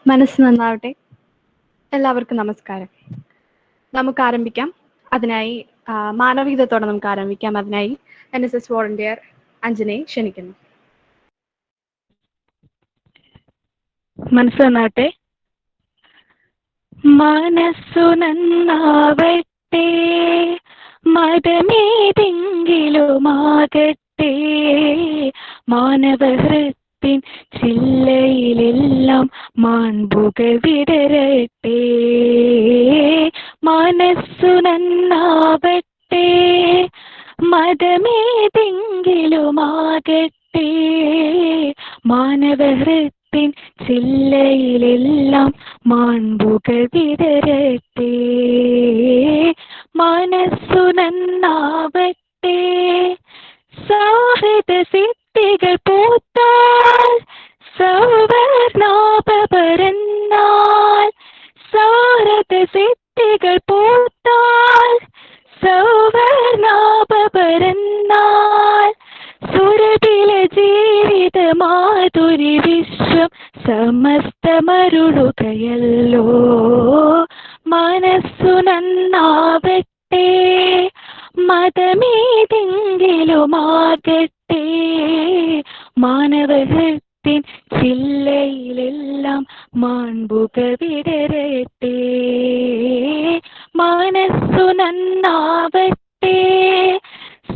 മനസ്സ് നന്നാവട്ടെ. എല്ലാവർക്കും നമസ്കാരം. നമുക്ക് ആരംഭിക്കാം. അതിനായി മാനവികതയോടെ നമുക്ക് ആരംഭിക്കാം. അതിനായി NSS വോളണ്ടിയർ അഞ്ജനയെ ക്ഷണിക്കുന്നു. മനസ്സ് നന്നാവട്ടെ. മനസ്സു നന്നാവട്ടെ, മതമേതെങ്കിലുമാകട്ടെ, മാനവഹൃത്തിൻ ചില്ലയിലെല്ലാം മാൺപുകൾ വിടരട്ടെ. മനസ്സു നന്നാവട്ടെ, മതമേതെങ്കിലുമാകട്ടെ, മാനവഹൃത്തിൻ ചില്ലയിലെല്ലാം മാൺപുകൾ വിടരട്ടെ. മനസ്സു നന്നാവട്ടെ, സൗഹൃദ സിദ്ധികൾ പൂത്താൽ, സൗവർണാഭ പരന്നാൽ, സൗഹൃദ സിദ്ധികൾ പൂത്താൽ, സൗവർണാഭ പരന്നാൽ, സുരഭില ജീവിത മാധുരി വിശ്വം സമസ്തമരുളുകയല്ലോ. മനസ്സു നന്നാവട്ടെ, മതമേതെങ്കിലുമാകട്ടെ, മാനവഹൃത്തിൻ ചില്ലയിലെല്ലാം മാൺപുകൾ വിടരട്ടെ. മനസ്സു നന്നാവട്ടെ,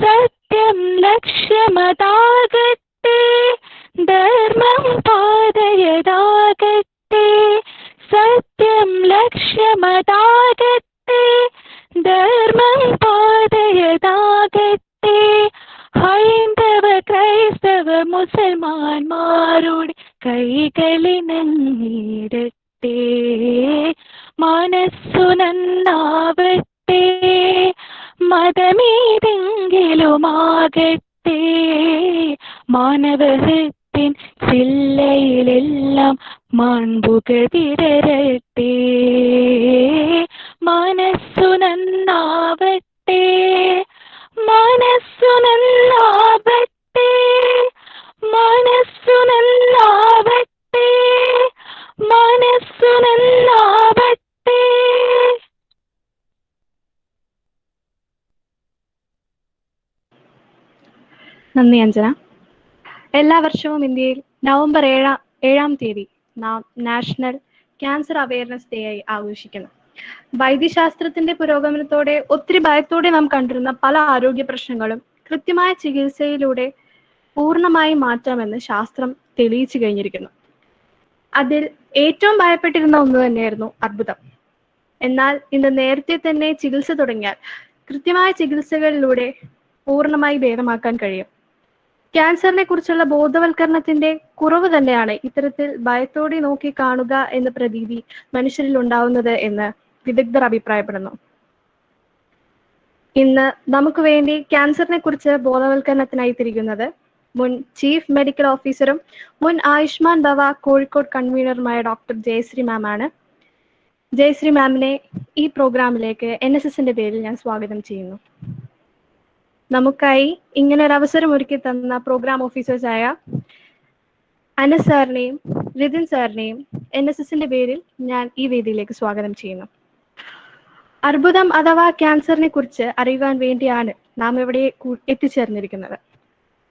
സത്യം ലക്ഷ്യമതാകട്ടെ, ധർമ്മം പാതയതാകട്ടെ, സത്യം ലക്ഷ്യമതാകട്ടെ, ധർമ്മം പാതയതാകട്ടെ. ഹൈന്ദവ ക്രൈസ്തവ മുസൽമാന്മാരുടെ കൈകളിനങ്ങിടട്ടെ. മനസ്സു നന്നാവട്ടെ, മതമേതെങ്കിലുമാകട്ടെ, മാനവഹൃത്തിൻ ചില്ലയിലെല്ലാം മാൺപുകൾ വിടരട്ടെ. മനസ്സു നന്നാവട്ടെ, മനസ്സു നന്നാവട്ടെ, മനസ്സു നന്നാവട്ടെ, മനസ്സു നന്നാവട്ടെ. നന്ദി അഞ്ജന. എല്ലാ വർഷവും ഇന്ത്യയിൽ നവംബർ 7-ാം തീയതി നാം നാഷണൽ ക്യാൻസർ അവയർനെസ് ഡേ ആയി ആഘോഷിക്കുന്നു. വൈദ്യശാസ്ത്രത്തിന്റെ പുരോഗമനത്തോടെ ഒത്തിരി ഭയത്തോടെ നാം കണ്ടിരുന്ന പല ആരോഗ്യ പ്രശ്നങ്ങളും കൃത്യമായ ചികിത്സയിലൂടെ പൂർണ്ണമായി മാറ്റാമെന്ന് ശാസ്ത്രം തെളിയിച്ചു കഴിഞ്ഞിരിക്കുന്നു. അതിൽ ഏറ്റവും ഭയപ്പെട്ടിരുന്ന ഒന്ന് തന്നെയായിരുന്നു അർബുദം. എന്നാൽ ഇന്ന് നേരത്തെ തന്നെ ചികിത്സ തുടങ്ങിയാൽ കൃത്യമായ ചികിത്സകളിലൂടെ പൂർണ്ണമായി ഭേദമാക്കാൻ കഴിയും. ക്യാൻസറിനെ കുറിച്ചുള്ള ബോധവൽക്കരണത്തിന്റെ കുറവ് തന്നെയാണ് ഇത്തരത്തിൽ ഭയത്തോടെ നോക്കി കാണുക എന്ന പ്രതീതി മനുഷ്യരിൽ ഉണ്ടാവുന്നത് എന്ന് വിദഗ്ധർ അഭിപ്രായപ്പെടുന്നു. ഇന്ന് നമുക്ക് വേണ്ടി ക്യാൻസറിനെ കുറിച്ച് ബോധവൽക്കരണത്തിനായി തിരിക്കുന്നത് മുൻ ചീഫ് മെഡിക്കൽ ഓഫീസറും മുൻ ആയുഷ്മാൻ ഭവ കോഴിക്കോട് കൺവീനറുമായ ഡോക്ടർ ജയശ്രീ മാം ആണ്. ജയശ്രീ മാമിനെ ഈ പ്രോഗ്രാമിലേക്ക് NSSന്റെ പേരിൽ ഞാൻ സ്വാഗതം ചെയ്യുന്നു. നമുക്കായി ഇങ്ങനെ ഒരു അവസരം ഒരുക്കി തന്ന പ്രോഗ്രാം ഓഫീസേഴ്സായ അനസ് സാറിനെയും റിതിൻ സാറിനെയും NSSന്റെ പേരിൽ ഞാൻ ഈ വേദിയിലേക്ക് സ്വാഗതം ചെയ്യുന്നു. അർബുദം അഥവാ ക്യാൻസറിനെ കുറിച്ച് അറിയുവാൻ വേണ്ടിയാണ് നാം ഇവിടെ എത്തിച്ചേർന്നിരിക്കുന്നത്.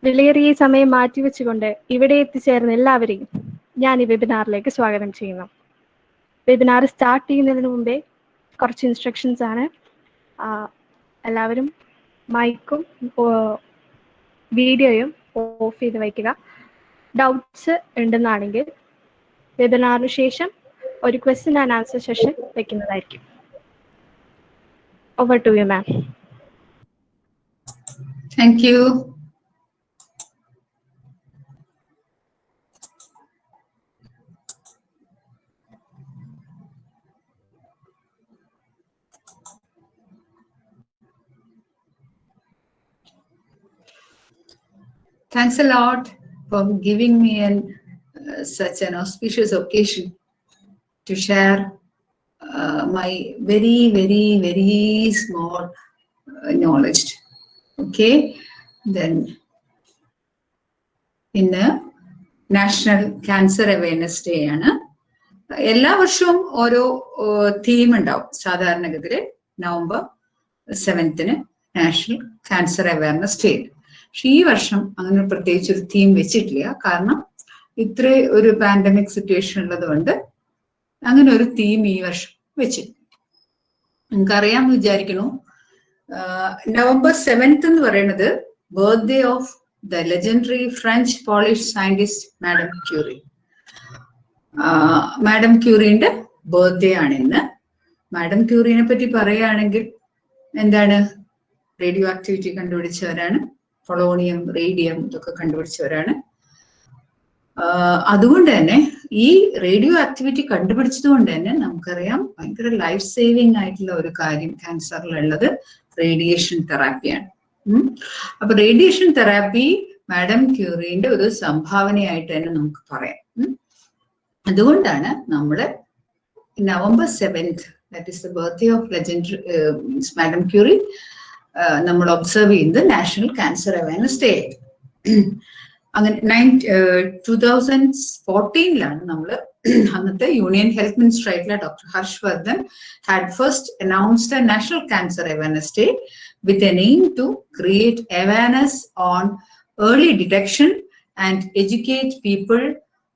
വിലയേറിയ സമയം മാറ്റിവെച്ചുകൊണ്ട് ഇവിടെ എത്തിച്ചേർന്ന എല്ലാവരെയും ഞാൻ ഈ വെബിനാറിലേക്ക് സ്വാഗതം ചെയ്യുന്നു. വെബിനാർ സ്റ്റാർട്ട് ചെയ്യുന്നതിന് മുമ്പേ കുറച്ച് ഇൻസ്ട്രക്ഷൻസ് ആണ്. എല്ലാവരും മൈക്കും വീഡിയോയും ഓഫ് ചെയ്ത് വയ്ക്കുക. ഡൗട്ട്സ് ഉണ്ടെന്നാണെങ്കിൽ വെബിനാറിന് ശേഷം ഒരു ക്വസ്റ്റ്യൻ ആൻഡ് ആൻസർ സെഷൻ വെക്കുന്നതായിരിക്കും. Over to you, ma'am. Thank you. Thanks a lot for giving me such an auspicious occasion to share my very, very, very small knowledge. Okay, then in National Cancer Awareness Day, എല്ലാ വർഷവും ഓരോ theme ഉണ്ടാവും. സാധാരണഗതിയിൽ November 7th national cancer awareness day. പക്ഷെ ഈ വർഷം അങ്ങനെ പ്രത്യേകിച്ച് ഒരു തീം വെച്ചിട്ടില്ല. കാരണം ഇത്ര ഒരു പാൻഡമിക് സിറ്റുവേഷൻ ഉള്ളത് കൊണ്ട് അങ്ങനെ ഒരു തീം ഈ വർഷം വെച്ചിട്ടില്ല. നിങ്ങൾക്കറിയാമെന്ന് വിചാരിക്കണു. November 7th എന്ന് പറയുന്നത് birthday of the legendary French Polish scientist madam Curie. Madam ക്യൂറിന്റെ ബർത്ത്ഡേ ആണ് ഇന്ന്. മാഡം ക്യൂറിനെ പറ്റി പറയുകയാണെങ്കിൽ എന്താണ്, റേഡിയോ ആക്ടിവിറ്റി കണ്ടുപിടിച്ചവരാണ്. പൊളോണിയം, റേഡിയം ഇതൊക്കെ കണ്ടുപിടിച്ചവരാണ്. അതുകൊണ്ട് തന്നെ ഈ റേഡിയോ ആക്ടിവിറ്റി കണ്ടുപിടിച്ചത് കൊണ്ട് തന്നെ നമുക്കറിയാം ഭയങ്കര ലൈഫ് സേവിങ് ആയിട്ടുള്ള ഒരു കാര്യം ക്യാൻസറിലുള്ളത് റേഡിയേഷൻ തെറാപ്പിയാണ്. അപ്പൊ റേഡിയേഷൻ തെറാപ്പി മാഡം ക്യൂറിന്റെ ഒരു സംഭാവനയായിട്ട് തന്നെ നമുക്ക് പറയാം. അതുകൊണ്ടാണ് നമ്മള് November 7th, that is the birthday of legendary madam Curie, നമ്മൾ ഒബ്സർവ് ചെയ്യുന്നത് നാഷണൽ ക്യാൻസർ അവയർനെസ് ഡേ. അങ്ങനെ 2014 നമ്മൾ അന്നത്തെ യൂണിയൻ ഹെൽത്ത് മിനിസ്റ്റർ ആയിട്ടുള്ള doctor Harshvardhan had first announced a national cancer awareness day with an aim to create awareness on early detection and educate people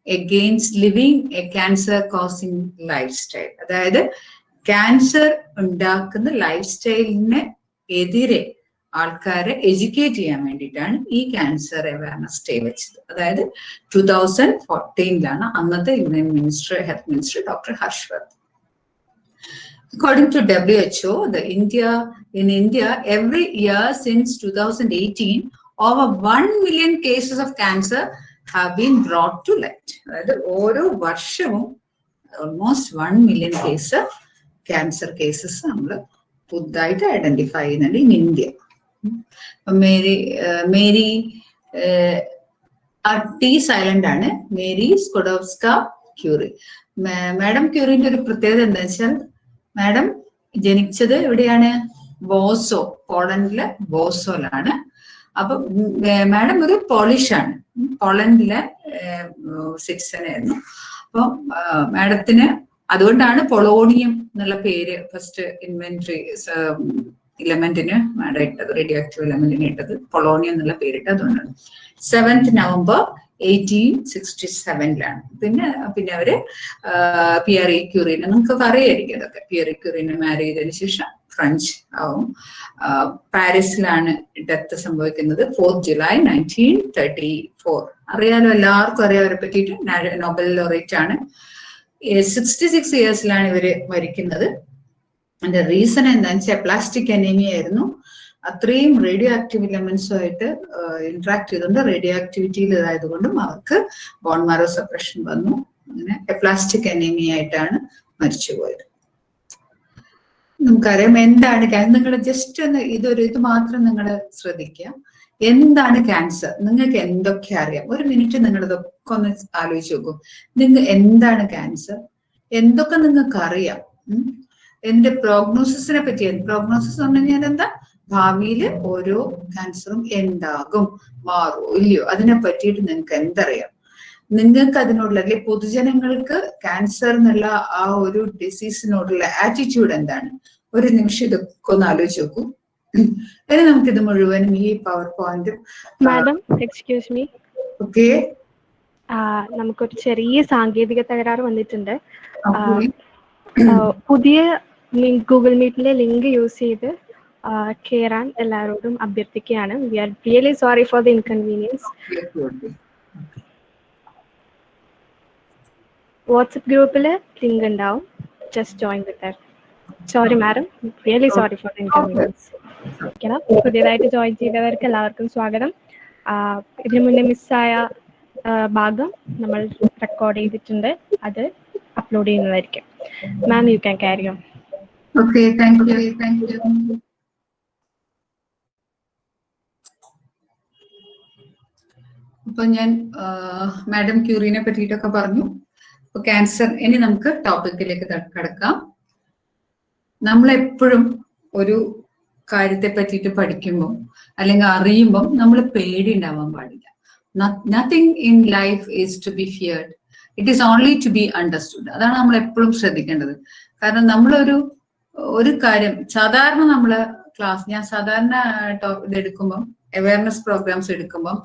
against living a cancer causing lifestyle. അതായത് cancer ഉണ്ടാക്കുന്ന life സ്റ്റൈലിന് എതിരെ ആൾക്കാരെ educate ചെയ്യാൻ വേണ്ടിയിട്ടാണ് ഈ cancer awareness day വെച്ചത്. അതായത് 2014 അന്നത്തെ union minister, health minister doctor Harshvardhan. According to WHO, in India, every year since 2018, over 1 million cases of cancer have been brought to light. അതായത് ഓരോ വർഷവും almost 1 million case cancer cases നമ്മൾ പുതുതായിട്ട് identify ചെയ്യുന്നുണ്ട് in India. Mary T silent ആണ്, Mary സ്കൊഡോവ്സ്ക curiae. Madam ക്യൂറിന്റെ ഒരു പ്രത്യേകത എന്താ വെച്ചാൽ മാഡം ജനിച്ചത് എവിടെയാണ്? ബോസോ, പോളണ്ടിലെ ബോസോയിലാണ്. അപ്പൊ മാഡം ഒരു പോളിഷാണ്, പോളണ്ടിലെ സിറ്റിസൺ ആയിരുന്നു. അപ്പൊ മാഡത്തിന് അതുകൊണ്ടാണ് പൊളോണിയം എന്നുള്ള പേര് ഫസ്റ്റ് ഇൻവെന്ററി ഇലമെന്റിന് മാഡം ഇട്ടത്, റേഡിയോ ആക്റ്റീവ് എലമെന്റിന് ഇട്ടത് പൊളോണിയം എന്നുള്ള പേരിട്ട്. അതുകൊണ്ടാണ് 7th November 1867 പിന്നെ അവര് പിയറി ക്യൂറിനെ, നിങ്ങൾക്ക് അറിയായിരിക്കും അതൊക്കെ, പിയറി ക്യൂറിനെ മാരി ചെയ്തതിനു ശേഷം ഫ്രഞ്ച് ആവും. പാരീസിലാണ് ഡെത്ത് സംഭവിക്കുന്നത് 4th July 1934. അറിയാലോ, എല്ലാവർക്കും അറിയാം അവരെ പറ്റിയിട്ട്. നോബൽ ലോറേറ്റ് ആണ്. 66 ഇയേഴ്സിലാണ് ഇവര് മരിക്കുന്നത്. അതിന്റെ റീസൺ എന്താണെന്ന് വെച്ചാൽ പ്ലാസ്റ്റിക് അനീമിയ ആയിരുന്നു. അത്രയും റേഡിയോ ആക്റ്റീവ് എലമെന്റ്സുമായിട്ട് ഇന്ററാക്ട് ചെയ്തുകൊണ്ട് റേഡിയോ ആക്ടിവിറ്റിയിൽ ഇതായതുകൊണ്ടും അവർക്ക് ബോൺ മാരോ സപ്രഷൻ വന്നു. അങ്ങനെ പ്ലാസ്റ്റിക് അനീമിയ ആയിട്ടാണ് മരിച്ചുപോയത്. നമുക്കറിയാം എന്താണ് നിങ്ങൾ ജസ്റ്റ് ഒന്ന് ഇത് മാത്രം നിങ്ങൾ ശ്രദ്ധിക്കുക. എന്താണ് ക്യാൻസർ? നിങ്ങൾക്ക് എന്തൊക്കെ അറിയാം? ഒരു മിനിറ്റ് നിങ്ങൾ ഇതൊക്കെ ഒന്ന് ആലോചിച്ച് നോക്കൂ. നിങ്ങൾ എന്താണ് ക്യാൻസർ? എന്തൊക്കെ നിങ്ങൾക്ക് അറിയാം? എന്റെ പ്രോഗ്നോസിസിനെ പറ്റി, പ്രോഗ്നോസിസ് എന്ന് പറഞ്ഞാൽ എന്താ? ഭാവിയിൽ ഓരോ ക്യാൻസറും എന്താകും, മാറോ ഇല്ലയോ, അതിനെ പറ്റിയിട്ട് നിങ്ങൾക്ക് എന്തറിയാം? നിങ്ങൾക്ക് അതിനോടുള്ള, അല്ലെ പൊതുജനങ്ങൾക്ക് ക്യാൻസർ എന്നുള്ള ആ ഒരു ഡിസീസിനോടുള്ള ആറ്റിറ്റ്യൂഡ് എന്താണ്? ഒരു നിമിഷം ഇതൊക്കെ ഒന്ന് ആലോചിച്ച് നോക്കൂ. ഇനി നമുക്കിത് മുഴുവനും ഈ power point. Madam excuse me, okay, നമുക്കൊരു ചെറിയ സാങ്കേതിക തകരാറ് വന്നിട്ടുണ്ട്. പുതിയ ഗൂഗിൾ മീറ്റിലെ ലിങ്ക് യൂസ് ചെയ്ത് കയറാൻ എല്ലാവരോടും അഭ്യർത്ഥിക്കുകയാണ്. We are really sorry for the inconvenience. WhatsApp ഗ്രൂപ്പിൽ ലിങ്ക് ഉണ്ടാവും, just join with that. Sorry madam, really sorry for the inconvenience. പുതിയതായിട്ട് ജോയിൻ ചെയ്തവർക്ക് എല്ലാവർക്കും സ്വാഗതം. ഇതിനു മുന്നേ മിസ്സായ ഭാഗം നമ്മൾ റെക്കോർഡ് ചെയ്തിട്ടുണ്ട്, അത് അപ്ലോഡ് ചെയ്യുന്നതായിരിക്കും. Ma'am, you can carry on. Okay, thank you. അപ്പൊ ഞാൻ മാഡം ക്യൂറിനെ പറ്റിയിട്ടൊക്കെ പറഞ്ഞു. അപ്പൊ ക്യാൻസർ, ഇനി നമുക്ക് ടോപ്പിക്കിലേക്ക് കടക്കാം. നമ്മളെപ്പോഴും ഒരു കാര്യത്തെ പറ്റിയിട്ട് പഠിക്കുമ്പോൾ അല്ലെങ്കിൽ അറിയുമ്പോൾ നമ്മൾ പേടി ഉണ്ടാവാൻ പാടില്ല. Nothing in life is to be feared. It is only to be understood. അതാണ് നമ്മൾ എപ്പോഴും ശ്രദ്ധിക്കേണ്ടത്. കാരണം ഒരു കാര്യം സാധാരണ നമ്മള് ഞാൻ സാധാരണ ഇതെടുക്കുമ്പം അവയർനെസ് പ്രോഗ്രാംസ് എടുക്കുമ്പം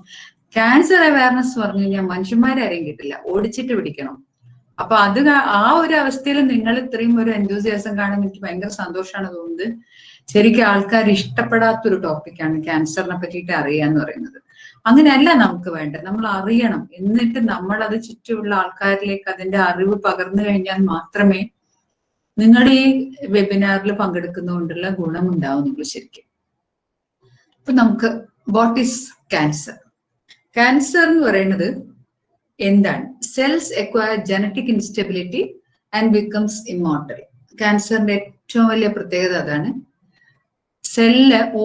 ക്യാൻസർ അവയർനെസ് പറഞ്ഞു കഴിഞ്ഞാൽ മനുഷ്യന്മാരെ ആരെയും കിട്ടില്ല, ഓടിച്ചിട്ട് പിടിക്കണം. അപ്പൊ ആ ഒരു അവസ്ഥയിൽ നിങ്ങൾ ഇത്രയും ഒരു എൻതൂസിയാസം കാണുമ്പോൾ എനിക്ക് ഭയങ്കര സന്തോഷമാണ് തോന്നുന്നത്. ശരിക്കും ആൾക്കാർ ഇഷ്ടപ്പെടാത്തൊരു ടോപ്പിക്കാണ് ക്യാൻസറിനെ പറ്റിയിട്ട് അറിയാന്ന് പറയുന്നത്. അങ്ങനെയല്ല നമുക്ക് വേണ്ടത്. നമ്മൾ അറിയണം, എന്നിട്ട് നമ്മൾ അത് ചുറ്റുമുള്ള ആൾക്കാരിലേക്ക് അതിന്റെ അറിവ് പകർന്നു കഴിഞ്ഞാൽ മാത്രമേ നിങ്ങളുടെ ഈ വെബിനാറിൽ പങ്കെടുക്കുന്നതുകൊണ്ടുള്ള ഗുണം ഉണ്ടാവുന്നുള്ളൂ ശരിക്കും. അപ്പൊ നമുക്ക് വാട്ട് ഈസ് ക്യാൻസർ? ക്യാൻസർ എന്ന് പറയുന്നത് എന്താണ്? Cells acquire genetic instability and becomes immortal. ക്യാൻസറിന്റെ ഏറ്റവും വലിയ പ്രത്യേകത അതാണ്.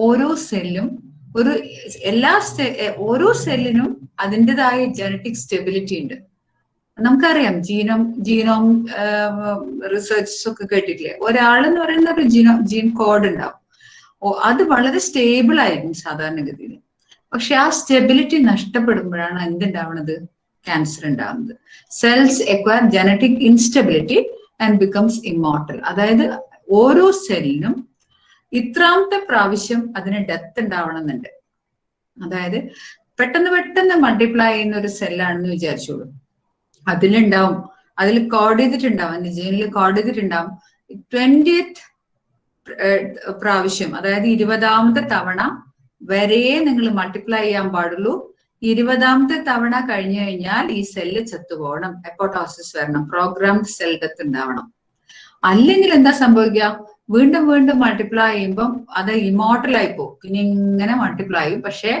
ഓരോ സെല്ലിനും അതിൻ്റെതായ ജനറ്റിക് സ്റ്റെബിലിറ്റി ഉണ്ട്. നമുക്കറിയാം, ജീനോം റിസർച്ച് ഒക്കെ കേട്ടിട്ടില്ലേ? ഒരാളെന്ന് പറയുന്ന ഒരു ജീൻ കോഡ് ഉണ്ടാവും. അത് വളരെ സ്റ്റേബിൾ ആയിരിക്കും സാധാരണഗതിയിൽ. പക്ഷെ ആ സ്റ്റെബിലിറ്റി നഷ്ടപ്പെടുമ്പോഴാണ് എന്തുണ്ടാവുന്നത്? ക്യാൻസർ ഉണ്ടാവുന്നത്. Cells acquire genetic instability and becomes immortal. അതായത് ഓരോ സെല്ലിനും ഇത്രാമത്തെ പ്രാവശ്യം അതിന് ഡെത്ത് ഉണ്ടാവണമെന്നുണ്ട്. അതായത് പെട്ടെന്ന് മൾട്ടിപ്ലൈ ചെയ്യുന്ന ഒരു സെല്ലാണെന്ന് വിചാരിച്ചോളൂ. അതിൽ കോഡ് ചെയ്തിട്ടുണ്ടാവും, അതിന്റെ ജീനിൽ കോഡ് ചെയ്തിട്ടുണ്ടാവും 20th പ്രാവശ്യം, അതായത് 20ാമത്തെ തവണ വരെ നിങ്ങൾ മൾട്ടിപ്ലൈ ചെയ്യാൻ പാടുള്ളൂ. 20ാമത്തെ തവണ കഴിഞ്ഞു കഴിഞ്ഞാൽ ഈ സെല്ല് ചത്തുപോകണം, എപ്പോട്ടോസിസ് വരണം, പ്രോഗ്രാംഡ് സെൽ ഡെത്ത് ഉണ്ടാവണം. അല്ലെങ്കിൽ എന്താ സംഭവിക്കുക? വീണ്ടും മൾട്ടിപ്ലൈ ചെയ്യുമ്പം അത് ഇമോർട്ടലായി പോകും. പിന്നെ ഇങ്ങനെ മൾട്ടിപ്ലൈ ചെയ്യും, പക്ഷെ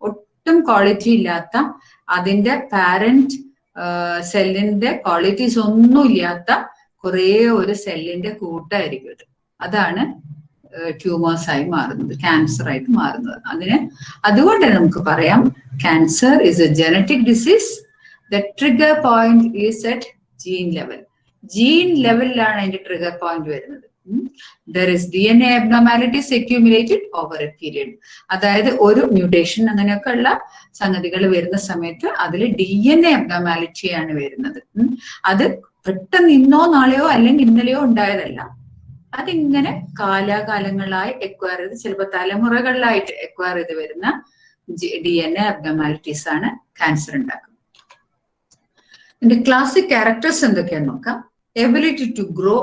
ഒട്ടും ക്വാളിറ്റി ഇല്ലാത്ത, അതിന്റെ പാരന്റ് സെല്ലിന്റെ ക്വാളിറ്റീസ് ഒന്നും ഇല്ലാത്ത കുറേ ഒരു സെല്ലിന്റെ കൂട്ടായിരിക്കും ഇത്. അതാണ് ട്യൂമേഴ്സ് ആയി മാറുന്നത്, ക്യാൻസർ ആയിട്ട് മാറുന്നത്. അതുകൊണ്ട് നമുക്ക് പറയാം, cancer is a genetic disease. The trigger point is at gene level. Gene ലെവലിലാണ് അതിന്റെ ട്രിഗർ പോയിന്റ് വരുന്നത്. There is DNA abnormalities accumulated over a period. അതായത് ഒരു മ്യൂട്ടേഷൻ അങ്ങനെയൊക്കെ ഉള്ള സംഗതികൾ വരുന്ന സമയത്ത് അതിൽ DNA abnormality ആണ് വരുന്നത്. അത് പെട്ടെന്ന് ഇന്നോ നാളെയോ അല്ലെങ്കിൽ ഇന്നലെയോ ഉണ്ടായതല്ല. അതിങ്ങനെ കാലാകാലങ്ങളായി എക്വയർ ചെയ്ത്, ചിലപ്പോൾ തലമുറകളിലായിട്ട് എക്വയർ ചെയ്ത് വരുന്ന DNA abnormalities ആണ് ക്യാൻസർ ഉണ്ടാക്കുന്നത്. ഇതിന്റെ ക്ലാസിക് ക്യാരക്ടേഴ്സ് എന്തൊക്കെയാന്ന് നോക്കാം. എബിലിറ്റി ടു ഗ്രോ,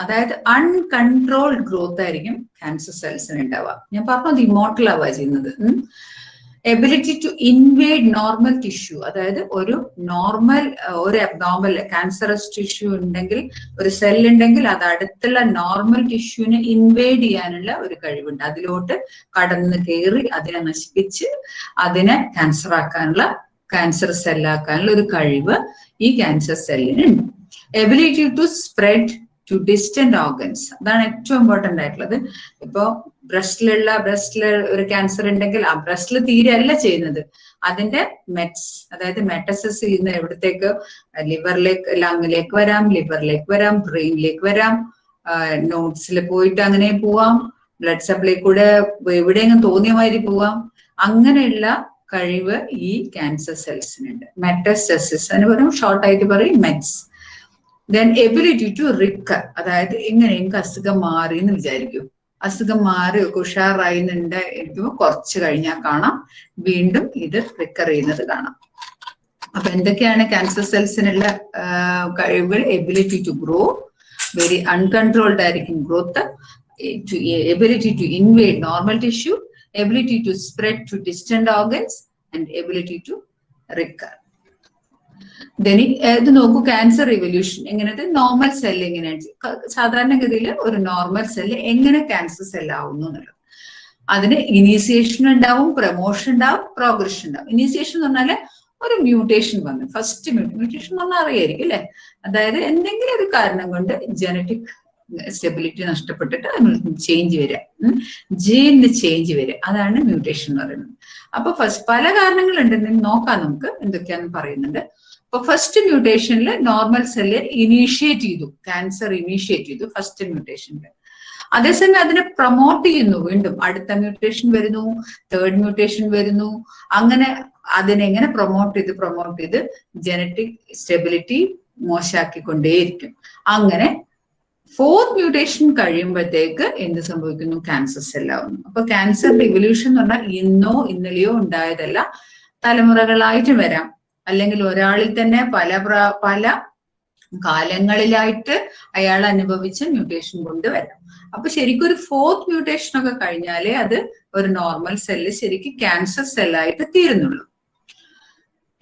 അതായത് അൺകൺട്രോൾഡ് ഗ്രോത്ത് ആയിരിക്കും ക്യാൻസർ സെൽസിന് ഉണ്ടാവുക. ഞാൻ പറഞ്ഞത് ഇമോർട്ടൽ ആവുക ചെയ്യുന്നത്. Ability to invade normal tissue, അതായത് ഒരു അബ്നോർമൽ ക്യാൻസറസ് ടിഷ്യൂ ഉണ്ടെങ്കിൽ, ഒരു സെല്ലുണ്ടെങ്കിൽ അത് അടുത്തുള്ള നോർമൽ ടിഷ്യൂവിനെ ഇൻവേഡ് ചെയ്യാനുള്ള ഒരു കഴിവുണ്ട്. അതിലോട്ട് കടന്ന് കയറി അതിനെ നശിപ്പിച്ച് അതിനെ ക്യാൻസർ സെല്ലാക്കാനുള്ള ഒരു കഴിവ് ഈ ക്യാൻസർ സെല്ലിനുണ്ട്. Ability to spread to distant organs, അതാണ് ഏറ്റവും ഇമ്പോർട്ടന്റ് ആയിട്ടുള്ളത്. ഇപ്പോ ബ്രസ്റ്റിൽ ഒരു ക്യാൻസർ ഉണ്ടെങ്കിൽ ആ ബ്രസ്റ്റിൽ തീരെ അല്ല ചെയ്യുന്നത്, അതിന്റെ അതായത് മെറ്റസിസ് ചെയ്യുന്ന എവിടത്തേക്ക്? ലിവറിലേക്ക്, ലങ്ങിലേക്ക് വരാം, ബ്രെയിനിലേക്ക് വരാം, നോട്ട്സിൽ പോയിട്ട് അങ്ങനെ പോവാം, ബ്ലഡ് സപ്ലൈ കൂടെ എവിടെയെങ്കിലും തോന്നിയ മാതിരി പോവാം. അങ്ങനെയുള്ള കഴിവ് ഈ ക്യാൻസർ സെൽസിനുണ്ട്. മെറ്റസ്റ്റസിസ് എന്ന് പറയും, ഷോർട്ട് ആയിട്ട് പറയും മെറ്റ്സ്. ദെൻ എബിലിറ്റി ടു റിക്കർ, അതായത് എങ്ങനെയെങ്കിലും അസുഖം മാറി എന്ന് വിചാരിക്കും, അസുഖം മാറി ഉഷാറായിന്നുണ്ട് ഇരിക്കുമ്പോൾ കുറച്ച് കഴിഞ്ഞാൽ കാണാം വീണ്ടും ഇത് റിക്കർ ചെയ്യുന്നത് കാണാം. അപ്പൊ എന്തൊക്കെയാണ് ക്യാൻസർ സെൽസിനുള്ള കഴിവുകൾ? Ability to grow, very uncontrolled ആയിരിക്കും growth. Ability to invade normal tissue, ability to spread to distant organs and ability to recur. ഇത് നോക്കൂ, ക്യാൻസർ റിവല്യൂഷൻ എങ്ങനെയത്? നോർമൽ സെല്ല് എങ്ങനെയാണ്? സാധാരണഗതിയിൽ ഒരു നോർമൽ സെല്ല് എങ്ങനെ ക്യാൻസർ സെല്ല് ആവുന്നു എന്നുള്ളത്. അതിന് ഇനീസിയേഷൻ ഉണ്ടാവും, പ്രൊമോഷൻ ഉണ്ടാവും, പ്രോഗ്രഷൻ ഉണ്ടാവും. ഇനീസിയേഷൻ എന്ന് പറഞ്ഞാല് ഒരു മ്യൂട്ടേഷൻ വന്നു, ഫസ്റ്റ് മ്യൂട്ടേഷൻ എന്ന് പറഞ്ഞാൽ അറിയായിരിക്കും അല്ലെ? അതായത് എന്തെങ്കിലും ഒരു കാരണം കൊണ്ട് ജനറ്റിക് സ്റ്റെബിലിറ്റി നഷ്ടപ്പെട്ടിട്ട് ചേഞ്ച് വരിക, ജീനിന് ചേഞ്ച് വരിക, അതാണ് മ്യൂട്ടേഷൻ എന്ന് പറയുന്നത്. അപ്പൊ പല കാരണങ്ങളുണ്ട്, നോക്കാം നമുക്ക് എന്തൊക്കെയാന്ന് പറയുന്നുണ്ട്. അപ്പൊ ഫസ്റ്റ് മ്യൂട്ടേഷനിൽ നോർമൽ സെല്ല് ഇനീഷ്യേറ്റ് ചെയ്തു, ക്യാൻസർ ഇനീഷ്യേറ്റ് ചെയ്തു ഫസ്റ്റ് മ്യൂട്ടേഷനിൽ. അതേസമയം അതിനെ പ്രൊമോട്ട് ചെയ്യുന്നു, വീണ്ടും അടുത്ത മ്യൂട്ടേഷൻ വരുന്നു, തേർഡ് മ്യൂട്ടേഷൻ വരുന്നു, അങ്ങനെ അതിനെങ്ങനെ പ്രൊമോട്ട് ചെയ്ത് ജനറ്റിക് സ്റ്റെബിലിറ്റി മോശമാക്കിക്കൊണ്ടേയിരിക്കും. അങ്ങനെ 4th മ്യൂട്ടേഷൻ കഴിയുമ്പോഴത്തേക്ക് എന്ത് സംഭവിക്കുന്നു? ക്യാൻസർ സെല്ലാവുന്നു. അപ്പൊ ക്യാൻസറിന്റെ ഇവല്യൂഷൻ എന്ന് പറഞ്ഞാൽ ഇന്നോ ഇന്നലെയോ ഉണ്ടായതല്ല, തലമുറകളായിട്ട് വരാം, അല്ലെങ്കിൽ ഒരാളിൽ തന്നെ പല കാലങ്ങളിലായിട്ട് അയാൾ അനുഭവിച്ച മ്യൂട്ടേഷൻ കൊണ്ട് വരാം. അപ്പൊ ശരിക്കും ഒരു 4th മ്യൂട്ടേഷൻ ഒക്കെ കഴിഞ്ഞാലേ അത് ഒരു നോർമൽ സെല്ല് ശരിക്കും ക്യാൻസർ സെല്ലായിട്ട് തീരുന്നുള്ളൂ.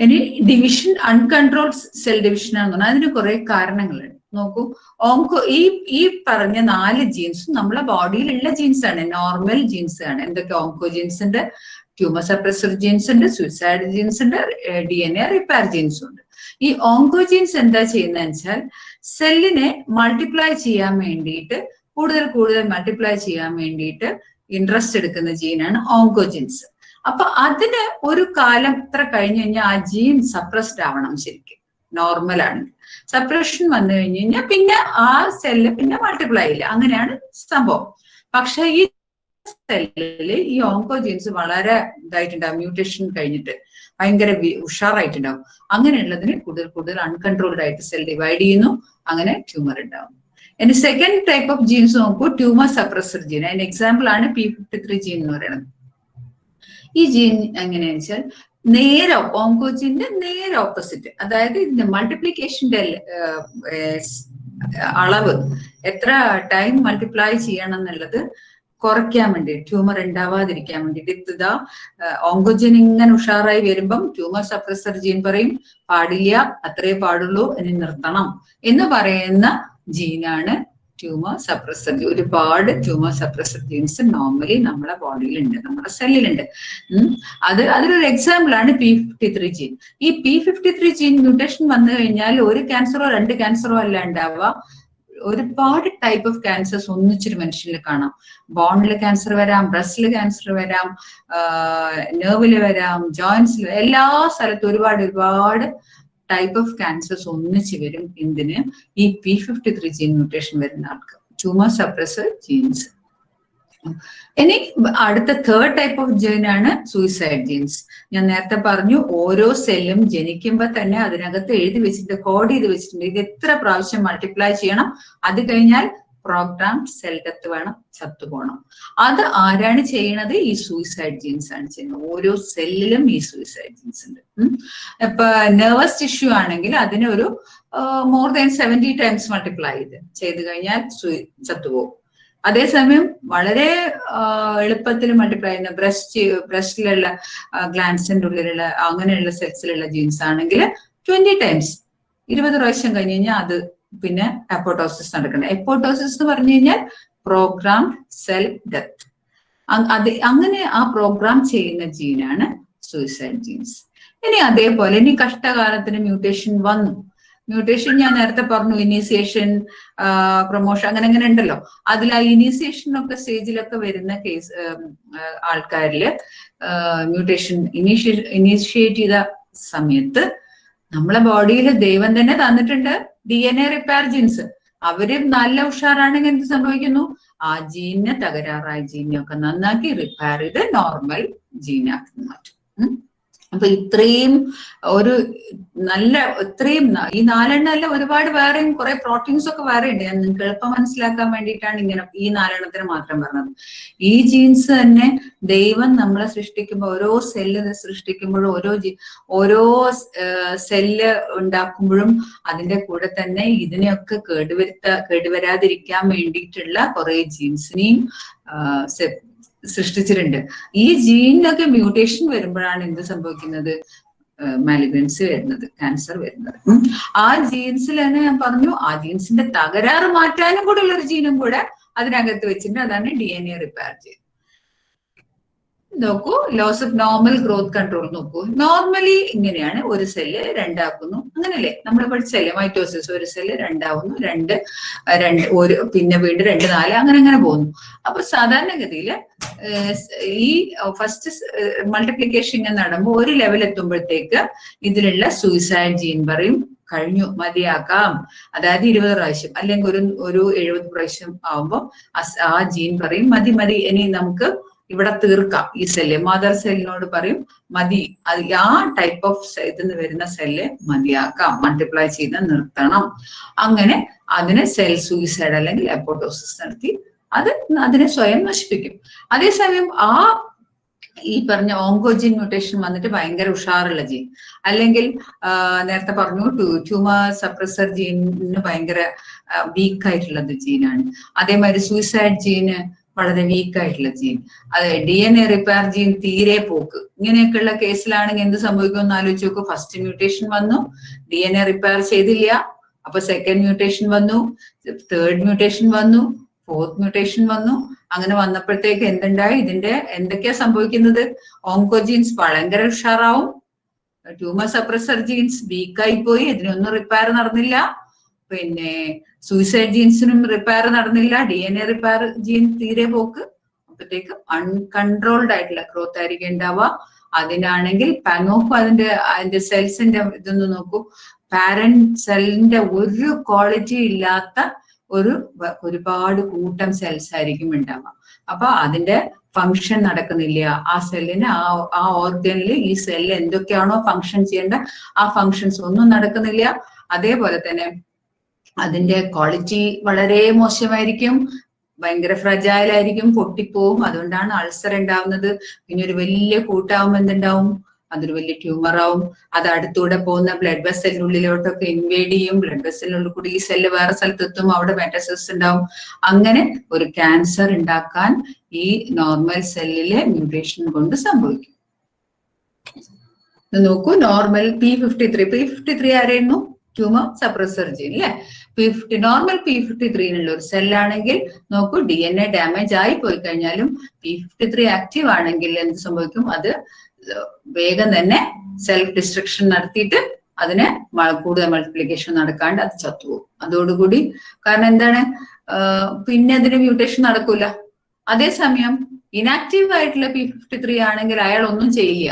ഇനി ഡിവിഷൻ, അൺകൺട്രോൾഡ് സെൽ ഡിവിഷൻ ആണെന്ന് പറഞ്ഞാൽ അതിന് കുറെ കാരണങ്ങളുണ്ട്. നോക്കൂ, ഈ പറഞ്ഞ 4 ജീൻസും നമ്മളെ ബോഡിയിലുള്ള ജീൻസ് ആണ്, നോർമൽ ജീൻസ് ആണ്. എന്തൊക്കെ? ഓങ്കോ ജീൻസ് ഉണ്ട്, ട്യൂമർ സപ്രസർ ജീൻസ് ഉണ്ട്, സൂയിസൈഡ് ജീൻസ് ഉണ്ട്, DNA റിപ്പയർ ജീൻസും ഉണ്ട്. ഈ ഓങ്കോ ജീൻസ് എന്താ ചെയ്യുന്നതെന്ന് വെച്ചാൽ സെല്ലിനെ മൾട്ടിപ്ലൈ ചെയ്യാൻ വേണ്ടിയിട്ട്, കൂടുതൽ മൾട്ടിപ്ലൈ ചെയ്യാൻ വേണ്ടിയിട്ട് ഇൻട്രസ്റ്റ് എടുക്കുന്ന ജീനാണ് ഓങ്കോ ജീൻസ്. അപ്പൊ അതിന് ഒരു കാലം ഇത്ര കഴിഞ്ഞു കഴിഞ്ഞാൽ ആ ജീൻ സപ്രസ്ഡ് ആവണം. ശരിക്കും നോർമൽ ആണ്. സപ്രഷൻ വന്നു കഴിഞ്ഞു കഴിഞ്ഞാൽ പിന്നെ ആ സെല്ല് പിന്നെ മൾട്ടിപ്ലൈ ഇല്ല. അങ്ങനെയാണ് സംഭവം. പക്ഷെ ഈ സെല്ലില് ഈ ഓങ്കോ ജീൻസ് വളരെ ഇതായിട്ടുണ്ടാവും, മ്യൂട്ടേഷൻ കഴിഞ്ഞിട്ട് ഭയങ്കര ഉഷാറായിട്ടുണ്ടാവും. അങ്ങനെയുള്ളതിന് കൂടുതൽ അൺകൺട്രോൾഡ് ആയിട്ട് സെൽ ഡിവൈഡ് ചെയ്യുന്നു, അങ്ങനെ ട്യൂമർ ഉണ്ടാവും. ഇനി സെക്കൻഡ് ടൈപ്പ് ഓഫ് ജീൻസ് നോക്കൂ, ട്യൂമർ സപ്രസർ ജീൻ. അതിന് എക്സാമ്പിൾ ആണ് P53 ജീൻ എന്ന് പറയുന്നത്. ഈ ജീൻ എങ്ങനെയാണെന്ന് വെച്ചാൽ ഓങ്കോജീന്റെ നേരെ ഓപ്പോസിറ്റ്, അതായത് ഇതിന്റെ മൾട്ടിപ്ലിക്കേഷന്റെ അളവ്, എത്ര ടൈം മൾട്ടിപ്ലൈ ചെയ്യണം എന്നുള്ളത് കുറയ്ക്കാൻ വേണ്ടി, ട്യൂമർ ഉണ്ടാവാതിരിക്കാൻ വേണ്ടിയിട്ട് ഇതാ ഓങ്കോജീൻ ഇങ്ങനെ ഉഷാറായി വരുമ്പം ട്യൂമർ സപ്രസർ ജീൻ പറയും പാടില്ല, അത്രേ പാടുള്ളൂ, ഇനി നിർത്തണം എന്ന് പറയുന്ന ജീനാണ് ട്യൂമർ സപ്രസർ. ഒരുപാട് ട്യൂമർ സപ്രസർ ജീൻസ് നോർമലി നമ്മളെ ബോഡിയിലുണ്ട്, നമ്മുടെ സെല്ലിലുണ്ട്. അതിലൊരു എക്സാമ്പിൾ ആണ് P53 ജീൻ. ഈ P53 ജീൻ മ്യൂട്ടേഷൻ വന്നു കഴിഞ്ഞാൽ ഒരു ക്യാൻസറോ 2 ക്യാൻസറോ അല്ല ഉണ്ടാവുക, ഒരുപാട് ടൈപ്പ് ഓഫ് ക്യാൻസേഴ്സ് ഒന്നിച്ചൊരു മനുഷ്യനിൽ കാണാം. ബോണിൽ ക്യാൻസർ വരാം, ബ്രസ്റ്റിൽ ക്യാൻസർ വരാം, നെർവില് വരാം, ജോയിന്റ്സിൽ, എല്ലാ സ്ഥലത്തും ഒരുപാട് ടൈപ്പ് ഓഫ് ക്യാൻസേഴ്സ് ഒന്നിച്ച് വരും. എന്തിന്? ഈ P53 ജീൻ മ്യൂട്ടേഷൻ വരുന്ന ആൾക്ക്, ട്യൂമർ സപ്രസർ ജീൻസ്. ഇനി അടുത്ത 3rd ടൈപ്പ് ഓഫ് ജീനാണ് സൂയിസൈഡ് ജീൻസ്. ഞാൻ നേരത്തെ പറഞ്ഞു, ഓരോ സെല്ലും ജനിക്കുമ്പോൾ തന്നെ അതിനകത്ത് എഴുതി വെച്ചിട്ട്, കോഡ് ചെയ്ത് വെച്ചിട്ടുണ്ട്, ഇത് എത്ര പ്രാവശ്യം മൾട്ടിപ്ലൈ ചെയ്യണം, അത് കഴിഞ്ഞാൽ പ്രോഗ്രാം സെൽ ഡെത്ത് വേണം, ചത്തുപോകണം. അത് ആരാണ് ചെയ്യണത്? ഈ സൂയിസൈഡ് ജീൻസ് ആണ് ചെയ്യുന്നത്. ഓരോ സെല്ലിലും ഈ സൂയിസൈഡ് ജീൻസ് ഉണ്ട്. ഇപ്പൊ നെർവസ് ടിഷ്യൂ ആണെങ്കിൽ അതിന് ഒരു more than 70 ടൈംസ് മൾട്ടിപ്ലൈ ചെയ്ത് കഴിഞ്ഞാൽ ചത്തുപോകും. അതേസമയം വളരെ എളുപ്പത്തിൽ മൾട്ടിപ്ലൈ ചെയ്യുന്ന ബ്രസ്റ്റിലുള്ള ഗ്ലാൻസിന്റെ ഉള്ളിലുള്ള അങ്ങനെയുള്ള സെൽസിലുള്ള ജീൻസ് ആണെങ്കിൽ 20 ടൈംസ്, 20 പ്രാവശ്യം കഴിഞ്ഞ് കഴിഞ്ഞാൽ അത് പിന്നെ അപ്പോട്ടോസിസ് നടക്കണം. എപ്പോട്ടോസിസ് എന്ന് പറഞ്ഞു കഴിഞ്ഞാൽ പ്രോഗ്രാം സെൽ ഡെത്ത്. അങ്ങനെ ആ പ്രോഗ്രാം ചെയ്യുന്ന ജീനാണ് സൂയിസൈഡ് ജീൻസ്. ഇനി അതേപോലെ ഇനി കഷ്ടകാലത്തിന് മ്യൂട്ടേഷൻ വന്നു. മ്യൂട്ടേഷൻ ഞാൻ നേരത്തെ പറഞ്ഞു, ഇനീസിയേഷൻ, പ്രൊമോഷൻ, അങ്ങനെ ഉണ്ടല്ലോ. അതിൽ ആ ഇനീസിയേഷനൊക്കെ സ്റ്റേജിലൊക്കെ വരുന്ന കേസ് ആൾക്കാരില് മ്യൂട്ടേഷൻ ഇനീഷ്യേറ്റ് ചെയ്ത സമയത്ത് നമ്മളെ ബോഡിയിൽ ദൈവം തന്നെ തന്നിട്ടുണ്ട് DNA റിപ്പയർ ജീൻസ്. അവര് നല്ല ഉഷാറാണെങ്കിൽ എന്ത് സംഭവിക്കുന്നു? ആ ജീനിനെ, തകരാറായ ജീനിനെയൊക്കെ നന്നാക്കി റിപ്പയർ ചെയ്ത് നോർമൽ ജീനാക്കി മാറ്റും. അപ്പൊ ഇത്രയും ഈ 4 അല്ല, ഒരുപാട് വേറെയും കുറെ പ്രോട്ടീൻസ് ഒക്കെ വേറെ ഉണ്ട്. ഞാൻ നിങ്ങൾക്ക് എളുപ്പം മനസ്സിലാക്കാൻ വേണ്ടിയിട്ടാണ് ഇങ്ങനെ ഈ 4 മാത്രം പറഞ്ഞത്. ഈ ജീൻസ് തന്നെ ദൈവം നമ്മളെ സൃഷ്ടിക്കുമ്പോൾ, ഓരോ സെല്ല് സൃഷ്ടിക്കുമ്പോഴും, ഓരോ സെല്ല് ഉണ്ടാക്കുമ്പോഴും അതിന്റെ കൂടെ തന്നെ ഇതിനെയൊക്കെ കേടുവരാതിരിക്കാൻ വേണ്ടിയിട്ടുള്ള കുറെ ജീൻസിനെയും സൃഷ്ടിച്ചിട്ടുണ്ട്. ഈ ജീനിനൊക്കെ മ്യൂട്ടേഷൻ വരുമ്പോഴാണ് എന്ത് സംഭവിക്കുന്നത്? മാലിഗ്നൻസി വരുന്നത്, ക്യാൻസർ വരുന്നത്. ആ ജീൻസിൽ തന്നെ ഞാൻ പറഞ്ഞു, ആ ജീൻസിന്റെ തകരാറ് മാറ്റാനും കൂടെ ഉള്ള ഒരു ജീനും കൂടെ അതിനകത്ത് വെച്ചിട്ടുണ്ട്. അതാണ് DNA റിപ്പയർ ജീൻ. നോക്കൂ, loss of normal growth control നോക്കൂ. നോർമലി ഇങ്ങനെയാണ്, ഒരു സെല്ല് 2 ആക്കുന്നു, അങ്ങനല്ലേ നമ്മൾ പഠിച്ചല്ലേ? മൈറ്റോസിസ്, ഒരു സെല്ല് 2 ആവുന്നു, പിന്നെ വീണ്ടും 2, 4 അങ്ങനെ പോകുന്നു. അപ്പൊ സാധാരണഗതിയിൽ ഈ ഫസ്റ്റ് മൾട്ടിപ്ലിക്കേഷൻ ഇങ്ങനെ നടക്കുമ്പോൾ ഒരു ലെവൽ എത്തുമ്പോഴത്തേക്ക് ഇതിലുള്ള സൂയിസൈഡ് ജീൻ പറയും കഴിഞ്ഞു, മതിയാക്കാം. അതായത് 20 പ്രാവശ്യം അല്ലെങ്കിൽ ഒരു 70 പ്രാവശ്യം ആവുമ്പോൾ ആ ജീൻ പറയും മതി, ഇനി നമുക്ക് ഇവിടെ തീർക്കാം ഈ സെല്ല്. മദർ സെല്ലിനോട് പറയും മതി, അത് ആ ടൈപ്പ് ഓഫ് ഇതിന്ന് വരുന്ന സെല്ല് മതിയാക്കാം, മൾട്ടിപ്ലൈ ചെയ്ത് നിർത്തണം. അങ്ങനെ അതിനെ സെൽ സൂയിസൈഡ് അല്ലെങ്കിൽ അപ്പോട്ടോസിസ് നടത്തി അതിനെ സ്വയം നശിപ്പിക്കും. അതേസമയം ഈ പറഞ്ഞ ഓങ്കോജിൻ മ്യൂട്ടേഷൻ വന്നിട്ട് ഭയങ്കര ഉഷാറുള്ള ജീൻ, അല്ലെങ്കിൽ നേരത്തെ പറഞ്ഞു ട്യൂമർ സപ്രസർ ജീനിന് ഭയങ്കര വീക്കായിട്ടുള്ളത് ജീനാണ്. അതേമാതിരി സൂയിസൈഡ് ജീന് വളരെ വീക്കായിട്ടുള്ള ജീൻ, അത് DNA റിപ്പയർ ജീൻ തീരെ പോക്ക്, ഇങ്ങനെയൊക്കെയുള്ള കേസിലാണെങ്കിൽ എന്ത് സംഭവിക്കുമെന്ന് ആലോചിച്ച് നോക്കൂ. ഫസ്റ്റ് മ്യൂട്ടേഷൻ വന്നു, DNA റിപ്പയർ ചെയ്തില്ല, അപ്പൊ സെക്കൻഡ് മ്യൂട്ടേഷൻ വന്നു, തേർഡ് മ്യൂട്ടേഷൻ വന്നു, ഫോർത്ത് മ്യൂട്ടേഷൻ വന്നു. അങ്ങനെ വന്നപ്പോഴത്തേക്ക് എന്തുണ്ടായി? ഇതിന്റെ എന്തൊക്കെയാ സംഭവിക്കുന്നത്? ഓങ്കോജീൻസ് ഭയങ്കര ഉഷാറാവും, ട്യൂമർ സപ്രസർ ജീൻസ് വീക്കായി പോയി, ഇതിനൊന്നും റിപ്പയർ നടന്നില്ല. പിന്നെ സൂയിസൈഡ് ജീൻസിനും റിപ്പയർ നടന്നില്ല, DNA റിപ്പയർ ജീൻ തീരെ പോക്ക്. അപ്പോഴത്തേക്കും അൺകൺട്രോൾഡ് ആയിട്ടുള്ള ഗ്രോത്ത് ആയിരിക്കും ഉണ്ടാവുക. അതിനാണെങ്കിൽ നോക്കൂ, അതിന്റെ സെൽസിന്റെ ഇതൊന്ന് നോക്കൂ. പാരന്റ് സെല്ലിന്റെ ഒരു ക്വാളിറ്റി ഇല്ലാത്ത ഒരുപാട് കൂട്ടം സെൽസ് ആയിരിക്കും ഉണ്ടാവുക. അപ്പൊ അതിന്റെ ഫങ്ഷൻ നടക്കുന്നില്ല. ആ സെല്ലിന് ആ ഓർഗനിൽ ഈ സെല്ല് എന്തൊക്കെയാണോ ഫങ്ഷൻ ചെയ്യേണ്ട ആ ഫങ്ഷൻസ് ഒന്നും നടക്കുന്നില്ല. അതേപോലെ തന്നെ അതിന്റെ ക്വാളിറ്റി വളരെ മോശമായിരിക്കും, ഭയങ്കര ഫ്രജൈൽ ആയിരിക്കും, പൊട്ടിപ്പോവും. അതുകൊണ്ടാണ് അൾസർ ഉണ്ടാവുന്നത്. പിന്നെ ഒരു വലിയ കൂട്ടാവുമ്പോൾ എന്തുണ്ടാവും? അതൊരു വലിയ ട്യൂമർ ആവും. അത് അടുത്തൂടെ പോകുന്ന ബ്ലഡ് വെസലിനുള്ളിലോട്ടൊക്കെ ഇൻവേഡ് ചെയ്യും. ബ്ലഡ് വെസലിനുള്ളിൽ കൂടി ഈ സെല്ല് വേറെ സ്ഥലത്തെത്തും, അവിടെ മെറ്റാസിസ് ഉണ്ടാവും. അങ്ങനെ ഒരു ക്യാൻസർ ഉണ്ടാക്കാൻ ഈ നോർമൽ സെല്ലിലെ മ്യൂട്ടേഷൻ കൊണ്ട് സംഭവിക്കും. നോക്കൂ, നോർമൽ P53 ആരായിരുന്നു? ട്യൂമർ സപ്രസർ ജീൻ അല്ലെ. നോർമൽ P53 ഒരു സെല്ലാണെങ്കിൽ നോക്കൂ, DNA ഡാമേജ് ആയി പോയി കഴിഞ്ഞാലും P53 ആക്റ്റീവ് ആണെങ്കിൽ എന്ത് സംഭവിക്കും? അത് വേഗം തന്നെ സെൽഫ് ഡിസ്ട്രക്ഷൻ നടത്തിയിട്ട് അതിന് കൂടുതൽ മൾട്ടിപ്ലിക്കേഷൻ നടക്കാണ്ട് അത് ചത്തുപോകും അതോടുകൂടി. കാരണം എന്താണ്? പിന്നെ അതിന് മ്യൂട്ടേഷൻ നടക്കൂല. അതേസമയം ഇനാക്റ്റീവ് ആയിട്ടുള്ള P53 ആണെങ്കിൽ അയാൾ ഒന്നും ചെയ്യില്ല,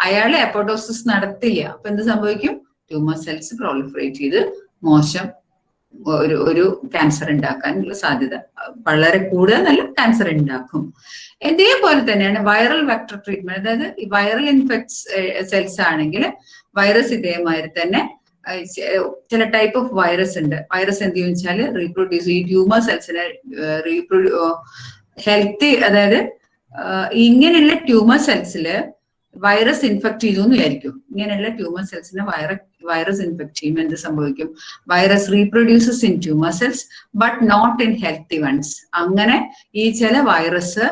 അയാളെ അപ്പോട്ടോസിസ് നടത്തില്ല. അപ്പൊ എന്ത് സംഭവിക്കും? ട്യൂമർ സെൽസ് പ്രോളിഫറേറ്റ് ചെയ്ത് മോശം ഒരു ക്യാൻസർ ഉണ്ടാക്കാനുള്ള സാധ്യത വളരെ കൂടുതൽ ക്യാൻസർ ഉണ്ടാക്കും. ഇതേപോലെ തന്നെയാണ് വൈറൽ വെക്ടർ ട്രീറ്റ്മെന്റ്. അതായത് ഈ വൈറൽ സെൽസ് ആണെങ്കിൽ വൈറസ് ഇതേമാതിരി തന്നെ ചില ടൈപ്പ് ഓഫ് വൈറസ് ഉണ്ട്. വൈറസ് എന്ത് ചോദിച്ചാൽ റീപ്രൊഡ്യൂസ് ഈ ട്യൂമർ സെൽസിനെ ഹെൽത്തി, അതായത് ഇങ്ങനെയുള്ള ട്യൂമർ സെൽസില് വൈറസ് ഇൻഫെക്ട് ചെയ്തു എന്ന് വിചാരിക്കും. ഇങ്ങനെയുള്ള ട്യൂമർ സെൽസിനെ വൈറസ് ഇൻഫെക്ട് ചെയ്യുമ്പോൾ എന്ത് സംഭവിക്കും? Virus reproduces in tumour cells but not in healthy ones. അങ്ങനെ ഈ ചില വൈറസ്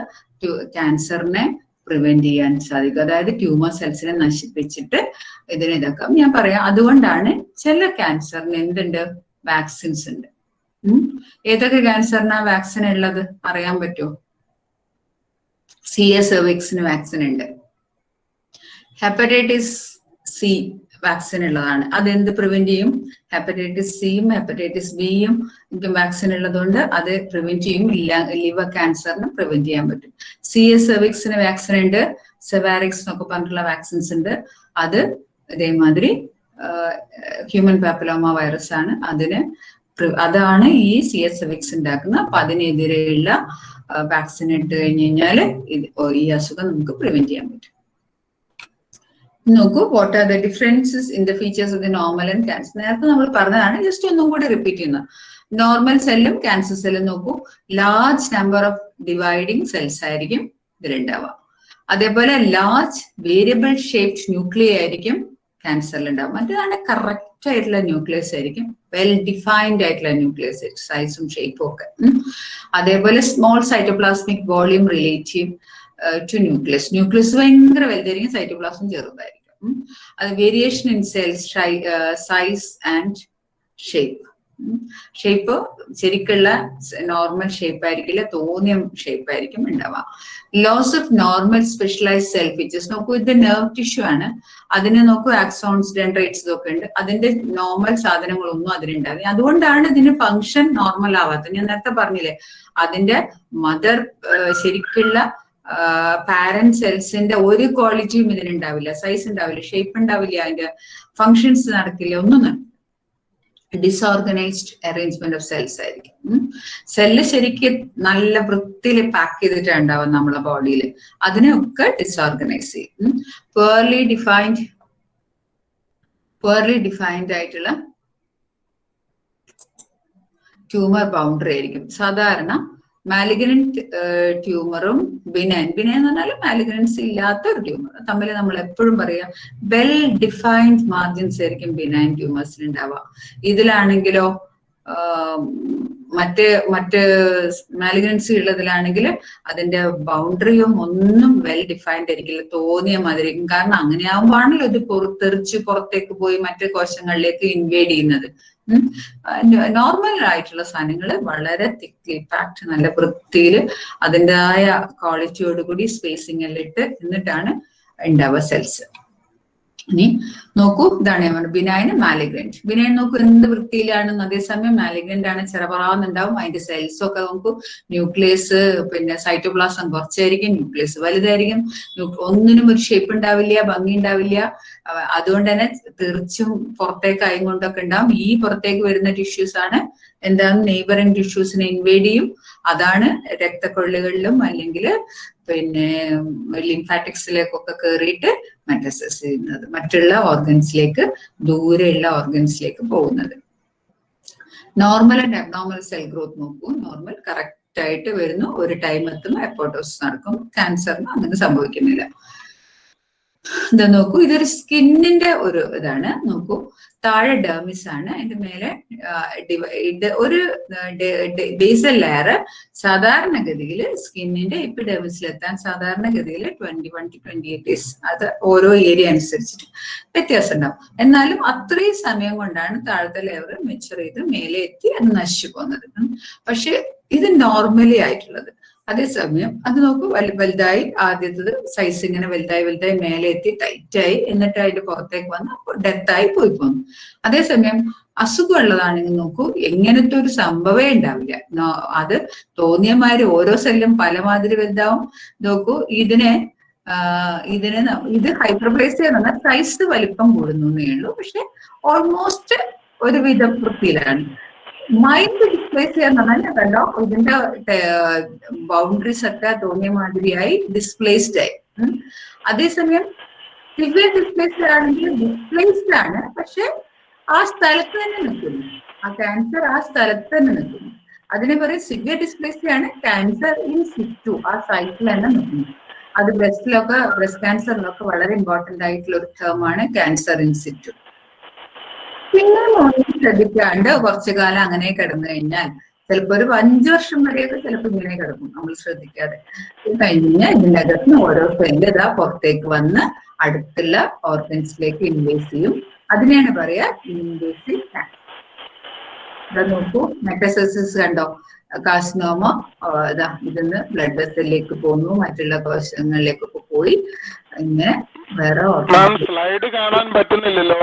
ക്യാൻസറിനെ പ്രിവെന്റ് ചെയ്യാൻ സാധിക്കും. അതായത് ട്യൂമർ സെൽസിനെ നശിപ്പിച്ചിട്ട് ഇതാക്കാം. ഞാൻ പറയാം, അതുകൊണ്ടാണ് ചില ക്യാൻസറിന് എന്തുണ്ട്? വാക്സിൻസ് ഉണ്ട്. ഏതൊക്കെ ക്യാൻസറിനാ വാക്സിൻ ഉള്ളത് അറിയാൻ പറ്റുമോ? CS cervixന് വാക്സിൻ ഉണ്ട്. ഹെപ്പറ്റൈറ്റിസ് C വാക്സിൻ ഉള്ളതാണ്. അതെന്ത് പ്രിവെന്റ് ചെയ്യും? ഹെപ്പറ്റൈറ്റിസ് സിയും ഹെപ്പറ്റൈറ്റിസ് ബിയും വാക്സിൻ ഉള്ളതുകൊണ്ട് അത് പ്രിവെന്റ് ചെയ്യും. ലിവർ ക്യാൻസറിന് പ്രിവെന്റ് ചെയ്യാൻ പറ്റും. CS cervixന് വാക്സിൻ ഉണ്ട്. സെവാരിക്സ് എന്നൊക്കെ പറഞ്ഞിട്ടുള്ള വാക്സിൻസ് ഉണ്ട്. അത് ഇതേമാതിരി ഹ്യൂമൻ പാപ്പിലോമ വൈറസ് ആണ്. അതാണ് ഈ CS cervix ഉണ്ടാക്കുന്നത്. അപ്പൊ അതിനെതിരെയുള്ള വാക്സിൻ ഇട്ട് കഴിഞ്ഞ് കഴിഞ്ഞാൽ ഈ അസുഖം നമുക്ക് പ്രിവെന്റ് ചെയ്യാൻ പറ്റും. നോക്കൂ, what are the differences in the features of the normal and cancer. നേരത്തെ നമ്മൾ പറഞ്ഞതാണ്, ജസ്റ്റ് ഒന്നും കൂടി റിപ്പീറ്റ് ചെയ്യുന്നത്. നോർമൽ സെല്ലും ക്യാൻസർ സെല്ലും നോക്കൂ, large number of dividing cells ആയിരിക്കും ഇതിലുണ്ടാവുക. അതേപോലെ ലാർജ് വേരിയബിൾ ഷേപ്ഡ് ന്യൂക്ലിയ ആയിരിക്കും ക്യാൻസറിൽ ഉണ്ടാവും. മറ്റേതാണ് കറക്റ്റ് ആയിട്ടുള്ള ന്യൂക്ലിയസ് ആയിരിക്കും, വെൽ ഡിഫൈൻഡ് ആയിട്ടുള്ള ന്യൂക്ലിയസ്, സൈസും ഷേപ്പും ഒക്കെ. അതേപോലെ small cytoplasmic volume relative to nucleus. Nucleus ഭയങ്കര വലുതായിരിക്കും, സൈറ്റോപ്ലാസം ചെറുതായിരിക്കും. അത് variation in cells size and shape. Shape ശരിക്കുള്ള നോർമൽ ഷേപ്പ് ആയിരിക്കില്ല, തോന്നിയ ഷേപ്പ് ആയിരിക്കും ഉണ്ടാവുക. Loss of normal specialised cell features. നോക്കൂ, ഇത് നെർവ് ടിഷ്യൂ ആണ്. അതിന് നോക്കൂ, ആക്സോൺസ്, ഡെൻഡ്രൈറ്റ്സ് ഇതൊക്കെ ഉണ്ട്. അതിന്റെ നോർമൽ സാധനങ്ങളൊന്നും അതിനുണ്ടാവില്ല. അതുകൊണ്ടാണ് ഇതിന് ഫങ്ഷൻ നോർമൽ ആവാത്തത്. ഞാൻ നേരത്തെ പറഞ്ഞില്ലേ, അതിന്റെ മദർ ശരിക്കുള്ള പാരന്റ് സെൽസിന്റെ ഒരു ക്വാളിറ്റിയും ഇതിനുണ്ടാവില്ല, സൈസ് ഉണ്ടാവില്ല, ഷേപ്പ് ഉണ്ടാവില്ല, അതിന്റെ ഫങ്ഷൻസ് നടക്കില്ല, ഒന്നും നടക്കില്ല. ഡിസോർഗനൈസ്ഡ് അറേഞ്ച്മെന്റ് ഓഫ് സെൽസ് ആയിരിക്കും. സെല്ല് ശരിക്കും നല്ല വൃത്തിയിൽ പാക്ക് ചെയ്തിട്ടാണ് ഉണ്ടാവും നമ്മളെ ബോഡിയിൽ, അതിനെയൊക്കെ ഡിസോർഗനൈസ് ചെയ്യും. പേർലി ഡിഫൈൻഡ് ആയിട്ടുള്ള ട്യൂമർ ബൗണ്ടറി ആയിരിക്കും. സാധാരണ മാലിഗ്നന്റ് ട്യൂമറും ബിനൈൻ എന്ന് പറഞ്ഞാൽ മാലിഗ്നൻസി ഇല്ലാത്ത ഒരു ട്യൂമർ തമ്മിൽ നമ്മൾ എപ്പോഴും പറയാം വെൽ ഡിഫൈൻഡ് മാർജിൻസ് ആയിരിക്കും ബിനൈൻ ട്യൂമേഴ്സിന് ഉണ്ടാവുക. ഇതിലാണെങ്കിലോ മറ്റ് മാലിഗ്നൻസി ഉള്ളതിലാണെങ്കിൽ അതിന്റെ ബൗണ്ടറിയും ഒന്നും വെൽ ഡിഫൈൻഡ് ആയിരിക്കില്ല, തോന്നിയ മാതിരി. കാരണം അങ്ങനെയാവുമ്പോഴാണല്ലോ ഇത് തെറിച്ച് പുറത്തേക്ക് പോയി മറ്റു കോശങ്ങളിലേക്ക് ഇൻവേഡ് ചെയ്യുന്നത്. നോർമൽ ആയിട്ടുള്ള സാധനങ്ങൾ വളരെ തിക്ലി പാക്ട് നല്ല വൃത്തിയിൽ അതിൻ്റെതായ ക്വാളിറ്റിയോടുകൂടി സ്പേസിംഗ് എല്ലാം ഇട്ട് എന്നിട്ടാണ് ഉണ്ടാവുക സെൽസ്. ഇനി നോക്കൂ, ഇതാണ് ബിനൈൻ മാലിഗ്രന്റ്. ബിനൈൻ നോക്കൂ എന്ത് വൃത്തിയിലാണെന്ന്, അതേസമയം മാലിഗ്രന്റ് ആണ് ചെറപറാന്നുണ്ടാവും. അതിന്റെ സെൽസ് ഒക്കെ നോക്കൂ, ന്യൂക്ലിയസ് പിന്നെ സൈറ്റോപ്ലാസം കുറച്ചായിരിക്കും, ന്യൂക്ലിയസ് വലുതായിരിക്കും, ഒന്നിനും ഒരു ഷേപ്പ് ഉണ്ടാവില്ല, ഭംഗി ഉണ്ടാവില്ല. അതുകൊണ്ട് തന്നെ തീർച്ചും പുറത്തേക്ക് ആയിക്കൊണ്ടൊക്കെ ഉണ്ടാവും. ഈ പുറത്തേക്ക് വരുന്ന ടിഷ്യൂസ് ആണ് എന്താണ് നെയ്ബറിംഗ് ടിഷ്യൂസിനെ ഇൻവേഡ് ചെയ്യും. അതാണ് രക്തക്കൊള്ളികളിലും അല്ലെങ്കിൽ പിന്നെ ലിംഫാറ്റിക്സിലേക്കൊക്കെ കയറിയിട്ട് മെറ്റസൈസ് ചെയ്യുന്നത്, മറ്റുള്ള ഓർഗൻസിലേക്ക്, ദൂരെയുള്ള ഓർഗൻസിലേക്ക് പോകുന്നത്. Normal and abnormal cell growth നോക്കൂ. നോർമൽ കറക്റ്റ് ആയിട്ട് വരുന്നു, ഒരു ടൈം എത്തുമ്പോൾ അപ്പോട്ടോസിസ് നടക്കും. ക്യാൻസറിന് അങ്ങനെ സംഭവിക്കുന്നില്ല. ഇത് നോക്കൂ, ഇതൊരു സ്കിന്നിന്റെ ഒരു ഇതാണ്. നോക്കൂ, താഴെ ഡെർമിസ് ആണ്, അതിന്റെ മേലെ ഒരു ബേസൽ ലെയർ. സാധാരണഗതിയിൽ സ്കിന്നിന്റെ എപ്പിഡെർമിസിലെത്താൻ സാധാരണഗതിയിൽ 21 to 28 days, അത് ഓരോ ഏരിയ അനുസരിച്ചിട്ട് വ്യത്യാസം ഉണ്ടാവും. എന്നാലും അത്രയും സമയം കൊണ്ടാണ് താഴത്തെ ലെയർ മെച്ചുർ ചെയ്ത് മേലെ എത്തി അത് നശിച്ചു പോകുന്നത്. പക്ഷെ ഇത് നോർമലി ആയിട്ടുള്ളത്. അതേസമയം അത് നോക്കൂ, വലുതായി ആദ്യത്തത് സൈസ് ഇങ്ങനെ വലുതായി മേലെ എത്തി ടൈറ്റായി, എന്നിട്ട് അതിന്റെ പുറത്തേക്ക് വന്ന് ഡെത്തായി പോയി പോന്നു. അതേസമയം അസുഖമുള്ളതാണെങ്കിൽ നോക്കൂ, എങ്ങനത്തെ ഒരു സംഭവമേ ഉണ്ടാവില്ല. അത് തോന്നിയമാതിരി ഓരോ സെല്ലും പലമാതിരി വലുതാവും. നോക്കൂ, ഇത് ഹൈപ്പർപ്ലേസിയ എന്ന് പറഞ്ഞാൽ സൈസ് വലിപ്പം കൂടുന്നേ ഉള്ളൂ, പക്ഷെ ഓൾമോസ്റ്റ് ഒരുവിധം വൃത്തിയിലാണ്. മൈൽഡ് ഡിസ്പ്ലേസിയ എന്ന് പറഞ്ഞാൽ കണ്ടോ, ഇതിന്റെ ബൗണ്ടറീസ് ഒക്കെ തോന്നിയ മാതിരിയായി ഡിസ്പ്ലേസ്ഡ് ആയി. അതേസമയം സിവിയർ ഡിസ്പ്ലേസ്ഡ് ആണെങ്കിൽ ഡിസ്പ്ലേസ്ഡ് ആണ്, പക്ഷെ ആ സ്ഥലത്ത് തന്നെ നിൽക്കുന്നു. ആ ക്യാൻസർ ആ സ്ഥലത്ത് തന്നെ നിൽക്കുന്നു. അതിനെ പറയും സിവിയർ ഡിസ്പ്ലേസ്ഡ് ആണ്, ക്യാൻസർ ഇൻ സിറ്റു, ആ സൈറ്റിൽ തന്നെ നിൽക്കുന്നു. അത് ബ്രസ്റ്റ് ക്യാൻസറിലൊക്കെ വളരെ ഇമ്പോർട്ടന്റ് ആയിട്ടുള്ള ഒരു ടേം ആണ് ക്യാൻസർ ഇൻ സിറ്റു. പിന്നെ ശ്രദ്ധിക്കാണ്ട് കുറച്ചു കാലം അങ്ങനെ കിടന്നു കഴിഞ്ഞാൽ ചിലപ്പോ ഒരു 5 വർഷം വരെയൊക്കെ ചിലപ്പോൾ ഇങ്ങനെ കിടക്കും നമ്മൾ ശ്രദ്ധിക്കാതെ. കഴിഞ്ഞാൽ ഇതിൻ്റെ അകത്ത് ഓരോ സെല്ല് ഇതാ പുറത്തേക്ക് വന്ന് അടുത്തുള്ള ഓർഗൻസിലേക്ക് ഇൻവേസ് ചെയ്യും. അതിനെയാണ് പറയാ ഇൻവേസീവ് ക്യാൻസർ. ഇവിടെ നോക്കൂ, മെറ്റസൈസിസ് കണ്ടോ, കാർസിനോമ ഇതാ ഇതിന്ന് ബ്ലഡ് വെസലിലേക്ക് പോകുന്നു, മറ്റുള്ള കോശങ്ങളിലേക്കൊക്കെ പോയി ഇങ്ങനെ വേറെ സ്ലൈഡ് കാണാൻ പറ്റുന്നില്ലല്ലോ.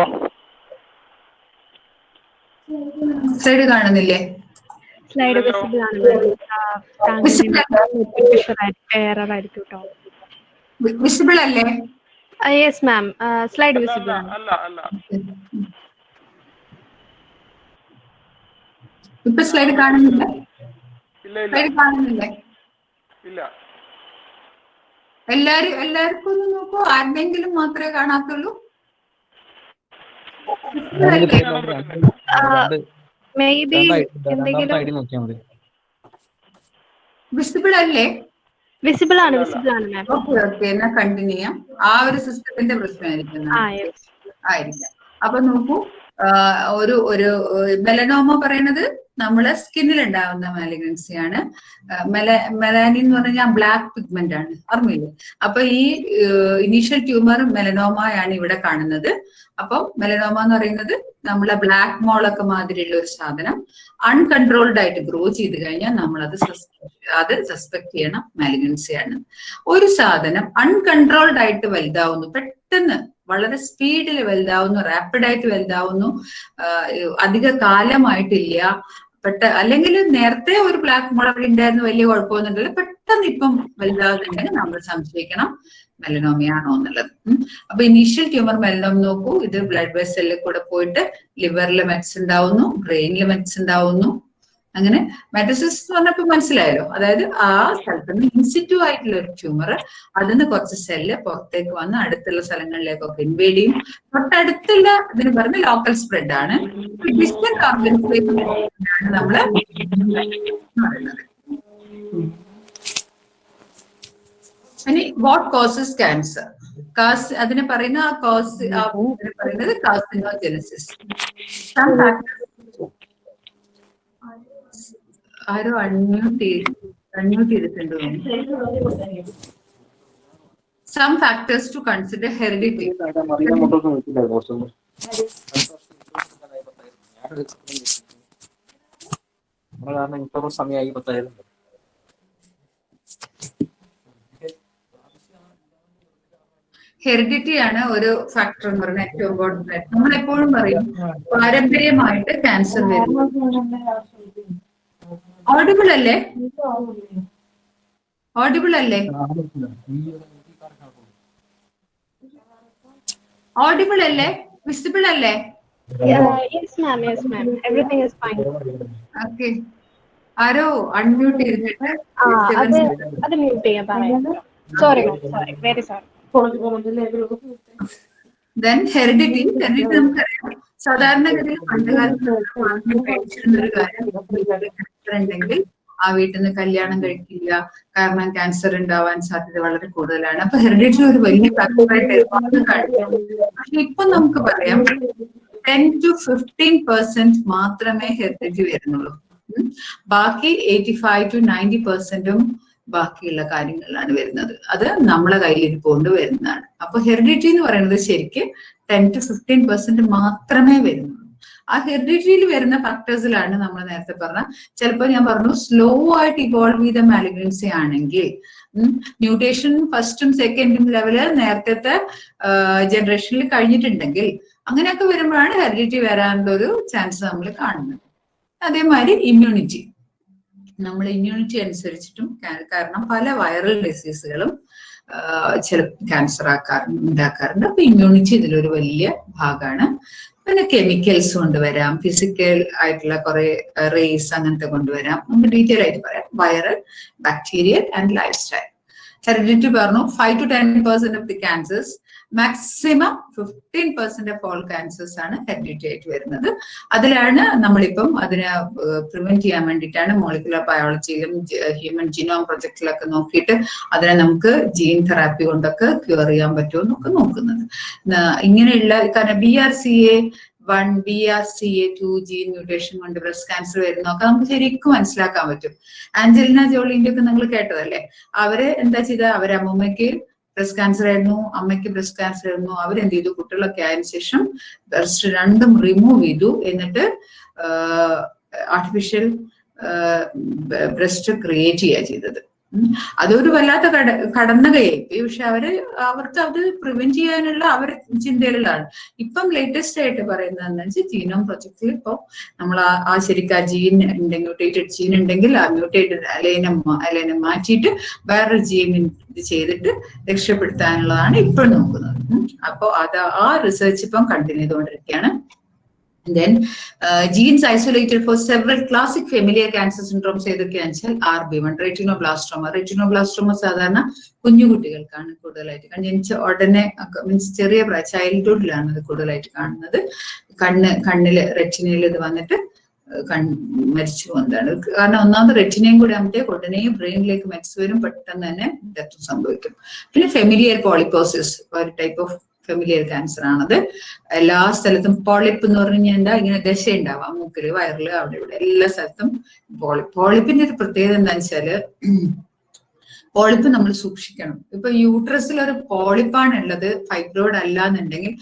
സൈഡ് കാണുന്നില്ലേ? സ്ലൈഡ് വിസിബിൾ ആണ്. വിസിബിൾ അല്ലേ? യെസ് മാം, സ്ലൈഡ് വിസിബിൾ ആണ്. ഇപ്പൊ സ്ലൈഡ് കാണുന്നില്ല? സ്ലൈഡ് കാണുന്നില്ലേ? എല്ലാവർക്കും ഒന്ന് നോക്കൂ, ആരുടെങ്കിലും മാത്രമേ കാണാത്തുള്ളൂ? വിസിബിൾ അല്ലേ? വിസിബിൾ ആണ്, വിസിബിൾ ആണ് മാം. ഓക്കെ ഓക്കെ, എന്നാ കണ്ടിന്യൂ ചെയ്യാം. ആ ഒരു സിസ്റ്റത്തിന്റെ പ്രശ്നമായിരിക്കും. അപ്പൊ നോക്കൂ, ഒരു മെലനോമ പറയുന്നത് നമ്മളെ സ്കിന്നിൽ ഉണ്ടാവുന്ന മാലിഗ്നൻസിയാണ്. മെലാനിൻ എന്ന് പറഞ്ഞാൽ ബ്ലാക്ക് പിഗ്മെന്റ് ആണ്, ഓർമ്മയില്ലേ? അപ്പൊ ഈ ഇനീഷ്യൽ ട്യൂമർ മെലനോമയാണ് ഇവിടെ കാണുന്നത്. അപ്പൊ മെലനോമ എന്ന് പറയുന്നത് നമ്മളെ ബ്ലാക്ക് മോളൊക്കെ മാതിരിയുള്ള ഒരു സാധനം അൺകൺട്രോൾഡ് ആയിട്ട് ഗ്രോ ചെയ്ത് കഴിഞ്ഞാൽ നമ്മൾ അത് സസ്പെക്ട് ചെയ്യണം മാലിഗ്നൻസിയാണ്. ഒരു സാധനം അൺകൺട്രോൾഡ് ആയിട്ട് വലുതാവുന്നു, പെട്ടെന്ന് വളരെ സ്പീഡിൽ വലുതാവുന്നു, റാപ്പിഡായിട്ട് വലുതാവുന്നു, അധിക കാലമായിട്ടില്ല, അല്ലെങ്കിൽ നേരത്തെ ഒരു ബ്ലാക്ക് മോളവിടെ ഉണ്ടായിരുന്നു, വലിയ കുഴപ്പമൊന്നുമില്ല. പെട്ടെന്ന് ഇപ്പം വലുതാകുന്നുണ്ടെങ്കിൽ നമ്മൾ സംശയിക്കണം മെലനോമിയാണോ എന്നുള്ളത്. അപ്പൊ ഇനീഷ്യൽ ട്യൂമർ മെലനോം നോക്കൂ, ഇത് ബ്ലഡ് വെസലിൽ കൂടെ പോയിട്ട് ലിവറിൽ മെറ്റ്സ് ഉണ്ടാവുന്നു, ബ്രെയിനിൽ മെറ്റ്സ് ഉണ്ടാവുന്നു. അങ്ങനെ മെറ്റസിസ് എന്ന് പറഞ്ഞപ്പോ മനസ്സിലായല്ലോ, അതായത് ആ സ്ഥലത്ത് നിന്ന് ഇൻസിറ്റീവ് ആയിട്ടുള്ള ഒരു ട്യൂമർ, അതിന് കുറച്ച് സെല്ല് പുറത്തേക്ക് വന്ന് അടുത്തുള്ള സ്ഥലങ്ങളിലേക്കൊക്കെ ഇൻവേഡ് ചെയ്യും. തൊട്ടടുത്തുള്ള ഇതിന് പറഞ്ഞ ലോക്കൽ സ്പ്രെഡ് ആണ്. ഡിസ്റ്റന്റ് ഓർഗൻസിലേക്ക് നമ്മള് പറയുന്നത്. ഇനി വാട്ട് കോസസ് ക്യാൻസർ? അതിന് പറയുന്ന ആ കോസ് പറയുന്നത് കാർസിനോജെനസിസ്. ആരോ അൺമ്യൂട്ട് ചെയ്തിട്ടുണ്ട്. Some factors to consider: heredity. Heredity ആണ് ഒരു ഫാക്ടർ എന്ന് പറയുന്നത്, ഏറ്റവും ഇമ്പോർട്ടന്റ് ആയിട്ട്. നമ്മൾ എപ്പോഴും പറയും പാരമ്പര്യമായിട്ട് ക്യാൻസർ വരും. ഓഡിബിൾ അല്ലേ? ഓഡിബിൾ അല്ലേ? ഓഡിബിൾ അല്ലേ? വിസിബിൾ അല്ലേ? Yes ma'am, yes ma'am, everything is fine. Okay. Arrow unmute ചെയ്തിട്ട് അത് മ്യൂട്ട് ചെയ്യാൻ പറയാം. Sorry, very sorry. Then heredity നമുക്കറിയാം, സാധാരണഗതിയിൽ പണ്ടുകാലത്ത് ഒരു കാര്യം ഉണ്ടെങ്കിൽ ആ വീട്ടിൽ നിന്ന് കല്യാണം കഴിക്കില്ല, കാരണം ക്യാൻസർ ഉണ്ടാവാൻ സാധ്യത വളരെ കൂടുതലാണ്. അപ്പൊ ഹെറിഡിറ്റി ഒരു വലിയ ഫാക്ടറായിട്ട് കാണിക്കും. പക്ഷെ ഇപ്പൊ നമുക്ക് പറയാം 10 to 15% മാത്രമേ ഹെറിഡിറ്റി വരുന്നുള്ളൂ. ബാക്കി 85 to 90% ബാക്കിയുള്ള കാര്യങ്ങളിലാണ് വരുന്നത്. അത് നമ്മളെ കയ്യിലിരിപ്പോണ്ട് വരുന്നതാണ്. അപ്പൊ ഹെറിഡിറ്റി എന്ന് പറയുന്നത് ശരിക്കും 10 to 15% മാത്രമേ വരുന്നുള്ളൂ. ആ ഹെറിഡിറ്റിയിൽ വരുന്ന ഫാക്ടേഴ്സിലാണ് നമ്മൾ നേരത്തെ പറഞ്ഞ, ചിലപ്പോൾ ഞാൻ പറഞ്ഞു സ്ലോ ആയിട്ട് ഇവോൾവ് ചെയ്ത മാലിഗ്നൻസി ആണെങ്കിൽ, മ്യൂട്ടേഷൻ ഫസ്റ്റും സെക്കൻഡും ലെവല് നേരത്തെ ജനറേഷനിൽ കഴിഞ്ഞിട്ടുണ്ടെങ്കിൽ, അങ്ങനെയൊക്കെ വരുമ്പോഴാണ് ഹെറിഡിറ്റി വരാനുള്ള ഒരു ചാൻസ് നമ്മൾ കാണുന്നത്. അതേമാതിരി ഇമ്മ്യൂണിറ്റി, നമ്മൾ ഇമ്മ്യൂണിറ്റി അനുസരിച്ചിട്ടും, കാരണം പല വൈറൽ ഡിസീസുകളും ചില ക്യാൻസർ ഉണ്ടാക്കാറുണ്ട്. അപ്പൊ ഇമ്മ്യൂണിറ്റി ഇതിലൊരു വലിയ ഭാഗമാണ്. പിന്നെ കെമിക്കൽസ് കൊണ്ടുവരാം, ഫിസിക്കൽ ആയിട്ടുള്ള കുറെ റേസ് അങ്ങനത്തെ കൊണ്ടുവരാം. നമുക്ക് ഡീറ്റെയിൽ ആയിട്ട് പറയാം. Viral, bacterial and life style. Heredity പറഞ്ഞു 5 to 10% of the cancers, maximum 15% of all cancers ആണ് ഹെറിഡിറ്റി ആയിട്ട് വരുന്നത്. അതിലാണ് നമ്മളിപ്പം അതിനെ പ്രിവെന്റ് ചെയ്യാൻ വേണ്ടിയിട്ടാണ് മോളിക്കുലർ ബയോളജിയിലും ഹ്യൂമൻ ജിനോം പ്രൊജക്റ്റിലൊക്കെ നോക്കിയിട്ട് അതിനെ നമുക്ക് ജീൻ തെറാപ്പി കൊണ്ടൊക്കെ ക്യൂർ ചെയ്യാൻ പറ്റുമോ എന്നൊക്കെ നോക്കുന്നത്. ഇങ്ങനെയുള്ള കാരണം BRCA1, BRCA2 ജീൻ മ്യൂട്ടേഷൻ കൊണ്ട് ബ്രസ്റ്റ് ക്യാൻസർ വരുന്നൊക്കെ നമുക്ക് ശരിക്കും മനസ്സിലാക്കാൻ പറ്റും. ആഞ്ചലിന ജോളിന്റെ ഒക്കെ നിങ്ങൾ കേട്ടതല്ലേ, അവര് എന്താ ചെയ്ത, അവരെ അമ്മൂമ്മയ്ക്ക് ബ്രസ്റ്റ് ക്യാൻസർ ആയിരുന്നു, അമ്മയ്ക്ക് ബ്രസ്റ്റ് ക്യാൻസർ ആയിരുന്നു. അവരെന്ത് ചെയ്തു, കുട്ടികളൊക്കെ ആയതിനു ശേഷം ബ്രസ്റ്റ് രണ്ടും റിമൂവ് ചെയ്തു, എന്നിട്ട് ആർട്ടിഫിഷ്യൽ ബ്രസ്റ്റ് ക്രിയേറ്റ് ചെയ്യുക ചെയ്തത്. അതൊരു വല്ലാത്ത കടന്ന കയ്യായി. പക്ഷെ അവർക്ക് അത് പ്രിവെന്റ് ചെയ്യാനുള്ള അവർ ചിന്തയിലുള്ളതാണ്. ഇപ്പം ലേറ്റസ്റ്റ് ആയിട്ട് പറയുന്നത് എന്താ വെച്ചാൽ, ജീനോം പ്രൊജക്റ്റിൽ ഇപ്പോൾ നമ്മൾ ആ ശരിക്കും ആ ജീൻ മ്യൂട്ടേറ്റഡ് ജീൻ ഉണ്ടെങ്കിൽ ആ മ്യൂട്ടേറ്റഡ് അലൈനെ മാറ്റിയിട്ട് വേറൊരു ജീൻ ഇത് ചെയ്തിട്ട് രക്ഷപ്പെടുത്താനുള്ളതാണ് ഇപ്പോൾ നോക്കുന്നത്. അപ്പോൾ ആ റിസർച്ച് ഇപ്പം കണ്ടിന്യൂ ചെയ്തുകൊണ്ടിരിക്കുകയാണ്. Then genes isolated for several classic familiar cancer syndromes ഏതൊക്കെയാണെന്ന് വെച്ചാൽ RB1, retinoblastoma. Retinoblastoma സാധാരണ കുഞ്ഞുകുട്ടികൾക്കാണ് കൂടുതലായിട്ട്, കാരണം ജനിച്ച ഉടനെ മീൻസ് ചെറിയ ചൈൽഡ്ഹുഡിലാണ് ഇത് കൂടുതലായിട്ട് കാണുന്നത്. കണ്ണില് റെറ്റിനയിൽ ഇത് വന്നിട്ട് മരിച്ചു പോകുന്നതാണ്. കാരണം ഒന്നാമത് റെറ്റിനയും കൂടെ ആകുമ്പോഴത്തേക്ക് ഉടനെ ബ്രെയിനിലേക്ക് മെറ്റ്സ് വരും, പെട്ടെന്ന് തന്നെ ഡെത്തും സംഭവിക്കും. പിന്നെ ഫെമിലിയർ പോളിപ്പോസിസ് ഒരു ടൈപ്പ് ഓഫ് ഫെമിലിയർ ക്യാൻസർ ആണത്. എല്ലാ സ്ഥലത്തും പോളിപ്പ് എന്ന് പറഞ്ഞു കഴിഞ്ഞാൽ എന്താ, ഇങ്ങനെ ദശ ഉണ്ടാവാം, മൂക്കില്, വയറില്, അവിടെ ഇവിടെ എല്ലാ സ്ഥലത്തും പോളിപ്പിന്റെ ഒരു പ്രത്യേകത എന്താണെന്ന് വെച്ചാല്, പോളിപ്പ് നമ്മൾ സൂക്ഷിക്കണം. ഇപ്പൊ യൂട്രസിൽ ഒരു പോളിപ്പാണ് ഉള്ളത്, ഫൈബ്രോയിഡ് അല്ല എന്നുണ്ടെങ്കിൽ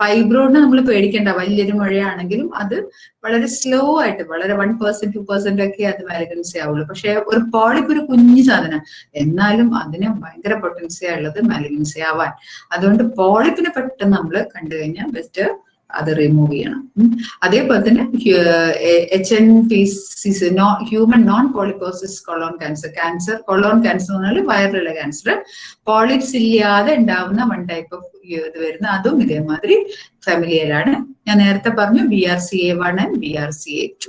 ഫൈബ്രോയിഡിനെ നമ്മൾ പേടിക്കേണ്ട. വലിയൊരു മുഴയാണെങ്കിലും അത് വളരെ സ്ലോ ആയിട്ട്, വളരെ 1%, 2% ഒക്കെ അത് മാലിഗ്നൻസി ആവുള്ളൂ. പക്ഷെ ഒരു പോളിപ്പ് ഒരു കുഞ്ഞു സാധനം, എന്നാലും അതിന് ഭയങ്കര പൊട്ടൻസി ഉള്ളത് മാലിഗ്നൻസി ആവാൻ. അതുകൊണ്ട് പോളിപ്പിനെ പെട്ടെന്ന് നമ്മൾ കണ്ടു കഴിഞ്ഞാൽ ബെസ്റ്റ് അത് റിമൂവ് ചെയ്യണം. അതേപോലെ തന്നെ HNPCC human non polyposis colon cancer colon cancer എന്ന് പറഞ്ഞാൽ വയറിലുള്ള ക്യാൻസർ, പോളിപ്സ് ഇല്ലാതെ ഉണ്ടാവുന്ന വൺ ടൈപ്പ് ഓഫ് ഇത് വരുന്ന അതും ഇതേമാതിരി ഫാമിലിയിലാണ്. ഞാൻ നേരത്തെ പറഞ്ഞു BRCA1 ആൻഡ് BRCA2.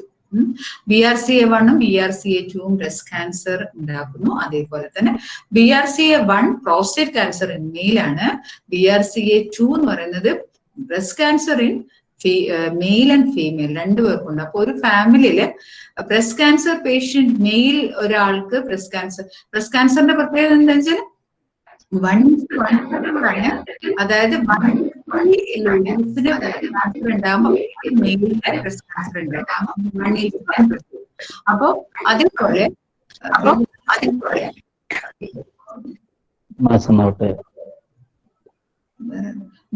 BRCA1 ഉം BRCA2 ഉം ബ്രസ്റ്റ് ക്യാൻസർ ഉണ്ടാക്കുന്നു. അതേപോലെ തന്നെ BRCA1 prostate cancer in മെയിലാണ്. BRCA2 എന്ന് പറയുന്നത് breast cancer in male and female രണ്ടുപേർക്കുണ്ട്. അപ്പൊ ഒരു ഫാമിലിയില് ബ്രസ്റ്റ് ക്യാൻസർ പേഷ്യന്റ് മെയിൽ ഒരാൾക്ക് ബ്രസ്റ്റ് ക്യാൻസറിന്റെ പ്രത്യേകത എന്താ വെച്ചാൽ 1:1 അതായത് ക്യാൻസർ ഉണ്ടാകുമ്പോൾ മെയിലിന്റെ ബ്രസ്റ്റ് ക്യാൻസർ ഉണ്ടാകും. അപ്പൊ അതേപോലെ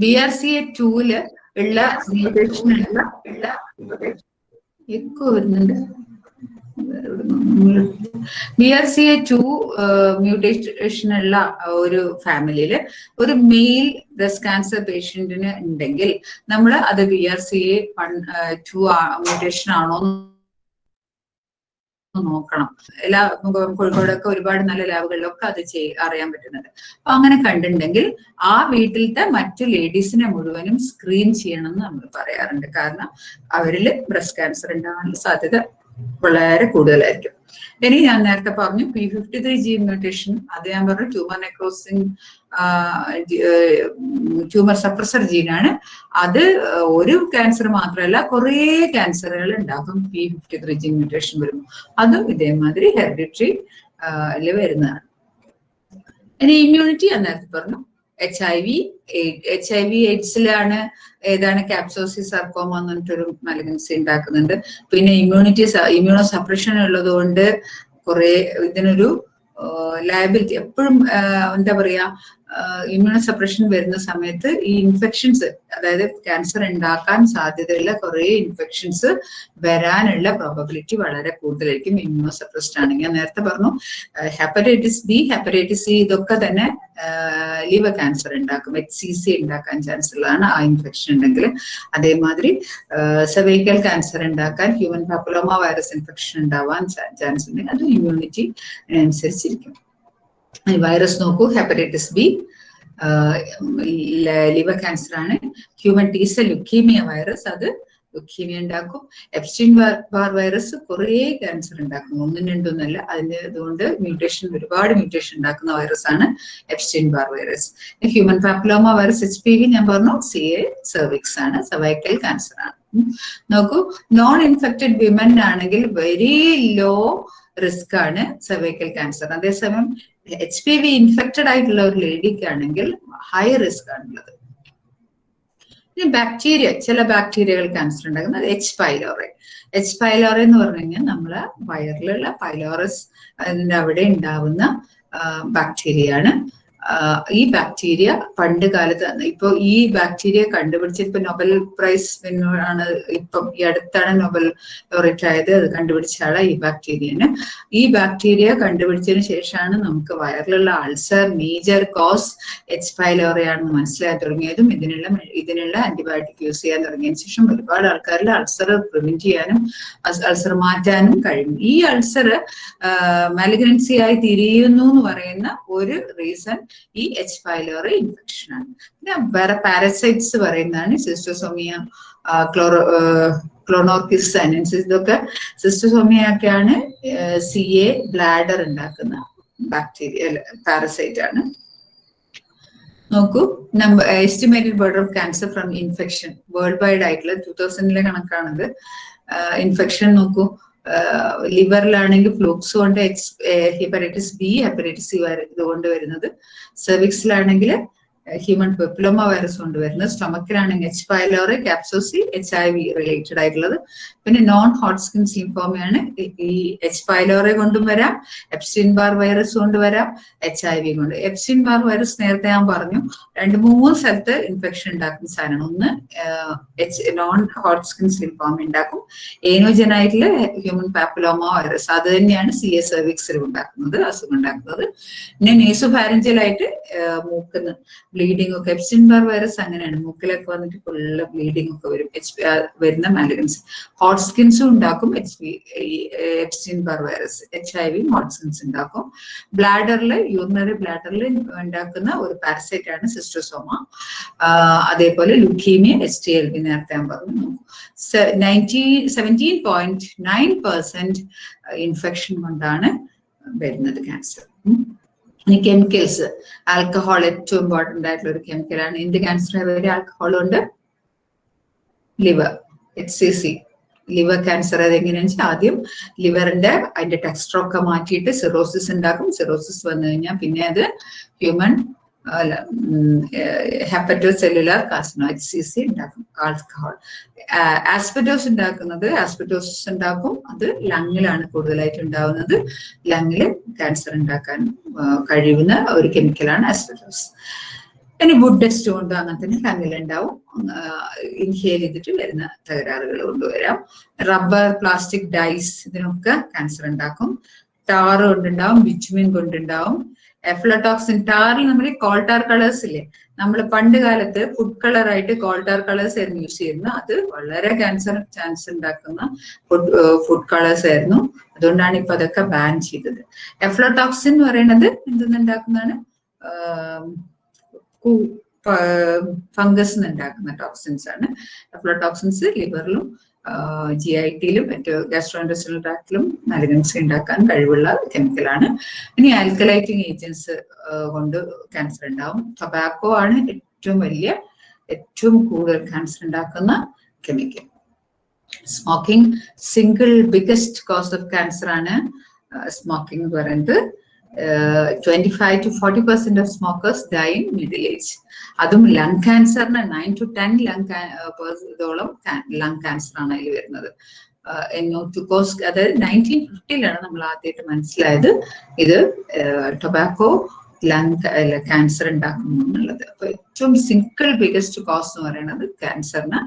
BRCA2 ഉള്ള മ്യൂട്ടേഷനുള്ള എക്കോ വരുന്നുണ്ട്. BRCA2 മ്യൂട്ടേഷനുള്ള ഒരു ഫാമിലിയില് ഒരു മെയിൽ ബ്രസ്റ്റ് ക്യാൻസർ പേഷ്യന്റിന് ഉണ്ടെങ്കിൽ നമ്മൾ അത് BRCA2 മ്യൂട്ടേഷൻ ആണോ നോക്കണം. എല്ലാ കോഴിക്കോടൊക്കെ ഒരുപാട് നല്ല ലാബുകളിലൊക്കെ അത് അറിയാൻ പറ്റുന്നുണ്ട്. അപ്പൊ അങ്ങനെ കണ്ടിട്ടുണ്ടെങ്കിൽ ആ വീട്ടിലത്തെ മറ്റു ലേഡീസിനെ മുഴുവനും സ്ക്രീൻ ചെയ്യണം എന്ന് നമ്മൾ പറയാറുണ്ട്. കാരണം അവരിൽ ബ്രസ്റ്റ് ക്യാൻസർ ഉണ്ടാകാനുള്ള സാധ്യത വളരെ കൂടുതലായിരിക്കും. ഇനി ഞാൻ നേരത്തെ പറഞ്ഞു P53 ജീൻ മ്യൂട്ടേഷൻ, അത് ഞാൻ പറഞ്ഞു ട്യൂമർ നെക്രോസിങ് ട്യൂമർ സപ്രസർ ജീനാണ്. അത് ഒരു ക്യാൻസർ മാത്രമല്ല കുറെ ക്യാൻസറുകൾ ഉണ്ടാകും P53 ജീൻ മ്യൂട്ടേഷൻ വരുമ്പോൾ. അതും ഇതേമാതിരി ഹെറിഡിറ്ററി വരുന്നതാണ്. ഇനി ഇമ്മ്യൂണിറ്റി ഞാൻ നേരത്തെ പറഞ്ഞു HIV എയ്ഡ്സിലാണ് ഏതാണ് ക്യാപ്സോസി സർക്കോമ എന്ന് പറഞ്ഞിട്ടൊരു മലിഗ്നൻസി ഉണ്ടാക്കുന്നുണ്ട്. പിന്നെ ഇമ്മ്യൂണോ സപ്രഷൻ ഉള്ളത് കൊണ്ട് കുറെ ഇതിനൊരു ലയബിലിറ്റി എപ്പോഴും എന്താ പറയാ ഇമ്മ്യൂണോ സപ്രഷൻ വരുന്ന സമയത്ത് ഈ ഇൻഫെക്ഷൻസ് അതായത് ക്യാൻസർ ഉണ്ടാക്കാൻ സാധ്യതയുള്ള കുറെ ഇൻഫെക്ഷൻസ് വരാനുള്ള പ്രോബബിലിറ്റി വളരെ കൂടുതലായിരിക്കും ഇമ്മ്യൂണോ സപ്രസ്ഡ് ആണെങ്കിൽ. ഞാൻ നേരത്തെ പറഞ്ഞു ഹെപ്പറ്റൈറ്റിസ് ബി ഹെപ്പറ്റൈറ്റിസ് സി ഇതൊക്കെ തന്നെ ലിവർ ക്യാൻസർ ഉണ്ടാക്കും, HCC ഉണ്ടാക്കാൻ ചാൻസ് ഉള്ളതാണ് ആ ഇൻഫെക്ഷൻ ഉണ്ടെങ്കിൽ. അതേമാതിരി സെർവൈക്കൽ ക്യാൻസർ ഉണ്ടാക്കാൻ ഹ്യൂമൻ പാപ്പിലോമ വൈറസ് ഇൻഫെക്ഷൻ ഉണ്ടാവാൻ ചാൻസ് ഉണ്ടെങ്കിൽ അത് ഇമ്മ്യൂണിറ്റി അനുസരിച്ചിരിക്കും. വൈറസ് നോക്കൂ, ഹെപ്പറ്റൈറ്റിസ് ബി ലിവർ ക്യാൻസർ ആണ്. ഹ്യൂമൻ ടീസെൽ ലുക്കീമിയ വൈറസ് അത് ലുക്കീമിയ ഉണ്ടാക്കും. എപ്സ്റ്റീൻ ബാർ വൈറസ് കുറേ ക്യാൻസർ ഉണ്ടാക്കും, ഒന്നും രണ്ടൊന്നല്ല. അതിന്റെ അതുകൊണ്ട് ഒരുപാട് മ്യൂട്ടേഷൻ ഉണ്ടാക്കുന്ന വൈറസ് ആണ് Epstein Barr virus. Human papilloma virus HPV ഞാൻ പറഞ്ഞു CA സെർവിക്സ് ആണ്, സർവൈക്കൽ ക്യാൻസർ ആണ്. നോക്കൂ, നോൺ ഇൻഫെക്റ്റഡ് വിമൻ ആണെങ്കിൽ വെരി ലോ റിസ്ക് ആണ് സർവൈക്കൽ ക്യാൻസർ. അതേസമയം HPV ഇൻഫെക്റ്റഡ് ആയിട്ടുള്ള ഒരു ലേഡിക്കാണെങ്കിൽ ഹൈ റിസ്ക് ആണുള്ളത്. ഇനി ബാക്ടീരിയ, ചില ബാക്ടീരിയകൾ ക്യാൻസർ ഉണ്ടാക്കുന്നത് H. pylori. H. pylori എന്ന് പറഞ്ഞു കഴിഞ്ഞാൽ നമ്മളെ വയറിലുള്ള പൈലോറസ് അതിന്റെ അവിടെ ഉണ്ടാവുന്ന ബാക്ടീരിയ ആണ്. ഈ ബാക്ടീരിയ പണ്ട് കാലത്ത് ഇപ്പൊ ഈ ബാക്ടീരിയ കണ്ടുപിടിച്ചിട്ട് ഇപ്പൊ നൊബൽ പ്രൈസ് ആണ്, ഇപ്പം ഈ അടുത്താണ് നൊബൽ ലോറേറ്റ് ആയത്. അത് കണ്ടുപിടിച്ച ആളാ ഈ ബാക്ടീരിയന്. ഈ ബാക്ടീരിയ കണ്ടുപിടിച്ചതിന് ശേഷമാണ് നമുക്ക് വയറിലുള്ള ulcer major cause H. pylori ആണെന്ന് മനസ്സിലാക്കി തുടങ്ങിയതും ഇതിനുള്ള ആന്റിബയോട്ടിക് യൂസ് ചെയ്യാൻ തുടങ്ങിയതിനു ശേഷം ഒരുപാട് ആൾക്കാരിൽ അൾസർ പ്രിവെന്റ് ചെയ്യാനും അൾസർ മാറ്റാനും കഴിയും. ഈ അൾസർ മാലിഗ്നൻസി ആയി തിരിയുന്നു എന്ന് പറയുന്ന ഒരു റീസൺ ഈ H. pylori ഇൻഫെക്ഷൻ ആണ്. പിന്നെ വേറെ പാരസൈറ്റ്സ് പറയുന്നതാണ് സിസ്റ്റോസോമിയ, ക്ലോണോർക്കിസ് സൈനൻസിസ്. ഇതൊക്കെ സിസ്റ്റോസോമിയ ഒക്കെയാണ് CA ബ്ലാഡർ ഉണ്ടാക്കുന്ന ബാക്ടീരിയ പാരസൈറ്റ് ആണ്. നോക്കൂ, estimated burden of cancer from infection world wide ആയിട്ടുള്ള 2000 കണക്കാണത്. ഇൻഫെക്ഷൻ നോക്കൂ, ലിവറിലാണെങ്കിൽ ഫ്ലൂക്സ് കൊണ്ട് ഹെപ്പറ്റൈറ്റിസ് ബി ഹെപ്പറ്റൈറ്റിസ് സി ഇതുകൊണ്ട് വരുന്നത്, സെർവിക്സിലാണെങ്കിൽ ഹ്യൂമൻ പെപ്പിലോമ വൈറസ് കൊണ്ടുവരുന്നത്, സ്റ്റൊമക്കിലാണെങ്കിൽ H. pylori, കാപ്സോസി, HIV റിലേറ്റഡ് ആയിട്ടുള്ളത്. പിന്നെ നോൺ ഹോട്ട്സ്കിൻസ് ലിംഫോമയാണ് ഈ H. pylori കൊണ്ടും വരാം, എപ്സ്റ്റീൻ ബാർ വൈറസ് കൊണ്ടുവരാം, HIV കൊണ്ട്. എപ്സ്റ്റീൻ ബാർ വൈറസ് നേരത്തെ ഞാൻ പറഞ്ഞു 2-3 സ്ഥലത്ത് ഇൻഫെക്ഷൻ ഉണ്ടാക്കുന്ന സാധനമാണ്. ഒന്ന് നോൺ ഹോട്ട്സ്കിൻസ് ലിംഫോമ ഉണ്ടാക്കും, ഏനോജനായിട്ടുള്ള ഹ്യൂമൻ പാപ്പിലോമ വൈറസ് അത് തന്നെയാണ് CA സെർവിക്സിൽ ഉണ്ടാക്കുന്നത്, അസുഖം ഉണ്ടാക്കുന്നത്. പിന്നെ നേസോഫാരഞ്ചലായിട്ട് മൂക്കുന്ന ബ്ലീഡിംഗ് ഒക്കെ. എപ്സ്റ്റൈൻ-ബാർ വൈറസ് അങ്ങനെയാണ്, മൂക്കിലൊക്കെ വന്നിട്ട് ഫുള്ള് ബ്ലീഡിംഗ് ഒക്കെ വരും. വരുന്ന മാലിഗ്നൻസി. ഹോട്ട് സ്കിൻസും ഉണ്ടാക്കും Epstein-bar virus. HIV hot skins ഉണ്ടാക്കും. ബ്ലാഡറിൽ, യൂറിനറി ബ്ലാഡറിൽ ഉണ്ടാക്കുന്ന ഒരു പാരസൈറ്റ് ആണ് സിസ്റ്റോസോമ. അതേപോലെ ലുക്കീമിയ, HTLV നേരത്തെ ഞാൻ പറഞ്ഞു. 17.9% ഇൻഫെക്ഷൻ കൊണ്ടാണ് വരുന്നത് ക്യാൻസർ. ഇനി കെമിക്കൽസ്, ആൽക്കഹോൾ ഏറ്റവും ഇമ്പോർട്ടന്റ് ആയിട്ടുള്ള ഒരു കെമിക്കലാണ്. എന്ത് ക്യാൻസർ വരെ ആൽക്കഹോൾ ഉണ്ട്? Liver, HCC, liver cancer. അതെങ്ങനെയാണെന്ന് വെച്ചാൽ ആദ്യം ലിവറിന്റെ അതിന്റെ ടെക്സ്ചറൊക്കെ മാറ്റിയിട്ട് സിറോസിസ് ഉണ്ടാക്കും. സിറോസിസ് വന്നു കഴിഞ്ഞാൽ പിന്നെ അത് ഹ്യൂമൻ ഹെപ്പറ്റോസെല്ലുലാർ കാർസിനോമ, HCC ഉണ്ടാക്കും ആൽക്കഹോൾ. ആസ്പെറ്റോസ് ഉണ്ടാക്കും. അത് ലങ്ങിലാണ് കൂടുതലായിട്ട് ഉണ്ടാവുന്നത്. ലങ്ങില് ക്യാൻസർ ഉണ്ടാക്കാൻ കഴിയുന്ന ഒരു കെമിക്കലാണ് ആസ്പെറ്റോസ്. ഇനി വുഡ് ഡസ്റ്റ് കൊണ്ട് അങ്ങനെ തന്നെ ലങ്ങിലുണ്ടാവും. ഇൻഹേൽ ചെയ്തിട്ട് വരുന്ന തകരാറുകൾ കൊണ്ടുവരാം. റബ്ബർ, പ്ലാസ്റ്റിക്, ഡൈസ്, ഇതിനൊക്കെ ക്യാൻസർ ഉണ്ടാക്കും. ടാർ കൊണ്ടുണ്ടാവും, ബിറ്റുമിൻ കൊണ്ടുണ്ടാവും. എഫ്ലടോക്സിൻ, ടാറിൽ നമ്മൾ കോൾട്ടാർ കളേഴ്സ് ഇല്ലേ, നമ്മൾ പണ്ട് കാലത്ത് ഫുഡ് കളർ ആയിട്ട് കോൾട്ടാർ കളേഴ്സ് ആയിരുന്നു യൂസ് ചെയ്യുന്നത്. അത് വളരെ ക്യാൻസർ ചാൻസ് ഉണ്ടാക്കുന്ന ഫുഡ് കളേഴ്സ് ആയിരുന്നു. അതുകൊണ്ടാണ് ഇപ്പൊ അതൊക്കെ ബാൻ ചെയ്തത്. എഫ്ലടോക്സിൻ എന്ന് പറയുന്നത് എന്തെന്നുണ്ടാക്കുന്നതാണ്? ഫംഗസ് ഉണ്ടാക്കുന്ന ടോക്സിൻസ് ആണ്. എഫ്ലടോക്സിൻസ് ലിവറിലും GIT-യിലും മറ്റു ഗാസ്ട്രോഇന്റെസ്റ്റിനൽ ട്രാക്റ്റിലും മാലിഗ്നൻസി ഉണ്ടാക്കാൻ കഴിവുള്ള കെമിക്കലാണ്. ഇനി ആൽക്കലൈറ്റിംഗ് ഏജൻസ് കൊണ്ട് ക്യാൻസർ ഉണ്ടാവും. ടൊബാക്കോ ആണ് ഏറ്റവും കൂടുതൽ ക്യാൻസർ ഉണ്ടാക്കുന്ന chemical. Smoking single biggest cause of cancer ആണ് സ്മോക്കിംഗ് എന്ന് പറയുന്നത്. 25 to 40% of smokers die in middle age. അതും ലങ് ക്യാൻസറിന് 9 to 10 ലങ് ക്യാൻസർ ആണ് അതിൽ വരുന്നത്. അതായത് 1950-ലാണ് നമ്മൾ ആദ്യമായിട്ട് മനസ്സിലായത് ഇത് ടൊബാക്കോ ലങ് ക്യാൻസർ ഉണ്ടാക്കുന്നു എന്നുള്ളത്. അപ്പൊ ഏറ്റവും സിംഗിൾ ബിഗസ്റ്റ് കോസ് എന്ന് പറയുന്നത് ക്യാൻസറിന്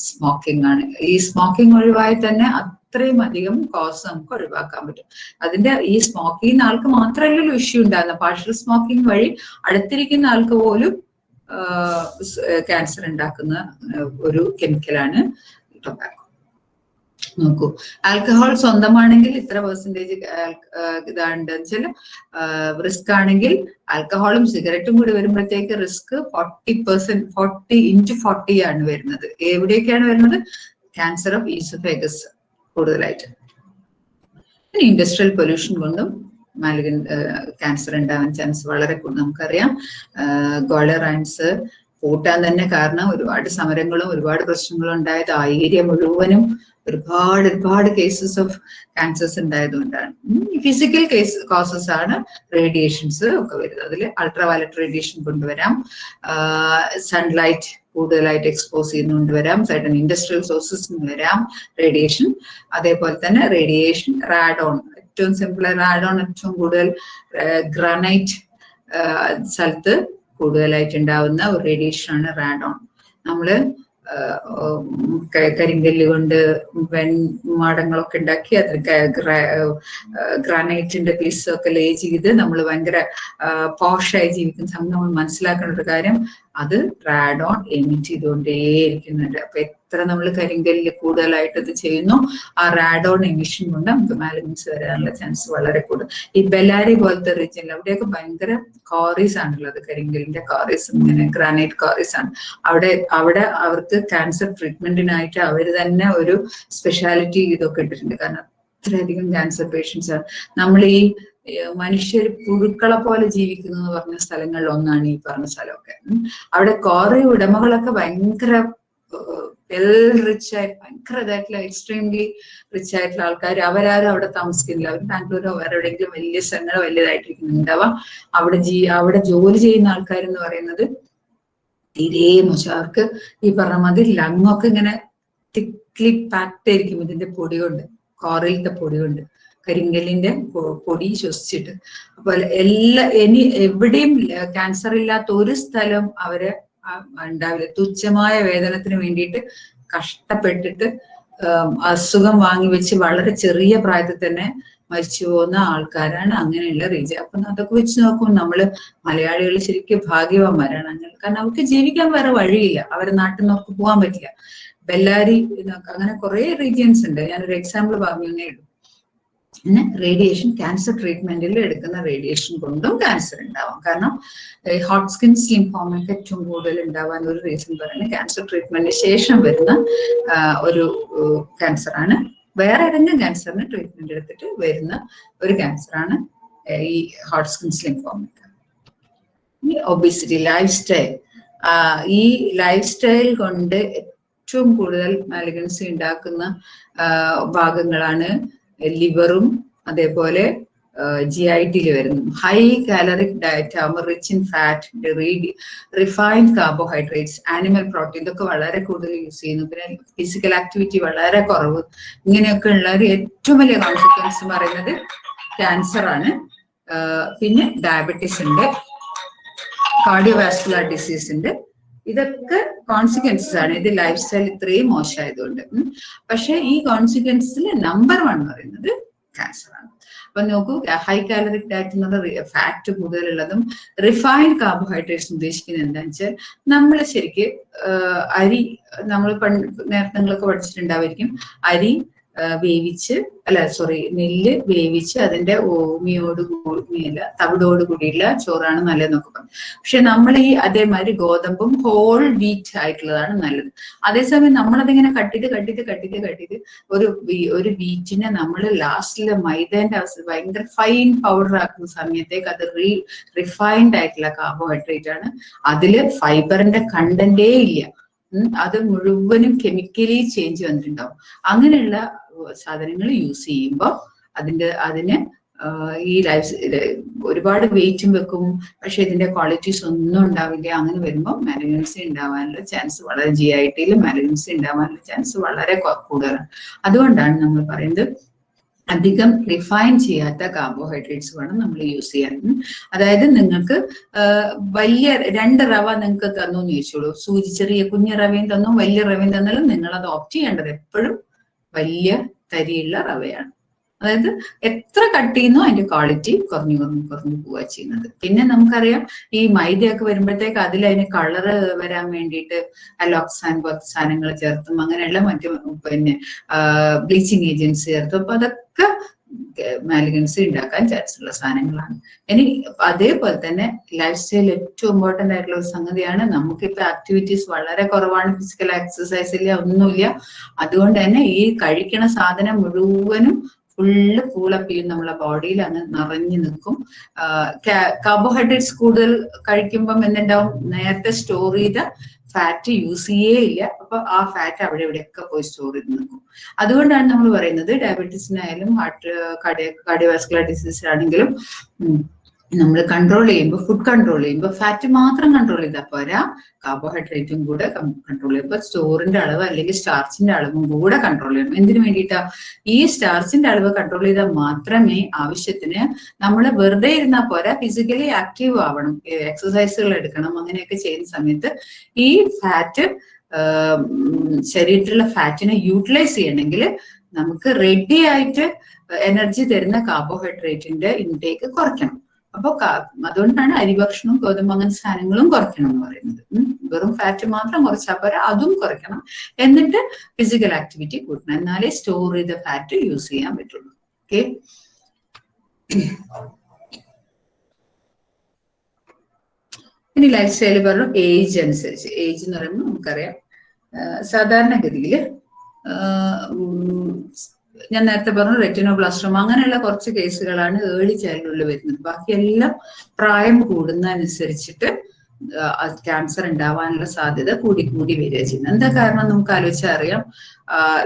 സ്മോക്കിംഗ് ആണ്. ഈ സ്മോക്കിംഗ് ഒഴിവായി തന്നെ അത്രയും അധികം കോസ് നമുക്ക് ഒഴിവാക്കാൻ പറ്റും. അതിന്റെ ഈ സ്മോക്ക് ചെയ്യുന്ന ആൾക്ക് മാത്രമല്ലല്ലോ ഇഷ്യൂ ഉണ്ടാകുന്ന, പാർഷ്യൽ സ്മോക്കിംഗ് വഴി അടുത്തിരിക്കുന്ന ആൾക്ക് പോലും ക്യാൻസർ ഉണ്ടാക്കുന്ന ഒരു കെമിക്കലാണ് ടൊബാക്കോ. നോക്കൂ, ആൽക്കഹോൾ സ്വന്തമാണെങ്കിൽ ഇത്ര പെർസെന്റേജ് ഇതാണ്ട് വെച്ചാൽ റിസ്ക് ആണെങ്കിൽ ആൽക്കഹോളും സിഗരറ്റും കൂടി വരുമ്പോഴത്തേക്ക് റിസ്ക് 40%, 40 ആണ് വരുന്നത്. എവിടെയൊക്കെയാണ് വരുന്നത്? ക്യാൻസർ ഓഫ് ഈസോഫേഗസ് കൂടുതലായിട്ട്. പിന്നെ ഇൻഡസ്ട്രിയൽ പൊല്യൂഷൻ കൊണ്ടും ക്യാൻസർ ഉണ്ടാവാൻ ചാൻസ് വളരെ കൂടുതൽ. നമുക്കറിയാം ഗോളറൈൻസ് കൂട്ടാൻ തന്നെ കാരണം ഒരുപാട് സമരങ്ങളും ഒരുപാട് പ്രശ്നങ്ങളും ഉണ്ടായത് ആ ഏരിയ മുഴുവനും ഒരുപാട് കേസസ് ഓഫ് ക്യാൻസേഴ്സ് ഉണ്ടായതുകൊണ്ടാണ്. ഫിസിക്കൽ കോസസ് ആണ് റേഡിയേഷൻസ് ഒക്കെ വരുന്നത്. അതിൽ അൾട്രാവയലറ്റ് റേഡിയേഷൻ കൊണ്ടുവരാം, സൺലൈറ്റ് കൂടുതലായിട്ട് എക്സ്പോസ് ചെയ്യുന്നതുകൊണ്ട് വരാം, സർട്ടൻ ഇൻഡസ്ട്രിയൽ സോഴ്സസ് വരാം റേഡിയേഷൻ. അതേപോലെ തന്നെ റേഡിയേഷൻ റാഡോൺ, ഏറ്റവും സിമ്പിൾ റാഡോൺ ഏറ്റവും കൂടുതൽ ഗ്രാനൈറ്റ് സ്ഥലത്ത് കൂടുതലായിട്ട് ഉണ്ടാവുന്ന ഒരു റേഡിയേഷൻ ആണ് റാഡോൺ. നമ്മള് കരിങ്കല്ല് കൊണ്ട് വെൺമാടങ്ങളൊക്കെ ഉണ്ടാക്കി അതിൽ ഗ്രാനൈറ്റിന്റെ പീസൊക്കെ ലേ ചെയ്ത് നമ്മൾ ഭയങ്കര പോഷായി ജീവിക്കുന്ന സമയം നമ്മൾ മനസ്സിലാക്കേണ്ട ഒരു കാര്യം, അത് റാഡോൺ എമിറ്റ് ചെയ്തുകൊണ്ടേയിരിക്കുന്നുണ്ട്. അപ്പൊ എത്ര നമ്മൾ കരിങ്കല്ല് കൂടുതലായിട്ട് ഇത് ചെയ്യുന്നു, ആ റാഡോൺ എമിഷൻ കൊണ്ട് നമുക്ക് മാലിഗ്നൻസി വരാനുള്ള ചാൻസ് വളരെ കൂടുതൽ. ഈ ബെല്ലാരി പോലത്തെ റീജിയനിൽ അവിടെയൊക്കെ ഭയങ്കര കോറീസ് ആണുള്ളത്, കരിങ്കല്ലിന്റെ കോറീസ്, ഇങ്ങനെ ഗ്രാനൈറ്റ് കോറീസ് ആണ്. അവിടെ അവർക്ക് ക്യാൻസർ ട്രീറ്റ്മെന്റിനായിട്ട് അവർ തന്നെ ഒരു സ്പെഷ്യാലിറ്റി ഇതൊക്കെ ഇട്ടിട്ടുണ്ട്. കാരണം അത്രയധികം ക്യാൻസർ പേഷ്യൻസ് ആണ്. നമ്മൾ ഈ മനുഷ്യർ പുഴുക്കളെ പോലെ ജീവിക്കുന്നു എന്ന് പറഞ്ഞ സ്ഥലങ്ങളിൽ ഒന്നാണ് ഈ പറഞ്ഞ സ്ഥലമൊക്കെ. അവിടെ കോറി ഉടമകളൊക്കെ ഭയങ്കര വെൽ റിച്ച് ആയിട്ട് ഭയങ്കര ഇതായിട്ടുള്ള എക്സ്ട്രീംലി റിച്ച് ആയിട്ടുള്ള ആൾക്കാർ. അവരാരും അവിടെ താമസിക്കുന്നില്ല. അവർ ബാംഗ്ലൂരോ വേറെ എവിടെയെങ്കിലും വലിയ സ്ഥലങ്ങളോ വലിയതായിട്ടിരിക്കുന്നുണ്ടാവാം. അവിടെ ജോലി ചെയ്യുന്ന ആൾക്കാരെന്ന് പറയുന്നത് തീരെ മോശം. അവർക്ക് ഈ പറഞ്ഞ മാതിരി ലങ്ങൊക്കെ ഇങ്ങനെ തിക്ലി പാക്ഡ് ആയിരിക്കും ഇതിന്റെ പൊടി കൊണ്ട്, കോറയിലത്തെ പൊടി കൊണ്ട്, കരിങ്കല്ലിന്റെ പൊടി ശ്വസിച്ചിട്ട്. അപ്പൊ എവിടെയും ക്യാൻസർ ഇല്ലാത്ത ഒരു സ്ഥലം അവര് ഉണ്ടാവില്ല. തുച്ഛമായ വേതനത്തിന് വേണ്ടിയിട്ട് കഷ്ടപ്പെട്ടിട്ട് അസുഖം വാങ്ങിവെച്ച് വളരെ ചെറിയ പ്രായത്തിൽ തന്നെ മരിച്ചു പോകുന്ന ആൾക്കാരാണ് അങ്ങനെയുള്ള റീജിയൻ. അപ്പൊ അതൊക്കെ വെച്ച് നോക്കുമ്പോൾ നമ്മള് മലയാളികൾ ശരിക്കും ഭാഗ്യവാന്മാരാണ്. അങ്ങനെ കാരണം അവർക്ക് ജീവിക്കാൻ വേറെ വഴിയില്ല, അവരെ നാട്ടിൽ നിന്നൊക്കെ പോകാൻ പറ്റില്ല. ബെല്ലാരി അങ്ങനെ കുറെ റീജിയൻസ് ഉണ്ട്, ഞാനൊരു എക്സാമ്പിൾ പറഞ്ഞേ ഉള്ളൂ. പിന്നെ റേഡിയേഷൻ, ക്യാൻസർ ട്രീറ്റ്മെന്റിൽ എടുക്കുന്ന റേഡിയേഷൻ കൊണ്ടും ക്യാൻസർ ഉണ്ടാവാം. കാരണം ഹോട്ട്സ്കിൻസ് ലിംഫോമയൊക്കെ ഏറ്റവും കൂടുതൽ ഉണ്ടാവാൻ ഒരു റീസൺ പറയുന്നത് ക്യാൻസർ ട്രീറ്റ്മെന്റിന് ശേഷം വരുന്ന ഒരു ക്യാൻസറാണ്. വേറെ ഏതെങ്കിലും ക്യാൻസറിന് ട്രീറ്റ്മെന്റ് എടുത്തിട്ട് വരുന്ന ഒരു ക്യാൻസറാണ് ഈ ഹോട്ട്സ്കിൻസ് ലിംഫോമയൊക്കെ. ഈ ഒബിസിറ്റി, ലൈഫ് സ്റ്റൈൽ, ഈ ലൈഫ് സ്റ്റൈൽ കൊണ്ട് ഏറ്റവും കൂടുതൽ മാലിഗ്നൻസി ഉണ്ടാക്കുന്ന ഭാഗങ്ങളാണ് ലിവറും അതേപോലെ GIT വരുന്നു. ഹൈ കാലറിക് ഡയറ്റ് ആകുമ്പോൾ rich in fat, refined carbohydrates, animal protein ഇതൊക്കെ വളരെ കൂടുതൽ യൂസ് ചെയ്യുന്നു. പിന്നെ ഫിസിക്കൽ ആക്ടിവിറ്റി വളരെ കുറവ്, ഇങ്ങനെയൊക്കെ ഉള്ള ഒരു ഏറ്റവും വലിയ കോൺസിക്വൻസ് എന്ന് പറയുന്നത് ക്യാൻസർ ആണ്. പിന്നെ ഡയബറ്റീസ് ഉണ്ട്, കാർഡിയോവാസ്കുലർ ഡിസീസ് ഉണ്ട്. ഇതൊക്കെ കോൺസിക്വൻസസ് ആണ് ഇത് ലൈഫ് സ്റ്റൈൽ ഇത്രയും മോശമായതുകൊണ്ട്. പക്ഷെ ഈ കോൺസിക്വൻസിൽ നമ്പർ 1 എന്ന് പറയുന്നത് ക്യാൻസർ ആണ്. അപ്പൊ നോക്കൂ, ഹൈ കാലറിക് ഡയറ്റ് എന്നുള്ള ഫാറ്റ് കൂടുതലുള്ളതും റിഫൈൻഡ് കാർബോഹൈഡ്രേറ്റ്സ് ഉദ്ദേശിക്കുന്നത് എന്താണെന്ന് വെച്ചാൽ നമ്മൾ ശരിക്ക് അരി, നമ്മൾ നേരത്തെ നിങ്ങളൊക്കെ പഠിച്ചിട്ടുണ്ടാവായിരിക്കും, അരി വേവിച്ച്, നെല്ല് വേവിച്ച് അതിന്റെ തവിടോട് കൂടിയുള്ള ചോറാണ് നല്ലതെന്നൊക്കെ പറഞ്ഞു. പക്ഷെ നമ്മൾ ഈ അതേമാതിരി ഗോതമ്പും ഹോൾ വീറ്റ് ആയിട്ടുള്ളതാണ് നല്ലത്. അതേസമയം നമ്മളതിങ്ങനെ കട്ടിട്ട് ഒരു വീറ്റിനെ നമ്മൾ ലാസ്റ്റില് മൈദേന്റെ അവസ്ഥ ഭയങ്കര ഫൈൻ പൗഡർ ആക്കുന്ന സമയത്തേക്ക് അത് റിഫൈൻഡ് ആയിട്ടുള്ള കാർബോഹൈഡ്രേറ്റ് ആണ്. അതില് ഫൈബറിന്റെ കണ്ടന്റേ ഇല്ല, അത് മുഴുവനും കെമിക്കലി ചേഞ്ച് വന്നിട്ടുണ്ടാവും. അങ്ങനെയുള്ള സാധനങ്ങൾ യൂസ് ചെയ്യുമ്പോൾ അതിന് ഈ ഒരുപാട് വെയിറ്റും വെക്കും, പക്ഷെ ഇതിന്റെ ക്വാളിറ്റീസ് ഒന്നും ഉണ്ടാവില്ല. അങ്ങനെ വരുമ്പോൾ മാലിഗ്നൻസി ഉണ്ടാവാനുള്ള ചാൻസ് വളരെ GIT-യിൽ മാലിഗ്നൻസി ഉണ്ടാവാനുള്ള ചാൻസ് വളരെ കൂടുതലാണ്. അതുകൊണ്ടാണ് നമ്മൾ പറയുന്നത് അധികം റിഫൈൻ ചെയ്യാത്ത കാർബോഹൈഡ്രേറ്റ്സ് വേണം നമ്മൾ യൂസ് ചെയ്യാൻ. അതായത് നിങ്ങൾക്ക് വലിയ 2 റവ നിങ്ങൾക്ക് തന്നു എന്ന് ചോദിച്ചോളൂ, ചെറിയ കുഞ്ഞു റവയും തന്നു വലിയ റവയും തന്നാലും നിങ്ങൾ അത് ഓപ്റ്റ് ചെയ്യേണ്ടത് എപ്പോഴും വലിയ തരിയുള്ള റവയാണ്. അതായത് എത്ര കട്ട് ചെയ്യുന്നോ അതിന്റെ ക്വാളിറ്റി കുറഞ്ഞു പോവുക ചെയ്യുന്നത്. പിന്നെ നമുക്കറിയാം ഈ മൈദയൊക്കെ വരുമ്പോഴത്തേക്ക് അതിന് കളറ് വരാൻ വേണ്ടിയിട്ട് അലോക്സാൻ പോലത്തെ സാധനങ്ങൾ ചേർത്തും അങ്ങനെയുള്ള മറ്റു പിന്നെ ബ്ലീച്ചിങ് ഏജൻസ് ചേർത്തും. അപ്പൊ അതൊക്കെ മാലിഗ്നൻസി ഉണ്ടാക്കാൻ ചാൻസ് ഉള്ള സാധനങ്ങളാണ്. ഇനി അതേപോലെ തന്നെ ലൈഫ് സ്റ്റൈൽ ഏറ്റവും ഇമ്പോർട്ടന്റ് ആയിട്ടുള്ള ഒരു സംഗതിയാണ്. നമുക്കിപ്പോ ആക്ടിവിറ്റീസ് വളരെ കുറവാണ്, ഫിസിക്കൽ എക്സസൈസ് ഇല്ല, ഒന്നുമില്ല. അതുകൊണ്ട് തന്നെ ഈ കഴിക്കണ സാധനം മുഴുവനും ഫുള്ള് കൂളപ്പ് ചെയ്യും, നമ്മളെ ബോഡിയിൽ അങ്ങ് നിറഞ്ഞു നിൽക്കും. കാർബോഹൈഡ്രേറ്റ്സ് കൂടുതൽ കഴിക്കുമ്പം എന്തുണ്ടാവും, നേരത്തെ സ്റ്റോർ ചെയ്ത ഫാറ്റ് യൂസ് ചെയ്യേ ഇല്ല. അപ്പൊ ആ ഫാറ്റ് അവിടെ ഇവിടെയൊക്കെ പോയി സ്റ്റോർ ചെയ്ത് നിൽക്കും. അതുകൊണ്ടാണ് നമ്മൾ പറയുന്നത് ഡയബറ്റീസിനായാലും കാർഡിയോവാസ്കുലർ ഡിസീസിനാണെങ്കിലും നമ്മൾ കൺട്രോൾ ചെയ്യുമ്പോൾ, ഫുഡ് കൺട്രോൾ ചെയ്യുമ്പോൾ ഫാറ്റ് മാത്രം കൺട്രോൾ ചെയ്താൽ പോരാ, കാർബോഹൈഡ്രേറ്റും കൂടെ കൺട്രോൾ ചെയ്യുമ്പോൾ സ്റ്റോറിന്റെ അളവ് അല്ലെങ്കിൽ സ്റ്റാർച്ചിന്റെ അളവും കൂടെ കൺട്രോൾ ചെയ്യണം. എന്തിനു വേണ്ടിയിട്ടാ? ഈ സ്റ്റാർച്ചിന്റെ അളവ് കൺട്രോൾ ചെയ്താൽ മാത്രമേ ആവശ്യത്തിന് നമ്മൾ വെറുതെ ഇരുന്നാൽ പോരാ, ഫിസിക്കലി ആക്റ്റീവ് ആവണം, എക്സസൈസുകൾ എടുക്കണം. അങ്ങനെയൊക്കെ ചെയ്യുന്ന സമയത്ത് ഈ ഫാറ്റ്, ശരീരത്തിലുള്ള ഫാറ്റിനെ യൂട്ടിലൈസ് ചെയ്യണമെങ്കിൽ നമുക്ക് റെഡി ആയിട്ട് എനർജി തരുന്ന കാർബോഹൈഡ്രേറ്റിന്റെ ഇൻടേക്ക് കുറയ്ക്കണം. അപ്പൊ അതുകൊണ്ടാണ് അരിഭക്ഷണവും ഗോതമ്പ് അങ്ങനെ സാധനങ്ങളും കുറയ്ക്കണം എന്ന് പറയുന്നത്. വെറും ഫാറ്റ് മാത്രം കുറച്ചാൽ പോരാ, അതും കുറയ്ക്കണം. എന്നിട്ട് ഫിസിക്കൽ ആക്ടിവിറ്റി കൂട്ടണം, എന്നാലേ സ്റ്റോർ ചെയ്ത ഫാറ്റ് യൂസ് ചെയ്യാൻ പറ്റുള്ളൂ. ഓക്കെ, ഇനി ലൈഫ് സ്റ്റൈൽ പറഞ്ഞു. ഏജ് അനുസരിച്ച്, ഏജ് എന്ന് പറയുമ്പോൾ നമുക്കറിയാം സാധാരണഗതിയിൽ ഞാൻ നേരത്തെ പറഞ്ഞു റെറ്റിനോബ്ലാസ്റ്റോമ അങ്ങനെയുള്ള കുറച്ച് കേസുകളാണ് ഏർലി ചൈൽഡ്ഹുഡിൽ വരുന്നത്. ബാക്കിയെല്ലാം പ്രായം കൂടുന്നതനുസരിച്ചിട്ട് ക്യാൻസർ ഉണ്ടാവാനുള്ള സാധ്യത കൂടി വരിക ചെയ്യുന്നത്. എന്താ കാരണം നമുക്ക് ആലോചിച്ചാൽ അറിയാം,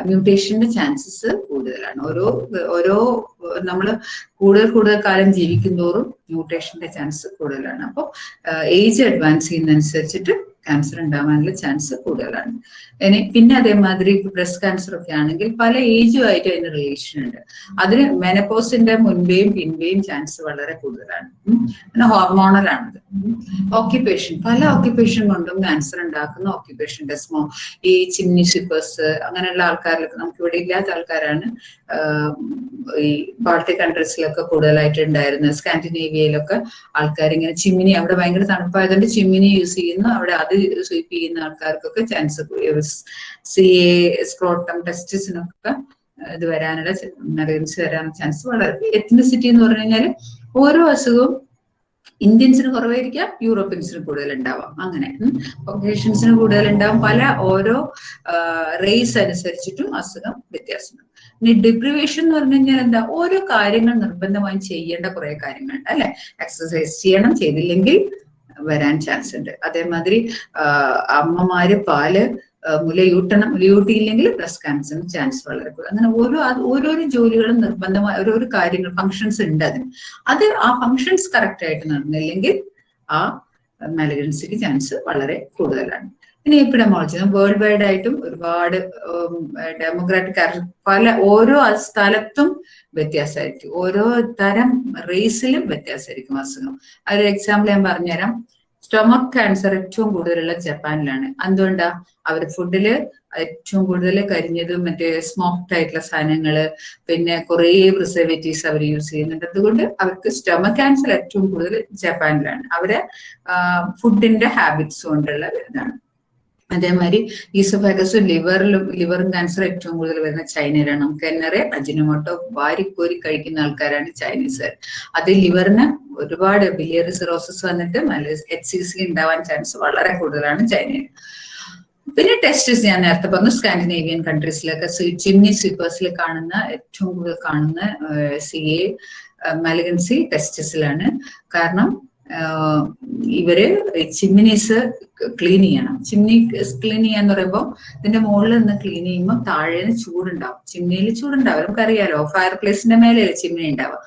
മ്യൂട്ടേഷന്റെ ചാൻസസ് കൂടുതലാണ്. ഓരോ നമ്മൾ കൂടുതൽ കാലം ജീവിക്കും തോറും മ്യൂട്ടേഷന്റെ ചാൻസ് കൂടുതലാണ്. അപ്പോൾ ഏജ് അഡ്വാൻസ് ചെയ്യുന്നതനുസരിച്ചിട്ട് ക്യാൻസർ ഉണ്ടാവാനുള്ള ചാൻസ് കൂടുതലാണ്. ഇനി പിന്നെ അതേമാതിരി ബ്രസ്റ്റ് ക്യാൻസർ ഒക്കെ ആണെങ്കിൽ പല ഏജുമായിട്ട് അതിന് റിലേഷൻ ഉണ്ട്. അതിന് മെനപ്പോസിന്റെ മുൻപേയും പിൻപേയും ചാൻസ് വളരെ കൂടുതലാണ്. പിന്നെ ഹോർമോണലാണത്. ഓക്യുപ്പേഷൻ, പല ഓക്യുപ്പേഷൻ കൊണ്ടും ക്യാൻസർ ഉണ്ടാക്കുന്ന ഓക്യുപ്പേഷൻ ഡെസ്മോ, ഈ ചിമ്നി സ്വിപ്പേഴ്സ് അങ്ങനെയുള്ള ആൾക്കാരിലൊക്കെ നമുക്ക് ഇവിടെ ഇല്ലാത്ത ആൾക്കാരാണ്. ഈ ബാൾട്ടിക് കൺട്രീസിലൊക്കെ കൂടുതലായിട്ട് ഉണ്ടായിരുന്നത്. സ്കാൻഡിനേവിയയിലൊക്കെ ആൾക്കാർ ഇങ്ങനെ ചിമ്മിനി, അവിടെ ഭയങ്കര തണുപ്പായതുകൊണ്ട് ചിമ്മിനി യൂസ് ചെയ്യുന്നു, അവിടെ അത് സ്വീപ്പ് ചെയ്യുന്ന ആൾക്കാർക്കൊക്കെ ചാൻസ്, CA സ്ക്രോട്ടം ടെസ്റ്റിസിനൊക്കെ ഇത് വരാനുള്ള മലൻസ് വരാനുള്ള ചാൻസ് വളരെ. എത്നിസിറ്റി എന്ന് പറഞ്ഞു കഴിഞ്ഞാൽ ഓരോ അസുഖവും ഇന്ത്യൻസിന് കുറവായിരിക്കാം, യൂറോപ്യൻസിന് കൂടുതൽ ഉണ്ടാവാം. അങ്ങനെ കോക്കേഷ്യൻസിന് കൂടുതൽ ഉണ്ടാവും. പല ഓരോ റേസ് അനുസരിച്ചിട്ടും അസുഖം വ്യത്യാസമുണ്ട്. ഇനി ഡിപ്രിവേഷൻ എന്ന് പറഞ്ഞു കഴിഞ്ഞാൽ എന്താ, ഓരോ കാര്യങ്ങൾ നിർബന്ധമായും ചെയ്യേണ്ട കുറെ കാര്യങ്ങളുണ്ട് അല്ലെ. എക്സസൈസ് ചെയ്യണം, ചെയ്തില്ലെങ്കിൽ വരാൻ ചാൻസ് ഉണ്ട്. അതേമാതിരി അമ്മമാര് പാല് മുലയൂട്ടിയില്ലെങ്കിൽ ബ്രസ്റ്റ് ക്യാൻസറിന് ചാൻസ് വളരെ കൂടുതൽ. അങ്ങനെ ഓരോരോ ജോലികളും നിർബന്ധമായ ഓരോരോ കാര്യങ്ങൾ, ഫങ്ഷൻസ് ഉണ്ട് അതിന്. അത് ആ ഫങ്ഷൻസ് കറക്റ്റ് ആയിട്ട് നടന്നില്ലെങ്കിൽ ആ മാലിഗ്നൻസിക്ക് ചാൻസ് വളരെ കൂടുതലാണ്. പിന്നെ എപ്പിഡമോളജി വേൾഡ് വൈഡ് ആയിട്ടും ഒരുപാട് ഡെമോഗ്രാഫിക് പല ഓരോ സ്ഥലത്തും വ്യത്യാസമായിരിക്കും, ഓരോ തരം റേസിലും വ്യത്യാസമായിരിക്കും അസുഖം. ഒരു എക്സാമ്പിൾ ഞാൻ പറഞ്ഞുതരാം. സ്റ്റൊമക് ക്യാൻസർ ഏറ്റവും കൂടുതലുള്ള ജപ്പാനിലാണ്. എന്തുകൊണ്ടാ? അവർ ഫുഡില് ഏറ്റവും കൂടുതൽ കരിഞ്ഞതും മറ്റേ സ്മോക്ഡ് ആയിട്ടുള്ള സാധനങ്ങള്, പിന്നെ കുറെ പ്രിസർവേറ്റീവ്സ് അവർ യൂസ് ചെയ്യുന്നുണ്ട്. അതുകൊണ്ട് അവർക്ക് സ്റ്റൊമക് ക്യാൻസർ ഏറ്റവും കൂടുതൽ ജപ്പാനിലാണ്. അവരെ ഫുഡിന്റെ ഹാബിറ്റ്സ് കൊണ്ടുള്ള ഇതാണ്. അതേമാതിരി ഈസോഫാഗസും ലിവറും ക്യാൻസർ ഏറ്റവും കൂടുതൽ വരുന്ന ചൈനയിലാണ്. നമുക്ക് തന്നെ അറിയാം, അജിനോമോട്ടോ വാരിക്കോരി കഴിക്കുന്ന ആൾക്കാരാണ് ചൈനീസുകാർ. അത് ലിവറിന് ഒരുപാട് ബിലിയറി സിറോസിസ് വന്നിട്ട് HCC ഉണ്ടാവാൻ ചാൻസ് വളരെ കൂടുതലാണ് ചൈനയിൽ. പിന്നെ ടെസ്റ്റിസ് ഞാൻ നേരത്തെ പറഞ്ഞു, സ്കാൻഡിനേവിയൻ കൺട്രീസിലൊക്കെ ചിമ്നി സ്വീപ്പേഴ്സിൽ കാണുന്ന ഏറ്റവും കൂടുതൽ കാണുന്ന CA മാലിഗ്നൻസി ടെസ്റ്റിസിലാണ്. കാരണം ഇവര് ചിമ്മിനീസ് ക്ലീൻ ചെയ്യണം. ചിമ്മിനി ക്ലീൻ ചെയ്യാന്ന് പറയുമ്പോൾ ഇതിന്റെ മുകളിൽ നിന്ന് ക്ലീൻ ചെയ്യുമ്പോൾ താഴേന്ന് ചൂടുണ്ടാവും. ചിമ്മിനിയിൽ ചൂടുണ്ടാവും, നമുക്കറിയാലോ, ഫയർ പ്ലേസിന്റെ മേലെയല്ലേ ചിമ്മിനി ഉണ്ടാവുക.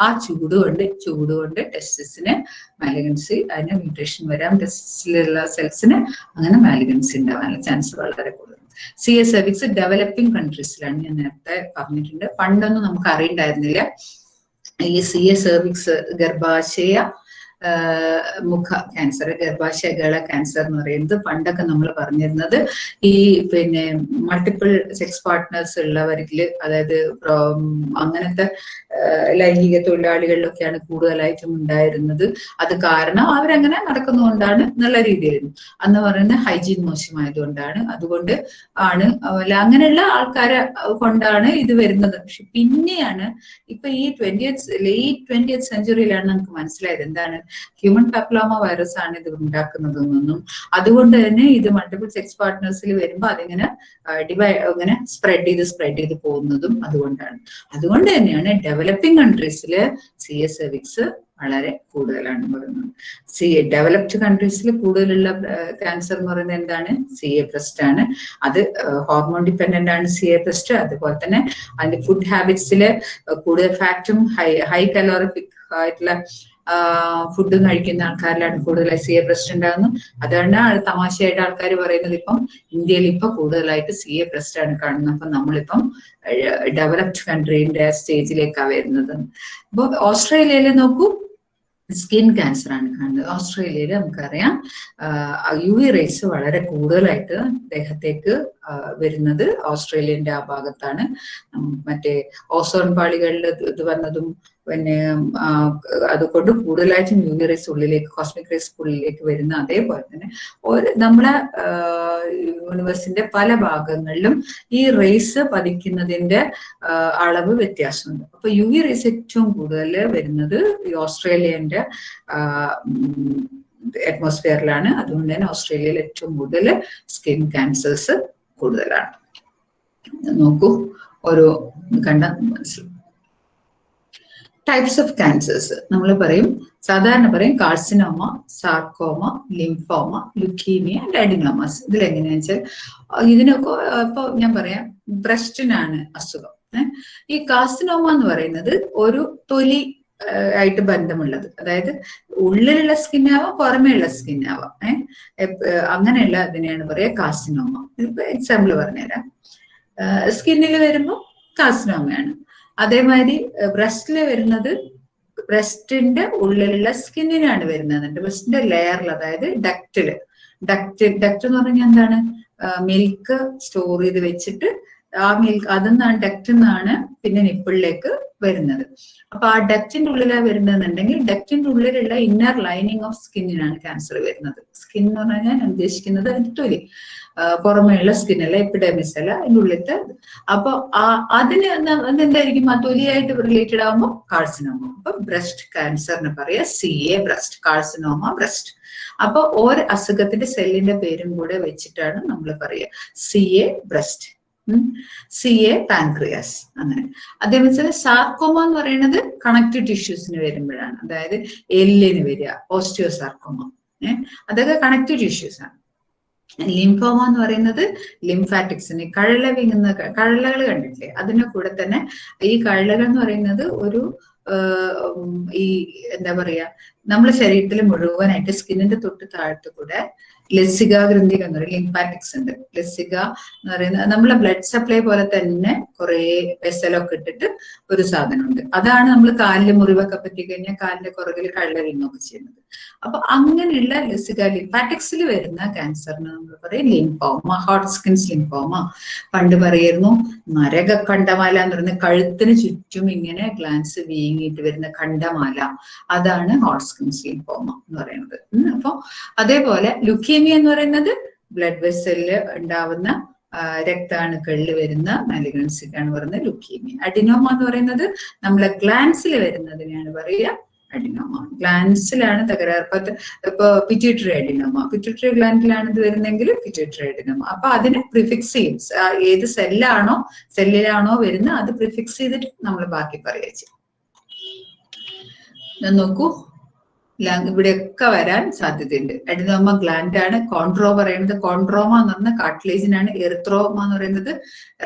ആ ചൂടുകൊണ്ട് ടെസ്റ്റിസിന് മാലിഗ്നൻസി, അതിന് മ്യൂട്ടേഷൻ വരാം ടെസ്റ്റിസിലുള്ള സെൽസിന്, അങ്ങനെ മാലിഗ്നൻസി ഉണ്ടാവാനുള്ള ചാൻസ് വളരെ കൂടുതൽ. CA സെർവിക്സ് ഡെവലപ്പിംഗ് കൺട്രീസിലാണ്, ഞാൻ നേരത്തെ പറഞ്ഞിട്ടുണ്ട്. പണ്ടൊന്നും നമുക്ക് അറിയണ്ടായിരുന്നില്ല ഈ CA സെർവിക്സ് ഗർഭാശയ മുഖ ക്യാൻസർ, ഗർഭാശയ ഗള ക്യാൻസർ എന്ന് പറയുന്നത്. പണ്ടൊക്കെ നമ്മൾ പറഞ്ഞിരുന്നത് ഈ പിന്നെ മൾട്ടിപ്പിൾ സെക്സ് പാർട്ട്നേഴ്സ് ഉള്ളവരിൽ, അതായത് അങ്ങനത്തെ ലൈംഗിക തൊഴിലാളികളിലൊക്കെയാണ് കൂടുതലായിട്ടും ഉണ്ടായിരുന്നത്. അത് കാരണം അവരങ്ങനെ നടക്കുന്നതുകൊണ്ടാണ് എന്നുള്ള രീതിയിലായിരുന്നു. അന്ന് പറയുന്നത് ഹൈജീൻ മോശമായതുകൊണ്ടാണ്, അതുകൊണ്ട് ആണ് അങ്ങനെയുള്ള ആൾക്കാരെ കൊണ്ടാണ് ഇത് വരുന്നത്. പക്ഷെ പിന്നെയാണ് ഇപ്പൊ ഈ ലേറ്റ് 20th സെഞ്ചുറിയിലാണ് നമുക്ക് മനസ്സിലായത് എന്താണ് ഹ്യൂമൻ പാപ്പിലോമ വൈറസ് ആണ് ഇത് ഉണ്ടാക്കുന്നതെന്നും, അതുകൊണ്ട് തന്നെ ഇത് മൾട്ടിപ്പിൾ സെക്സ് പാർട്ട്നേഴ്സിൽ വരുമ്പോൾ അതിങ്ങനെ ഇങ്ങനെ സ്പ്രെഡ് ചെയ്ത് പോകുന്നതും അതുകൊണ്ടാണ്. അതുകൊണ്ട് തന്നെയാണ് ഡെവലപ്പിംഗ് കൺട്രീസില് CA സെർവിക്സ് വളരെ കൂടുതലാണ് പറയുന്നത്. ഡെവലപ്ഡ് കൺട്രീസിൽ കൂടുതലുള്ള ക്യാൻസർ എന്ന് പറയുന്നത് എന്താണ്? CA ബ്രസ്റ്റ് ആണ്. അത് ഹോർമോൺ ഡിപ്പെൻഡന്റ് ആണ് CA ബ്രസ്റ്റ്. അതുപോലെ തന്നെ അതിന്റെ ഫുഡ് ഹാബിറ്റ്സില് കൂടുതൽ ഫാറ്റും ഹൈ കലോറിഫിക് ആയിട്ടുള്ള ഫുഡും കഴിക്കുന്ന ആൾക്കാരിലാണ് കൂടുതലായി CA ബ്രസ്റ്റ് ഉണ്ടാകുന്നത്. അതുകൊണ്ടാണ് തമാശയായിട്ട് ആൾക്കാർ പറയുന്നത് ഇപ്പം ഇന്ത്യയിൽ ഇപ്പൊ കൂടുതലായിട്ട് CA ബ്രസ്റ്റ് ആണ് കാണുന്നത്. അപ്പൊ നമ്മളിപ്പം ഡെവലപ്ഡ് കൺട്രീന്റെ സ്റ്റേജിലേക്കാണ് വരുന്നത്. അപ്പൊ ഓസ്ട്രേലിയയിൽ നോക്കൂ, സ്കിൻ ക്യാൻസർ ആണ് കാണുന്നത്. ഓസ്ട്രേലിയയിൽ നമുക്കറിയാം UV റേസ് വളരെ കൂടുതലായിട്ട് ദേഹത്തേക്ക് വരുന്നത് ഓസ്ട്രേലിയന്റെ ആ ഭാഗത്താണ്. മറ്റേ ഓസോൺ പാളികളിൽ ഇത് വന്നതും പിന്നെ അതുകൊണ്ട് കൂടുതലായിട്ടും UV റേസ് ഉള്ളിലേക്ക്, കോസ്മിക് റേസ് ഉള്ളിലേക്ക് വരുന്ന. അതേപോലെ തന്നെ നമ്മളെ യൂണിവേഴ്സിന്റെ പല ഭാഗങ്ങളിലും ഈ റേസ് പതിക്കുന്നതിന്റെ അളവ് വ്യത്യാസമുണ്ട്. അപ്പൊ UV റേസ് ഏറ്റവും കൂടുതൽ വരുന്നത് ഈ ഓസ്ട്രേലിയന്റെ അറ്റ്മോസ്ഫിയറിലാണ്. അതുകൊണ്ട് തന്നെ ഓസ്ട്രേലിയയിൽ ഏറ്റവും കൂടുതൽ സ്കിൻ ക്യാൻസേഴ്സ് കൂടുതലാണ്. നോക്കൂ, ഓരോ കണ്ട മനസ്സിലാവും. ടൈപ്സ് ഓഫ് ക്യാൻസേഴ്സ് നമ്മൾ പറയും, സാധാരണ പറയും കാർസിനോമ, സാർക്കോമ, ലിംഫോമ, ലുക്കീമിയ, അഡിനോമസ്. ഇതിലെങ്ങനെയാണെന്ന് വെച്ചാൽ ഇതിനൊക്കെ ഇപ്പൊ ഞാൻ പറയാം, ബ്രസ്റ്റിനാണ് അസുഖം. ഈ കാർസിനോമ എന്ന് പറയുന്നത് ഒരു തൊലി ആയിട്ട് ബന്ധമുള്ളത്. അതായത് ഉള്ളിലുള്ള സ്കിന്നാവാം, പുറമേയുള്ള സ്കിന്നാവാം. അങ്ങനെയുള്ള അതിനെയാണ് പറയുക കാർസിനോമ. ഇപ്പൊ എക്സാമ്പിൾ പറഞ്ഞുതരാം. സ്കിന്നിൽ വരുമ്പോൾ കാർസിനോമയാണ്. അതേമാതിരി ബ്രസ്റ്റില് വരുന്നത് ബ്രസ്റ്റിന്റെ ഉള്ളിലുള്ള സ്കിന്നിനാണ് വരുന്നത്. ബ്രസ്റ്റിന്റെ ലെയറിൽ, അതായത് ഡക്ട് എന്ന് പറഞ്ഞാൽ എന്താണ്? മിൽക്ക് സ്റ്റോർ ചെയ്ത് വെച്ചിട്ട് ആ മിൽക്ക് അതെന്നാണ് ഡക്റ്റ് എന്നാണ് പിന്നെ നിപ്പിളിലേക്ക് വരുന്നത്. അപ്പൊ ആ ഡക്റ്റിന്റെ ഉള്ളിലാണ് വരുന്നതെന്നുണ്ടെങ്കിൽ ഡക്റ്റിന്റെ ഉള്ളിലുള്ള ഇന്നർ ലൈനിങ് ഓഫ് സ്കിന്നിനാണ് ക്യാൻസർ വരുന്നത്. സ്കിൻ എന്ന് പറഞ്ഞാൽ ഞാൻ ഉദ്ദേശിക്കുന്നത് അതിന്റെ തൊലി, പുറമേയുള്ള സ്കിൻ അല്ല, എപ്പിഡെമിസ് അല്ല, അതിന്റെ ഉള്ളിലത്തെ. അപ്പൊ അതിന് എന്തായിരിക്കും? ആ തൊലിയായിട്ട് റിലേറ്റഡ് ആകുമ്പോൾ കാർസിനോമ. അപ്പൊ ബ്രസ്റ്റ് ക്യാൻസറിന് പറയാ CA ബ്രസ്റ്റ്, കാർസിനോമ ബ്രസ്റ്റ്. അപ്പൊ ഓരോ അസുഖത്തിന്റെ സെല്ലിന്റെ പേരും കൂടെ വെച്ചിട്ടാണ് നമ്മൾ പറയുക CA ബ്രസ്റ്റ്, CA പാൻക്രിയാസ്, അങ്ങനെ. അതേപോലെ സാർക്കോമ എന്ന് പറയുന്നത് കണക്റ്റീവ് ടിഷ്യൂസിന് വരുമ്പോഴാണ്. അതായത് എല്ലിന് വരിക, ഓസ്റ്റിയോസാർക്കോമ, അതൊക്കെ കണക്റ്റീവ് ടിഷ്യൂസ് ആണ്. ലിംഫോമ എന്ന് പറയുന്നത് ലിംഫാറ്റിക്സിന്, കഴല വീങ്ങുന്ന കഴലകൾ കണ്ടിട്ടില്ലേ? അതിന്റെ കൂടെ തന്നെ ഈ കഴലകൾ എന്ന് പറയുന്നത് ഒരു ഈ എന്താ പറയാ, നമ്മുടെ ശരീരത്തിൽ മുഴുവനായിട്ട് സ്കിന്നിന്റെ തൊട്ട് താഴത്ത് കൂടെ ലസിക ഗ്രന്ഥികൾ എന്ന് പറയും, ലിംഫാറ്റിക്സ് ഉണ്ട്. ലസിക എന്ന് പറയുന്നത് നമ്മളെ ബ്ലഡ് സപ്ലൈ പോലെ തന്നെ കുറെ വെസലൊക്കെ ഇട്ടിട്ട് ഒരു സാധനമുണ്ട്. അതാണ് നമ്മൾ കാലില് മുറിവൊക്കെ പറ്റി കഴിഞ്ഞാൽ കാലിന്റെ പുറകിൽ കഴല വീങ്ങൊക്കെ ചെയ്യുന്നത്. അപ്പൊ അങ്ങനെയുള്ള ലസിക ലിംഫാറ്റിക്സിൽ വരുന്ന ക്യാൻസറിന് നമ്മൾ പറയും ലിംഫോമ, ഹോട്ട് സ്കിൻസ് ലിംഫോമ. പണ്ട് പറയായിരുന്നു നരക കണ്ടമാല എന്ന് പറയുന്ന കഴുത്തിന് ചുറ്റും ഇങ്ങനെ ഗ്ലാൻസ് വീങ്ങിയിട്ട് വരുന്ന കണ്ടമാല, അതാണ് ഹോട്ട് സ്കിൻസ് ലിംഫോമ എന്ന് പറയുന്നത്. അപ്പൊ അതേപോലെ ലുക്കീമിയ എന്ന് പറയുന്നത് ബ്ലഡ് വെസലില് ഉണ്ടാവുന്ന രക്താണുക്കളിൽ വരുന്ന മാലിഗ്നൻസിക്കാണ് പറയുന്നത് ലുക്കീമിയ. അഡിനോമ എന്ന് പറയുന്നത് നമ്മളെ ഗ്ലാൻസിൽ വരുന്നതിനെയാണ് പറയുക അഡിനോമ. ഗ്ലാൻസിലാണ് തകരാറ്. ഇപ്പൊ പിറ്റ്യൂട്ടറി അഡിനോമ, പിറ്റ്യൂട്ടറി ഗ്ലാൻഡിലാണ് ഇത് വരുന്നെങ്കിൽ പിറ്റ്യൂട്ടറി അഡിനോമ. അപ്പൊ അതിന് പ്രിഫിക്സ് ചെയ്യും, ഏത് സെല്ലിലാണോ വരുന്നത് അത് പ്രിഫിക്സ് ചെയ്തിട്ട് നമ്മൾ ബാക്കി പറയുക. നോക്കൂ, ഇവിടെയൊക്കെ വരാൻ സാധ്യതയുണ്ട്. അഡിനോമ ഗ്ലാൻഡ് ആണ്. കോൺട്രോ പറയുന്നത്, കോൺട്രോമ എന്ന് പറയുന്നത് കാർട്ടിലേജിനാണ്. എറിത്രോമ എന്ന് പറയുന്നത്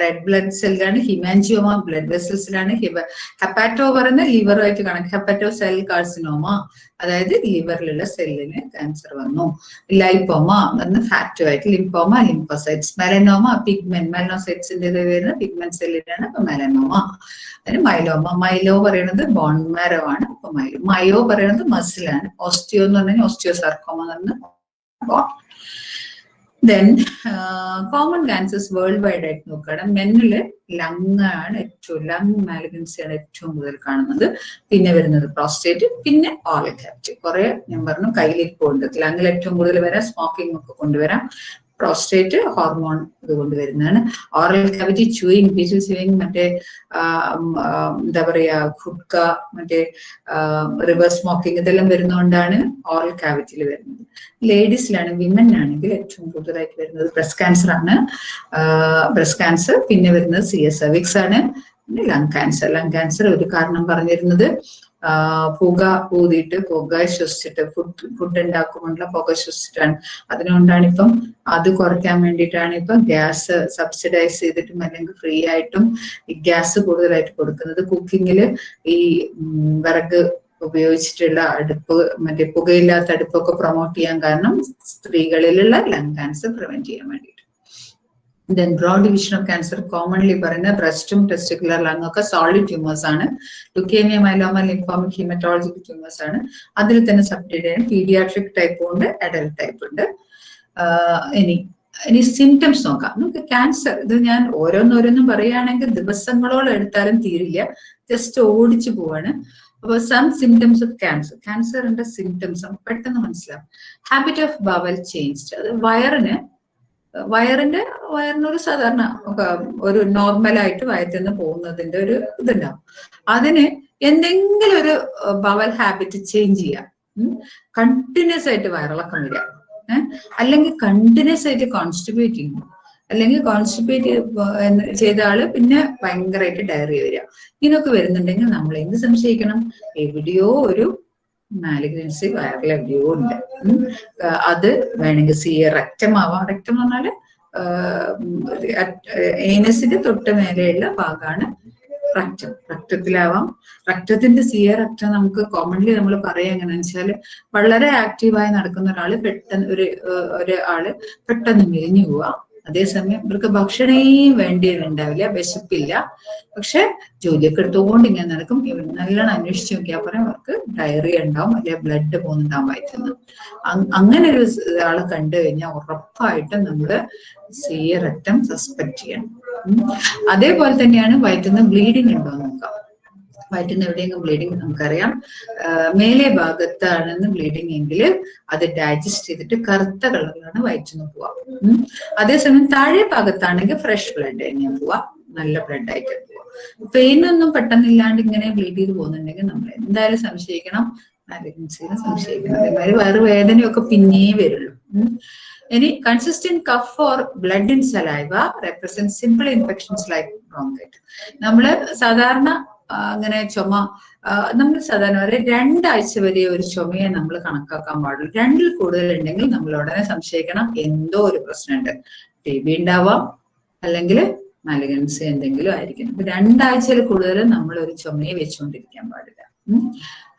red blood സെല്ലാണ്. Haemangioma blood വെസൽസിലാണ്. Hepato പറയുന്നത് ലിവറുമായിട്ട് കണക്ട്, ഹെപ്പാറ്റോ സെൽ കാർസിനോമ, അതായത് ലിവറിലുള്ള സെല്ലിന് ക്യാൻസർ വന്നു. ലൈപ്പോമ എന്ന് ഫാറ്റുമായിട്ട്, ലിംഫോമ ലിംഫോസൈറ്റ്സ്, മെലനോമ പിഗ്മെന്റ്, മെലനോസൈറ്റ്സിന്റെ വരുന്ന പിഗ്മെന്റ് സെല്ലിനാണ് അപ്പൊ മെലനോമ. അതിന് മൈലോമ, മൈലോ പറയുന്നത് ബോൺ മാരോ ആണ്. അപ്പൊ മയോ പറയുന്നത് മസിലാണ്. ഓസ്റ്റിയോ എന്ന് പറഞ്ഞാൽ ഓസ്റ്റിയോസാർക്കോമ എന്ന് പറഞ്ഞാൽ. Then common cancers world wide ആയിട്ട് നോക്കുകയാണെങ്കിൽ മെന്നില് ലങ് ആണ് ഏറ്റവും, ലങ് മാലിഗ്നൻസിയാണ് ഏറ്റവും കൂടുതൽ കാണുന്നത്. പിന്നെ വരുന്നത് പ്രോസ്റ്റേറ്റ്, പിന്നെ ഓറൽ ക്യാവിറ്റി. കുറെ ഞാൻ പറഞ്ഞു കയ്യിലിരിപ്പുണ്ട്. ലങ്ങിൽ ഏറ്റവും കൂടുതൽ വരാം, സ്മോക്കിംഗ് ഒക്കെ കൊണ്ടുവരാം. പ്രോസ്റ്റേറ്റ് ഹോർമോൺ ഇത് കൊണ്ടുവരുന്നതാണ്. ഓറൽ ക്യാവിറ്റി ച്യൂയിങ്, പീച്ചിൽ ച്യൂയിങ്, മറ്റേ എന്താ പറയാ ഖുഡ്ക, മറ്റേ റിവേഴ്സ് സ്മോക്കിംഗ്, ഇതെല്ലാം വരുന്നതുകൊണ്ടാണ് ഓറൽ ക്യാവിറ്റിയിൽ വരുന്നത്. ലേഡീസിലാണ്, വിമനാണെങ്കിൽ ഏറ്റവും കൂടുതലായിട്ട് വരുന്നത് ബ്രസ്റ്റ് ക്യാൻസർ ആണ്. ബ്രസ്റ്റ് ക്യാൻസർ, പിന്നെ വരുന്നത് CS സർവിക്സ് ആണ്. പിന്നെ ലങ് ക്യാൻസർ ഒരു കാരണം പറഞ്ഞിരുന്നത് പുക ഊതിയിട്ട്, പുക ശ്വസിച്ചിട്ട്, ഫുഡ് ഉണ്ടാക്കുമ്പോഴുള്ള പുക ശ്വസിച്ചിട്ടാണ്. അതുകൊണ്ടാണ് ഇപ്പം അത് കുറയ്ക്കാൻ വേണ്ടിയിട്ടാണ് ഇപ്പം ഗ്യാസ് സബ്സിഡൈസ് ചെയ്തിട്ടും അല്ലെങ്കിൽ ഫ്രീ ആയിട്ടും ഈ ഗ്യാസ് കൂടുതലായിട്ട് കൊടുക്കുന്നത്. കുക്കിങ്ങിൽ ഈ വിറക് ഉപയോഗിച്ചിട്ടുള്ള അടുപ്പ്, മറ്റേ പുകയില്ലാത്ത അടുപ്പൊക്കെ പ്രൊമോട്ട് ചെയ്യാൻ കാരണം സ്ത്രീകളിലുള്ള ലങ് ക്യാൻസർ പ്രിവെന്റ് ചെയ്യാൻ വേണ്ടിയിട്ട്. Then broad division of cancer commonly പറയുന്ന ബ്രസ്റ്റും ടെസ്റ്റിക്കുലർ ലങ് ഒക്കെ സോളിഡ് ട്യൂമേഴ്സ് ആണ്. Leukaemia, myeloma, lymphomic, haematological tumours ആണ്. അതിൽ തന്നെ സബ്ഡിവിഷൻ പീഡിയാട്രിക് ടൈപ്പ് ഉണ്ട്, അഡൽട്ട് ടൈപ്പ് ഉണ്ട്. ഇനി സിംറ്റംസ് നോക്കാം. നമുക്ക് ക്യാൻസർ, ഇത് ഞാൻ ഓരോന്നോരോന്നും പറയുകയാണെങ്കിൽ ദിവസങ്ങളോളം എടുത്താലും തീരില്ല, ജസ്റ്റ് ഓടിച്ചു പോവാണ്. അപ്പൊ സം സിംറ്റംസ് ഓഫ് ക്യാൻസറിന്റെ സിംറ്റംസ് പെട്ടെന്ന് മനസ്സിലാവും. ഹാബിറ്റ് ഓഫ് ബവൽ ചേഞ്ച്, അത് വയറിനൊരു സാധാരണ ഒരു നോർമലായിട്ട് വയറ്റിൽ നിന്ന് പോകുന്നതിന്റെ ഒരു ഇതുണ്ടാവും. അതിന് എന്തെങ്കിലും ഒരു ബവൽ ഹാബിറ്റ് ചേഞ്ച് ചെയ്യാം. കണ്ടിന്യൂസ് ആയിട്ട് വയറിളക്കം വരിക, അല്ലെങ്കിൽ കണ്ടിന്യൂസ് ആയിട്ട് കോൺസ്റ്റിപ്പേറ്റ് ചെയ്യുന്നു, അല്ലെങ്കിൽ കോൺസ്റ്റിപ്പേറ്റ് ചെയ്ത ആള് പിന്നെ ഭയങ്കരമായിട്ട് ഡയറിയ വരിക, ഇതൊക്കെ വരുന്നുണ്ടെങ്കിൽ നമ്മൾ എന്ത് സംശയിക്കണം? എവിടെയോ ഒരു മാലിഗ്നൻസി വയറിൽ എവിടെയോ ഉണ്ട്. അത് വേണമെങ്കിൽ റെക്റ്റം ആവാം. റെക്റ്റം എന്ന് പറഞ്ഞാല് ഏനസിന്റെ തൊട്ട് മേലെയുള്ള ഭാഗമാണ് രക്തത്തിലാവാം. രക്തത്തിന്റെ സിയ രക്തം നമുക്ക് കോമൺലി നമ്മൾ പറയാം എങ്ങനെയാണെന്ന് വെച്ചാൽ വളരെ ആക്റ്റീവായി നടക്കുന്ന ഒരാള് പെട്ടെന്ന് മെലിഞ്ഞു പോവാ. അതേസമയം ഇവർക്ക് ഭക്ഷണേ വേണ്ടിയിട്ടുണ്ടാവില്ല, വിശപ്പില്ല, പക്ഷെ ജോലിയൊക്കെ എടുത്തുകൊണ്ട് ഇങ്ങനെ നടക്കും. ഇവർ നല്ലോണം അന്വേഷിച്ച് നോക്കിയാൽ പറയാം അവർക്ക് ഡയറിയ ഉണ്ടാവും, അല്ലെങ്കിൽ ബ്ലഡ് പോകുന്നുണ്ടാവും വയറ്റുന്നത്. അങ്ങനെ ഒരു ആളെ കണ്ടു കഴിഞ്ഞാൽ ഉറപ്പായിട്ടും നമ്മള് സിയ രക്തം സസ്പെക്ട് ചെയ്യണം. അതേപോലെ തന്നെയാണ് വയറ്റുന്ന ബ്ലീഡിങ് ഉണ്ടോ നോക്കാം. വയറ്റുന്ന എവിടെയെങ്കിലും ബ്ലീഡിങ് നമുക്കറിയാം, മേലെ ഭാഗത്താണെന്ന് ബ്ലീഡിങ് എങ്കിൽ അത് ഡൈജസ്റ്റ് ചെയ്തിട്ട് കറുത്ത കളറിലാണ് വയറ്റുന്ന പോവാ. അതേസമയം താഴെ ഭാഗത്താണെങ്കിൽ ഫ്രഷ് ബ്ലഡ് തന്നെയാണ് പോവാ, നല്ല ബ്ലഡ് ആയിട്ട് പോവാ. പെയിൻ ഒന്നും പെട്ടെന്നില്ലാണ്ട് ഇങ്ങനെ ബ്ലീഡ് ചെയ്ത് പോകുന്നുണ്ടെങ്കിൽ നമ്മൾ എന്തായാലും സംശയിക്കണം, മാലിഗ്നൻസിനെ സംശയിക്കണം. അതേമാതിരി വേറെ വേദനയൊക്കെ പിന്നെയേ വരുള്ളൂ. ഇനി consistent cough or blood in saliva represent simple infections like bronchitis. നമ്മള് സാധാരണ അങ്ങനെ ചുമ നമ്മൾ സാധാരണ 2 ആഴ്ച വരെ ഒരു ചുമയെ നമ്മൾ കണക്കാക്കാൻ പാടുള്ളൂ. 2ൽ കൂടുതൽ ഉണ്ടെങ്കിൽ നമ്മൾ ഉടനെ സംശയിക്കണം, എന്തോ ഒരു പ്രശ്നമുണ്ട്. TB ഉണ്ടാവാം, അല്ലെങ്കിൽ മാലിഗ്നൻസി എന്തെങ്കിലും ആയിരിക്കണം. 2 ആഴ്ചയിൽ കൂടുതൽ നമ്മൾ ഒരു ചുമയെ വെച്ചുകൊണ്ടിരിക്കാൻ പാടില്ല.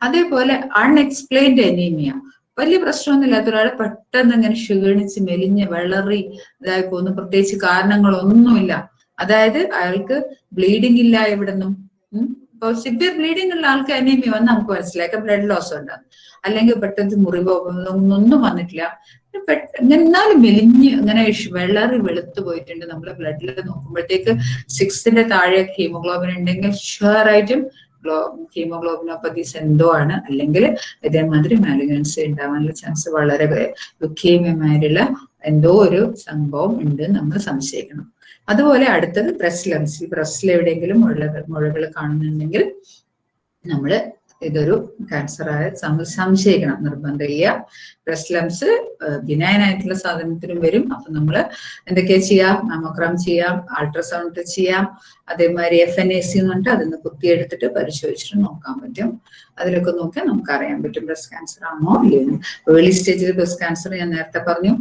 അതേപോലെ അൺഎക്സ്പ്ലെയിൻഡ് അനീമിയ, വലിയ പ്രശ്നമൊന്നും ഇല്ലാത്ത ഒരാൾ പെട്ടെന്ന് ഇങ്ങനെ ക്ഷീണിച്ച് മെലിഞ്ഞ് വെള്ളറി ഇതായി പോകുന്നു, പ്രത്യേകിച്ച് കാരണങ്ങളൊന്നുമില്ല. അതായത് അയാൾക്ക് ബ്ലീഡിങ് ഇല്ല എവിടെന്നും. ഇപ്പൊ സിവിയർ ബ്ലീഡിംഗ് ഉള്ള ആൾക്ക് അനീമിയ വന്ന് നമുക്ക് മനസ്സിലാക്കാം ബ്ലഡ് ലോസ് ഉണ്ടാകും, അല്ലെങ്കിൽ പെട്ടെന്ന് മുറിവോ ഒന്നും വന്നിട്ടില്ല, എന്നാലും മെലിഞ്ഞ് ഇങ്ങനെ വെള്ളറി വെളുത്തു പോയിട്ടുണ്ട്. നമ്മൾ ബ്ലഡിൽ നോക്കുമ്പോഴത്തേക്ക് 6ന്റെ താഴെ ഹീമോഗ്ലോബിൻ ഉണ്ടെങ്കിൽ ഷുവർ ആയിട്ടും ഹീമോഗ്ലോബിനോപ്പതീസ് എന്തോ ആണ്, അല്ലെങ്കിൽ ഇതേമാതിരി മാലിഗ്നൻസി ഉണ്ടാവാനുള്ള ചാൻസ് വളരെ ലുക്കേമിയമായിട്ടുള്ള എന്തോ ഒരു സംഭവം ഉണ്ട് നമ്മൾ സംശയിക്കണം. അതുപോലെ അടുത്തത് ബ്രസ്റ്റ് ലംസ്. ഈ ബ്രസ്റ്റിൽ എവിടെയെങ്കിലും മുഴകൾ കാണുന്നുണ്ടെങ്കിൽ നമ്മള് ഇതൊരു ക്യാൻസർ ആയ സംശയിക്കണം, നിർബന്ധമില്ല. ബ്രസ്റ്റ് ലംസ് ബിനൈൻ ആയിട്ടുള്ള സാധനത്തിനും വരും. അപ്പൊ നമ്മള് എന്തൊക്കെയാ ചെയ്യാം, മാമോഗ്രാം ചെയ്യാം, അൾട്രാസൗണ്ട് ചെയ്യാം, അതേമാതിരി FNAC എന്ന് പറഞ്ഞിട്ട് അതിന്ന് കുത്തിയെടുത്തിട്ട് പരിശോധിച്ചിട്ട് നോക്കാൻ പറ്റും. അതിലൊക്കെ നോക്കിയാൽ നമുക്ക് അറിയാൻ പറ്റും ബ്രസ്റ്റ് ക്യാൻസർ ആണോ ഇല്ലെന്ന്. ഏർലി സ്റ്റേജിൽ ബ്രസ്റ്റ് ക്യാൻസർ ഞാൻ നേരത്തെ പറഞ്ഞു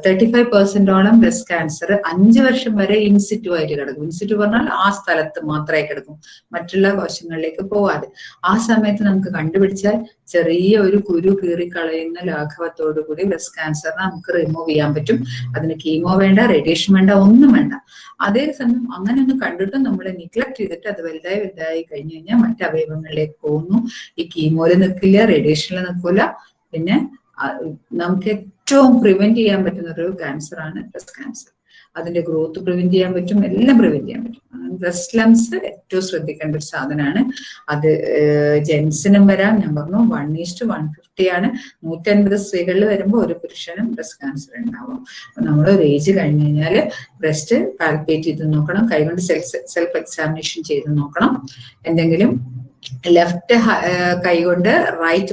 35% ബ്രസ്റ്റ് ക്യാൻസർ 5 വർഷം വരെ ഇൻസിറ്റു ആയിട്ട് കിടക്കും. ഇൻസിറ്റു പറഞ്ഞാൽ ആ സ്ഥലത്ത് മാത്രമായി കിടക്കും, മറ്റുള്ള കോശങ്ങളിലേക്ക് പോവാതെ. ആ സമയത്ത് നമുക്ക് കണ്ടുപിടിച്ചാൽ ചെറിയ ഒരു കുരു കീറിക്കളയുന്ന ലാഘവത്തോടു കൂടി ബ്രസ്റ്റ് ക്യാൻസറിനെ നമുക്ക് റിമൂവ് ചെയ്യാൻ പറ്റും. അതിന് കീമോ വേണ്ട, റേഡിയേഷൻ വേണ്ട, ഒന്നും വേണ്ട. അതേസമയം അങ്ങനെ ഒന്ന് കണ്ടിട്ട് നമ്മൾ നിഗ്ലക്ട് ചെയ്തിട്ട് അത് വലുതായി കഴിഞ്ഞു കഴിഞ്ഞാൽ മറ്റ് അവയവങ്ങളിലേക്ക് പോകുന്നു. ഈ കീമോയില് നിൽക്കില്ല, റേഡിയേഷനിൽ നിൽക്കില്ല. പിന്നെ നമുക്ക് ഏറ്റവും പ്രിവെന്റ് ചെയ്യാൻ പറ്റുന്ന ഒരു ക്യാൻസർ ആണ് ബ്രസ്റ്റ് ക്യാൻസർ. അതിന്റെ ഗ്രോത്ത് പ്രിവെന്റ് ചെയ്യാൻ പറ്റും, എല്ലാം പ്രിവെന്റ് ചെയ്യാൻ പറ്റും. ബ്രസ്റ്റ് ലംസ് ഏറ്റവും ശ്രദ്ധിക്കേണ്ട ഒരു സാധനമാണ്. അത് ജെൻസിനും വരാം, ഞാൻ പറഞ്ഞു 1:150 ആണ്. 150 സ്ത്രീകളിൽ വരുമ്പോൾ ഒരു പുരുഷനും ബ്രസ്റ്റ് ക്യാൻസർ ഉണ്ടാവും. നമ്മൾ ഒരു ഏജ് കഴിഞ്ഞു കഴിഞ്ഞാൽ ബ്രസ്റ്റ് പാൽപേറ്റ് ചെയ്ത് നോക്കണം, കൈകൊണ്ട് സെൽഫ് എക്സാമിനേഷൻ ചെയ്ത് നോക്കണം. എന്തെങ്കിലും ലെഫ്റ്റ് കൈ കൊണ്ട് റൈറ്റ്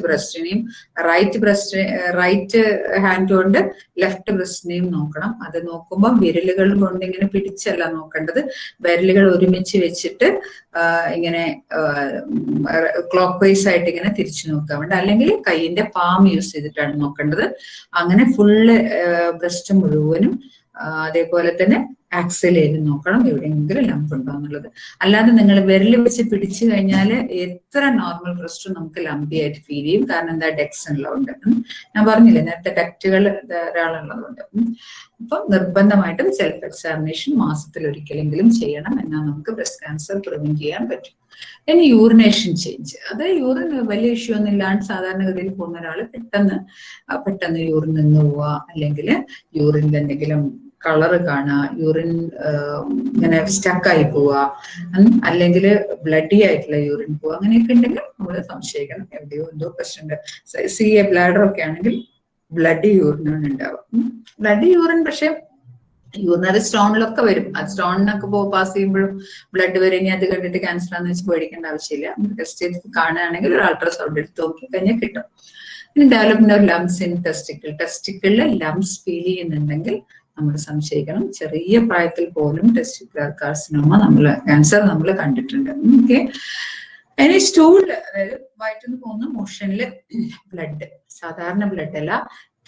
ഹാൻഡ് കൊണ്ട് ലെഫ്റ്റ് ബ്രസ്റ്റിനെയും നോക്കണം. അത് നോക്കുമ്പോൾ വിരലുകൾ കൊണ്ട് ഇങ്ങനെ പിടിച്ചല്ല നോക്കേണ്ടത്, വിരലുകൾ ഒരുമിച്ച് വെച്ചിട്ട് ഇങ്ങനെ ക്ലോക്ക് വൈസ് ആയിട്ട് ഇങ്ങനെ തിരിച്ചു നോക്കാൻ വേണ്ട, അല്ലെങ്കിൽ കൈയിന്റെ പാം യൂസ് ചെയ്തിട്ടാണ് നോക്കേണ്ടത്. അങ്ങനെ ഫുള്ള് ബ്രസ്റ്റ് മുഴുവനും അതേപോലെ തന്നെ ആക്സിലേലും നോക്കണം എവിടെയെങ്കിലും ലംപ് ഉണ്ടോ എന്നുള്ളത്. അല്ലാതെ നിങ്ങൾ വിരൽ വെച്ച് പിടിച്ചു കഴിഞ്ഞാൽ എത്ര നോർമൽ ബ്രസ്റ്റും നമുക്ക് ലംപി ആയിട്ട് ഫീൽ ചെയ്യും. കാരണം എന്താ, ഡെക്സ് ഉള്ളതുകൊണ്ട്. ഞാൻ പറഞ്ഞില്ലേ നേരത്തെ ഡക്റ്റുകൾ ധാരാളമുള്ളതുകൊണ്ട്. അപ്പൊ നിർബന്ധമായിട്ടും സെൽഫ് എക്സാമിനേഷൻ മാസത്തിൽ ഒരിക്കലെങ്കിലും ചെയ്യണം, എന്നാൽ നമുക്ക് ബ്രസ്റ്റ് ക്യാൻസർ പ്രിവെന്റ് ചെയ്യാൻ പറ്റും. ഇനി യൂറിനേഷൻ ചേഞ്ച്, അത് യൂറിൻ വലിയ ഇഷ്യൂ ഒന്നും ഇല്ലാണ്ട് സാധാരണഗതിയിൽ പോകുന്ന ഒരാള് പെട്ടെന്ന് യൂറിൻ നിന്ന് പോവുക, അല്ലെങ്കിൽ യൂറിനിൽ എന്തെങ്കിലും കളറ് കാണുക, യൂറിൻ ഇങ്ങനെ സ്റ്റക്കായി പോവുക, അല്ലെങ്കിൽ ബ്ലഡി ആയിട്ടുള്ള യൂറിൻ പോവുക, അങ്ങനെയൊക്കെ ഉണ്ടെങ്കിൽ നമ്മൾ സംശയിക്കണം, എവിടെയോ എന്തോ പ്രശ്നമുണ്ട്. CA ബ്ലാഡർ ഒക്കെ ആണെങ്കിൽ ബ്ലഡി യൂറിനാണ് ഉണ്ടാവുക. ബ്ലഡി യൂറിൻ പക്ഷെ യൂറിനറി സ്റ്റോണിലൊക്കെ വരും. ആ സ്റ്റോണിനൊക്കെ പാസ് ചെയ്യുമ്പോഴും ബ്ലഡ് വരെങ്കിൽ അത് കണ്ടിട്ട് ക്യാൻസർ ആണെന്ന് വെച്ച് പേടിക്കേണ്ട ആവശ്യമില്ല. നമുക്ക് ടെസ്റ്റ് ചെയ്ത് കാണുകയാണെങ്കിൽ ഒരു അൾട്രാസൗണ്ട് എടുത്ത് നോക്കി കഴിഞ്ഞാൽ കിട്ടും. ഇനി ഡെവലപ്മെന്റ് ഓഫ് ലംസ് ഇൻ ടെസ്റ്റിക്കിളിൽ ലംസ് ഫീൽ ചെയ്യുന്നുണ്ടെങ്കിൽ നമ്മൾ സംശയിക്കണം. ചെറിയ പ്രായത്തിൽ പോലും ടെസ്റ്റിക്കുലർ കാർസിനോമ ക്യാൻസർ നമ്മൾ കണ്ടിട്ടുണ്ട്. ഓക്കെ. ഇനി സ്റ്റൂൾ, അതായത് വയറ്റിൽ നിന്ന് പോകുന്ന മോഷനിൽ ബ്ലഡ്, സാധാരണ ബ്ലഡ് അല്ല,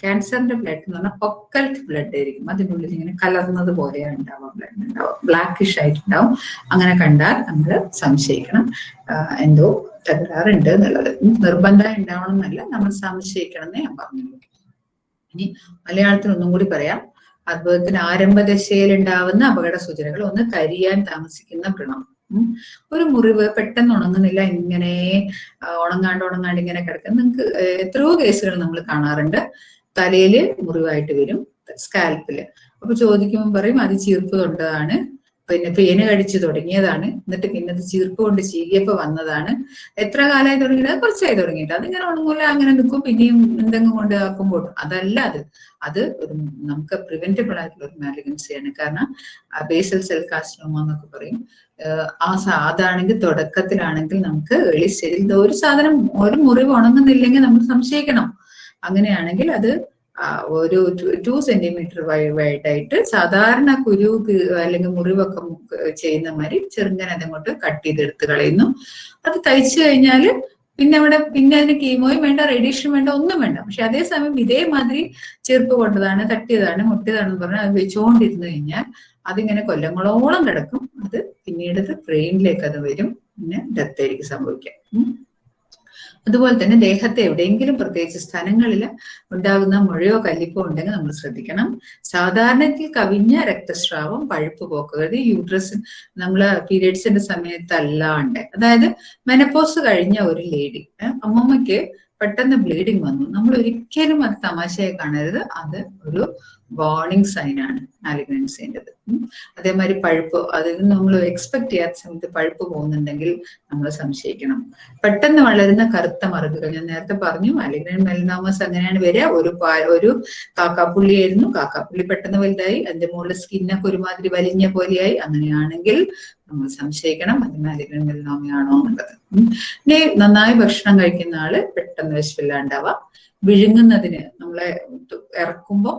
ക്യാൻസറിന്റെ ബ്ലഡ് എന്ന് പറഞ്ഞാൽ ഒക്കൽറ്റ് ബ്ലഡ് ആയിരിക്കും, അതിനുള്ളിൽ ഇങ്ങനെ കലർന്നത് പോലെയാണ് ഉണ്ടാവുക, ബ്ലഡ് ഉണ്ടാവും, ബ്ലാക്കിഷ് ആയിട്ടുണ്ടാവും. അങ്ങനെ കണ്ടാൽ നമ്മൾ സംശയിക്കണം എന്തോ തകരാറുണ്ട് എന്നുള്ളത്. നിർബന്ധം ഉണ്ടാവണം എന്നല്ല, നമ്മൾ സംശയിക്കണം എന്നേ ഞാൻ പറഞ്ഞുള്ളൂ. ഇനി മലയാളത്തിൽ ഒന്നും കൂടി പറയാം. അർബുദത്തിന് ആരംഭദശയിൽ ഉണ്ടാവുന്ന അപകട സൂചനകൾ: ഒന്ന്, കരിയാൻ താമസിക്കുന്ന വ്രണം. ഒരു മുറിവ് പെട്ടെന്ന് ഉണങ്ങുന്നില്ല, ഇങ്ങനെ ഉണങ്ങാണ്ട് ഇങ്ങനെ കിടക്കും. നിങ്ങൾക്ക് എത്രയോ കേസുകൾ നമ്മൾ കാണാറുണ്ട്. തലയില് മുറിവായിട്ട് വരും, സ്കാൽപ്പില്. അപ്പൊ ചോദിക്കുമ്പോൾ പറയും അത് ചീർപ്പ് കൊണ്ടതാണ്, പിന്നെ പേന് കടിച്ചു തുടങ്ങിയതാണ്, എന്നിട്ട് പിന്നെ അത് ചീർപ്പ് കൊണ്ട് ചീകിയപ്പോ വന്നതാണ്. എത്ര കാലമായി തുടങ്ങിയത്? കുറച്ചായി തുടങ്ങിയിട്ട്. അതിങ്ങനെ ഉണങ്ങൂല, അങ്ങനെ നിൽക്കും, പിന്നെയും എന്തെങ്കിലും കൊണ്ട് ആക്കുമ്പോൾ. അതല്ല അത് ഒരു നമുക്ക് പ്രിവെന്റബിൾ ആയിട്ടുള്ള ഒരു മാലിഗ്നൻസിയാണ്. കാരണം ബേസൽ സെൽ കാർസിനോമ എന്നൊക്കെ പറയും. അതാണെങ്കിൽ തുടക്കത്തിലാണെങ്കിൽ നമുക്ക് ഏർലി സ്റ്റേജിൽ ഒരു മുറിവ് ഉണങ്ങുന്നില്ലെങ്കിൽ നമ്മൾ സംശയിക്കണം. അങ്ങനെയാണെങ്കിൽ അത് ഒരു 2 സെന്റിമീറ്റർ വൈഡായിട്ട് സാധാരണ കുരു അല്ലെങ്കിൽ മുറിവൊക്കെ ചെയ്യുന്ന മാതിരി ചെറുങ്ങനെ അതങ്ങോട്ട് കട്ട് ചെയ്തെടുത്ത് കളയുന്നു. അത് തയ്ച്ചു കഴിഞ്ഞാൽ പിന്നെ അതിന് കീമോയും വേണ്ട, റേഡിയേഷൻ വേണ്ട, ഒന്നും വേണ്ട. പക്ഷെ അതേസമയം ഇതേമാതിരി ചെറുപ്പ് കൊണ്ടതാണ്, തട്ടിയതാണ്, മുട്ടിയതാണെന്ന് പറഞ്ഞാൽ അത് വെച്ചുകൊണ്ടിരുന്നു കഴിഞ്ഞാൽ അതിങ്ങനെ കൊല്ലങ്ങളോളം കിടക്കും. അത് പിന്നീട് ബ്രെയിനിലേക്ക് അത് വരും, പിന്നെ ഡെത്ത് ആയിരിക്കും സംഭവിക്കാം. അതുപോലെ തന്നെ ദേഹത്തെ എവിടെയെങ്കിലും പ്രത്യേകിച്ച് സ്ഥലങ്ങളിൽ ഉണ്ടാകുന്ന മുഴയോ കല്ലിപ്പോ ഉണ്ടെങ്കിൽ നമ്മൾ ശ്രദ്ധിക്കണം. സാധാരണത്തിൽ കവിഞ്ഞ രക്തസ്രാവം, പഴുപ്പ് പോക്കരുത്. യൂട്രസ് നമ്മള് പീരിയഡ്സിന്റെ സമയത്തല്ലാണ്ട്, അതായത് മെനപ്പോസ് കഴിഞ്ഞ ഒരു ലേഡി, അമ്മമ്മയ്ക്ക് പെട്ടെന്ന് ബ്ലീഡിങ് വന്നു, നമ്മൾ ഒരിക്കലും അത് തമാശയായി കാണരുത്. അത് ഒരു വാർണിംഗ് സൈൻ ആണ് മാലിഗ്നൻസിൻ്റെത്. അതേമാതിരി പഴുപ്പ്, അതായത് നമ്മൾ എക്സ്പെക്ട് ചെയ്യാത്ത സമയത്ത് പഴുപ്പ് പോകുന്നുണ്ടെങ്കിൽ നമ്മൾ സംശയിക്കണം. പെട്ടെന്ന് വളരുന്ന കറുത്ത മറുകുകൾ, ഞാൻ നേരത്തെ പറഞ്ഞു മാലിഗ്നൻ മെലനോമസ് അങ്ങനെയാണ് വരിക. ഒരു കാക്കാപ്പുള്ളിയായിരുന്നു, കാക്കാപ്പുള്ളി പെട്ടെന്ന് വലുതായി, അതിന്റെ മുകളിൽ സ്കിന്നൊക്കെ ഒരുമാതിരി വലിഞ്ഞ പോലെയായി. അങ്ങനെയാണെങ്കിൽ നമ്മൾ സംശയിക്കണം അത് മാലിഗ്നൻ മെലനോമയാണോ എന്നുള്ളത്. ഇനി നന്നായി ഭക്ഷണം കഴിക്കുന്ന ആള് പെട്ടെന്ന് വിശപ്പില്ലാണ്ടാവാം, വിഴുങ്ങുന്നതിന് നമ്മളെ ഇറക്കുമ്പോൾ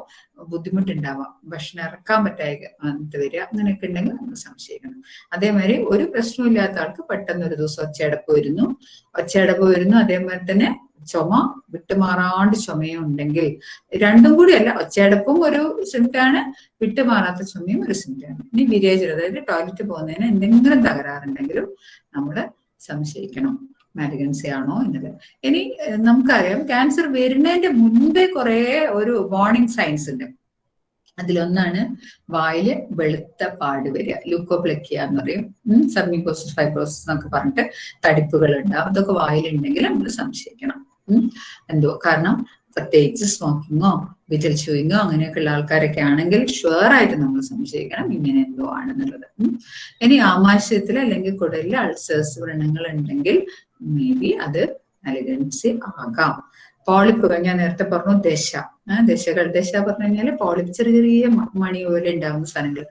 ബുദ്ധിമുട്ടുണ്ടാവാം, ഭക്ഷണം ഇറക്കാൻ പറ്റാതെ വരിക, അങ്ങനെയൊക്കെ ഉണ്ടെങ്കിൽ നമ്മൾ സംശയിക്കണം. അതേമാതിരി ഒരു പ്രശ്നമില്ലാത്ത ആൾക്ക് പെട്ടെന്ന് ഒരു ദിവസം ഒച്ചയടപ്പ് വരുന്നു, അതേമാതിരി തന്നെ ചുമ വിട്ടുമാറാണ്ട് ചുമയും ഉണ്ടെങ്കിൽ, രണ്ടും കൂടിയല്ല, ഒച്ചയടപ്പും ഒരു സിംറ്റമാണ്, വിട്ടുമാറാത്ത ചുമയും ഒരു സിംറ്റമാണ്. ഇനി വിരേചനം, അതായത് ടോയ്ലറ്റ് പോകുന്നതിന് എന്തെങ്കിലും തകരാറുണ്ടെങ്കിലും നമ്മൾ സംശയിക്കണം മാലിഗ്നൻസി ആണോ എന്നത്. ഇനി നമുക്കറിയാം ക്യാൻസർ വരുന്നതിന്റെ മുൻപേ കുറെ ഒരു വാർണിംഗ് സൈൻസ് ഉണ്ട്. അതിലൊന്നാണ് വായില് വെളുത്ത പാട് വരിക, ലൂക്കോപ്ലക്കിയ എന്ന് പറയും, സബ്മ്യൂക്കോസിസ് ഫൈബ്രോസിസ് എന്നൊക്കെ പറഞ്ഞിട്ട് തടിപ്പുകൾ ഉണ്ടാവും. അതൊക്കെ വായിലുണ്ടെങ്കിൽ നമ്മൾ സംശയിക്കണം. എന്തോ കാരണം പ്രത്യേകിച്ച് സ്മോക്കിങ്ങോ വിറ്റൽ ച്യൂയിങ്ങോ അങ്ങനെയൊക്കെ ഉള്ള ആൾക്കാരൊക്കെ ആണെങ്കിൽ ഷുവറായിട്ട് നമ്മൾ സംശയിക്കണം ഇങ്ങനെ എന്തോ ആണെന്നുള്ളത്. ഇനി ആമാശയത്തിൽ അല്ലെങ്കിൽ കുടലിൽ അൾസേഴ്സ്, വ്രണങ്ങൾ ഉണ്ടെങ്കിൽ മേ ബി അത് മാലിഗ്നൻസി ആകാം. പോളിപ്പുകൾ ഞാൻ നേരത്തെ പറഞ്ഞു, ദശ പറഞ്ഞു കഴിഞ്ഞാൽ പോളിപ്പ് ചെറിയ മണി പോലെ ഉണ്ടാകുന്ന സാധനങ്ങൾ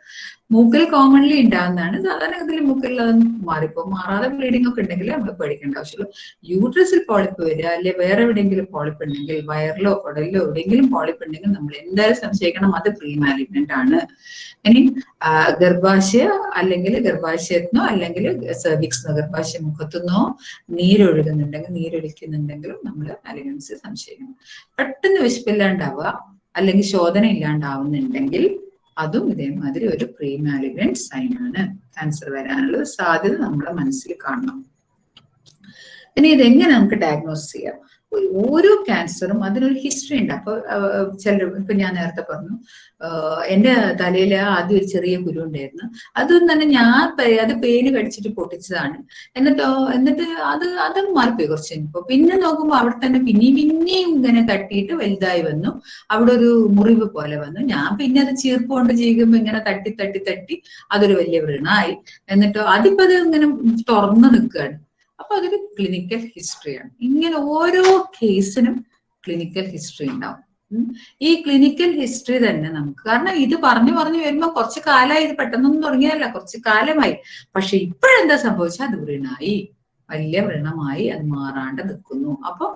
മൂക്കിൽ കോമൺലി ഉണ്ടാകുന്നതാണ്. സാധാരണഗതിയിൽ മൂക്കിൽ അതൊന്നും മാറാതെ ബ്ലീഡിംഗ് ഒക്കെ ഉണ്ടെങ്കിൽ നമ്മൾ പേടിക്കേണ്ട ആവശ്യമുള്ളൂ. യൂട്രസിൽ പോളിപ്പ് വരിക, അല്ലെ വേറെ എവിടെയെങ്കിലും പോളിപ്പ് ഉണ്ടെങ്കിൽ, വയറിലോ കുടലിലോ എവിടെയെങ്കിലും പോളിപ്പ് ഉണ്ടെങ്കിൽ നമ്മൾ എന്തായാലും സംശയിക്കണം അത് പ്രീ മാലിഗ്നന്റ് ആണ്. ഇനി ഗർഭാശയ അല്ലെങ്കിൽ ഗർഭാശയത്തിനോ അല്ലെങ്കിൽ സെർവിക്സിനോ ഗർഭാശയ മുഖത്തുനിന്നോ നീരൊലിക്കുന്നുണ്ടെങ്കിലും നമ്മൾ മാലിഗ്നൻസി സംശയിക്കണം. പെട്ടെന്ന് വിശപ്പില്ലാണ്ടാവുക അല്ലെങ്കിൽ ശോധന ഇല്ലാണ്ടാവുന്നുണ്ടെങ്കിൽ അതും ഇതേമാതിരി ഒരു പ്രീ മാലിഗ്നന്റ് സൈൻ ആണ്. ക്യാൻസർ വരാനുള്ള സാധ്യത നമ്മുടെ മനസ്സിൽ കാണണം. ഇനി ഇതെങ്ങനെ നമുക്ക് ഡയഗ്നോസ് ചെയ്യാം? ഓരോ ക്യാൻസറും അതിനൊരു ഹിസ്റ്ററി ഉണ്ട്. അപ്പൊ ഇപ്പൊ ഞാൻ നേരത്തെ പറഞ്ഞു, എന്റെ തലയിൽ ആദ്യം ഒരു ചെറിയ കുരു ഉണ്ടായിരുന്നു. അതൊന്നും തന്നെ അത് പേന് കടിച്ചിട്ട് പൊട്ടിച്ചതാണ്. എന്നിട്ട് അതങ്ങ് മാറിപ്പോയി കുറച്ച് കഴിഞ്ഞപ്പോ. പിന്നെ നോക്കുമ്പോ അവിടെ തന്നെ പിന്നെയും ഇങ്ങനെ തട്ടിയിട്ട് വലുതായി വന്നു, അവിടെ ഒരു മുറിവ് പോലെ വന്നു. ഞാൻ പിന്നെ അത് ചീർപ്പ് കൊണ്ട് ചെയ്യുമ്പോ ഇങ്ങനെ തട്ടി അതൊരു വലിയ വ്രണായി. എന്നിട്ടോ അതിപ്പോ അത് ഇങ്ങനെ തുറന്നു നിൽക്കുകയാണ്. അപ്പൊ അതൊരു ക്ലിനിക്കൽ ഹിസ്റ്ററിയാണ്. ഇങ്ങനെ ഓരോ കേസിനും ക്ലിനിക്കൽ ഹിസ്റ്ററി ഉണ്ടാവും. ഈ ക്ലിനിക്കൽ ഹിസ്റ്ററി തന്നെ നമുക്ക്, കാരണം ഇത് പറഞ്ഞു വരുമ്പോ കുറച്ച് കാലമായി, ഇത് പെട്ടെന്നൊന്നും തുടങ്ങിയതല്ല, കുറച്ച് കാലമായി. പക്ഷെ ഇപ്പോഴെന്താ സംഭവിച്ചാൽ അത് വ്രണായി, വലിയ വ്രണമായി, അത് മാറാണ്ട് നിൽക്കുന്നു. അപ്പൊ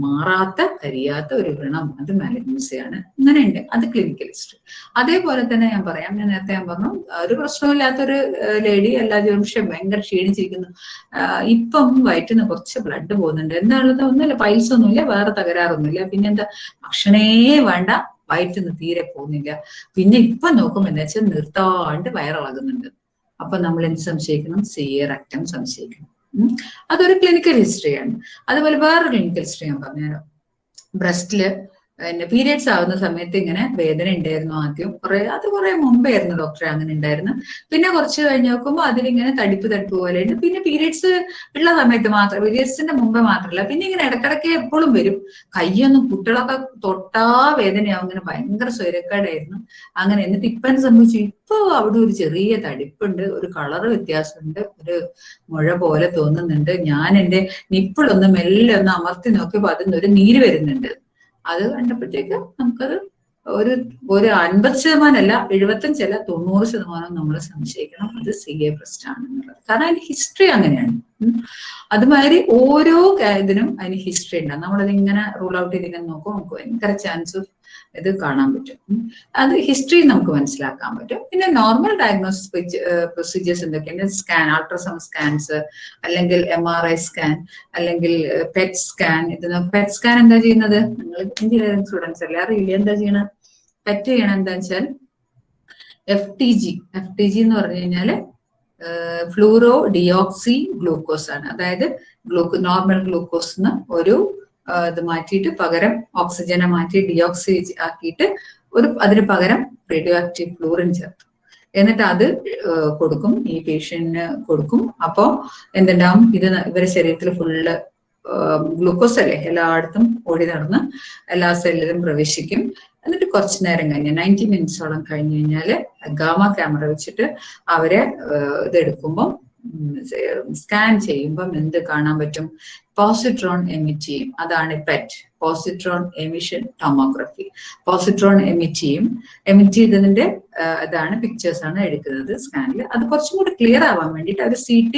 മാറാത്ത കരിയാത്ത ഒരു വ്രണം, അത് മാലിഗ്നൻസിയാണ്. അങ്ങനെയുണ്ട്, അത് ക്ലിനിക്കൽ ഹിസ്റ്ററി. അതേപോലെ തന്നെ ഞാൻ പറയാം, ഞാൻ നേരത്തെ ഞാൻ പറഞ്ഞു ഒരു പ്രശ്നമില്ലാത്തൊരു ലേഡി എല്ലാ ദിവസവും ഭയങ്കര ക്ഷീണിച്ചിരിക്കുന്നു, ഇപ്പം വയറ്റിന്ന് കുറച്ച് ബ്ലഡ് പോകുന്നുണ്ട്, എന്താണുള്ളത് ഒന്നുമില്ല, പൈൽസ് ഒന്നുമില്ല, വേറെ തകരാറൊന്നുമില്ല, പിന്നെന്താ ഭക്ഷണേ വേണ്ട, വയറ്റിന്ന് തീരെ പോകുന്നില്ല, പിന്നെ ഇപ്പൊ നോക്കുമ്പോ എന്താ വെച്ചാൽ നിർത്താണ്ട് വയറിളകുന്നുണ്ട്. അപ്പൊ നമ്മൾ എന്ത് സംശയിക്കണം? CA rectum സംശയിക്കണം. അതൊരു ക്ലിനിക്കൽ ഹിസ്റ്ററിയാണ്. അതുപോലെ വേറൊരു ക്ലിനിക്കൽ ഹിസ്റ്ററി ഞാൻ പറഞ്ഞുതരാം. ബ്രസ്റ്റില് പീരിയഡ്സ് ആവുന്ന സമയത്ത് ഇങ്ങനെ വേദന ഉണ്ടായിരുന്നു ആദ്യം, കുറെ മുമ്പേ ആയിരുന്നു ഡോക്ടറെ അങ്ങനെ ഉണ്ടായിരുന്നു. പിന്നെ കുറച്ച് കഴിഞ്ഞ് നോക്കുമ്പോൾ അതിലിങ്ങനെ തടിപ്പ് പോലെ ഉണ്ട്. പിന്നെ പീരിയഡ്സ് ഉള്ള സമയത്ത് മാത്രം, പീരിയഡ്സിന്റെ മുമ്പേ മാത്രമല്ല, പിന്നെ ഇങ്ങനെ ഇടക്കിടയ്ക്ക് എപ്പോഴും വരും. കയ്യൊന്നും കുട്ടികളൊക്കെ തൊട്ടാ വേദനയാവും, ഇങ്ങനെ ഭയങ്കര സ്വരക്കേടായിരുന്നു. അങ്ങനെ എന്നിട്ട് ഇപ്പൊ എന്ത് സംഭവിച്ചു? ഇപ്പൊ അവിടെ ഒരു ചെറിയ തടിപ്പുണ്ട്, ഒരു കളർ വ്യത്യാസമുണ്ട്, ഒരു മുഴ പോലെ തോന്നുന്നുണ്ട്. ഞാൻ എന്റെ നിപ്പിളൊന്ന് മെല്ലെ ഒന്ന് അമർത്തി നോക്കിയപ്പോ അതിൽ ഒരു നീര് വരുന്നുണ്ട്. അത് കണ്ടപ്പോഴത്തേക്ക് നമുക്കത് ഒരു 50% അല്ല, 75% അല്ല, 90% നമ്മൾ സംശയിക്കണം അത് CA ബ്രസ്റ്റ് ആണെന്നുള്ളത്. കാരണം അതിന്റെ ഹിസ്റ്ററി അങ്ങനെയാണ്. അതുമാതിരി ഓരോ ഇതിനും അതിന് ഹിസ്റ്ററി ഉണ്ടാകും. നമ്മളത് ഇങ്ങനെ റൂൾ ഔട്ട് ചെയ്തിങ്ങനെ നോക്കും, നമുക്ക് ഭയങ്കര ചാൻസ് ഇത് കാണാൻ പറ്റും. അത് ഹിസ്റ്ററി നമുക്ക് മനസ്സിലാക്കാൻ പറ്റും. പിന്നെ നോർമൽ ഡയഗ്നോസിസ് പ്രൊസീജിയേഴ്സ് എന്തൊക്കെയാണ്? സ്കാൻ, അൾട്രാസൗണ്ട് സ്കാൻസ്, അല്ലെങ്കിൽ MRI സ്കാൻ, അല്ലെങ്കിൽ പെറ്റ് സ്കാൻ. പെറ്റ് സ്കാൻ എന്താ ചെയ്യുന്നത്? നിങ്ങൾ എഞ്ചിനീയറിംഗ് സ്റ്റുഡൻസ് അല്ലേ, അറിയില്ല എന്താ ചെയ്യണം? പെറ്റ് ചെയ്യണം എന്താ വെച്ചാൽ FTG എന്ന് പറഞ്ഞു കഴിഞ്ഞാല് ഫ്ലൂറോ ഡിയോക്സി ഗ്ലൂക്കോസ് ആണ്. അതായത് നോർമൽ ഗ്ലൂക്കോസ് ഒരു ഇത് മാറ്റിയിട്ട് പകരം ഓക്സിജനെ മാറ്റി ഡിയോക്സി ആക്കിയിട്ട് അതിന് പകരം റേഡിയോ ആക്റ്റീവ് ഫ്ലൂറിൻ ചേർത്തു. എന്നിട്ട് അത് കൊടുക്കും, ഈ പേഷ്യന്റിന് കൊടുക്കും. അപ്പോ എന്തുണ്ടാവും? ഇത് ഇവരുടെ ശരീരത്തിൽ ഫുള്ള് ഗ്ലൂക്കോസ് അല്ലേ, എല്ലായിടത്തും ഓടി നടന്ന് എല്ലാ സെല്ലിലും പ്രവേശിക്കും. എന്നിട്ട് കുറച്ചു നേരം കഴിഞ്ഞ് 90 മിനിറ്റ്സോളം കഴിഞ്ഞ് കഴിഞ്ഞാല് ഗാമ ക്യാമറ വെച്ചിട്ട് അവരെ ഇതെടുക്കുമ്പോൾ സ്കാൻ ചെയ്യുമ്പം എന്ത് കാണാൻ പറ്റും? പോസിട്രോൺ എമിറ്റ് ചെയ്യും. അതാണ് pet, positron emission tomography. Positron emit ചെയ്തതിന്റെ ഇതാണ് പിക്ചേഴ്സ് ആണ് എടുക്കുന്നത് സ്കാനിൽ. അത് കുറച്ചും കൂടി ക്ലിയർ ആവാൻ വേണ്ടിയിട്ട് അവർ CT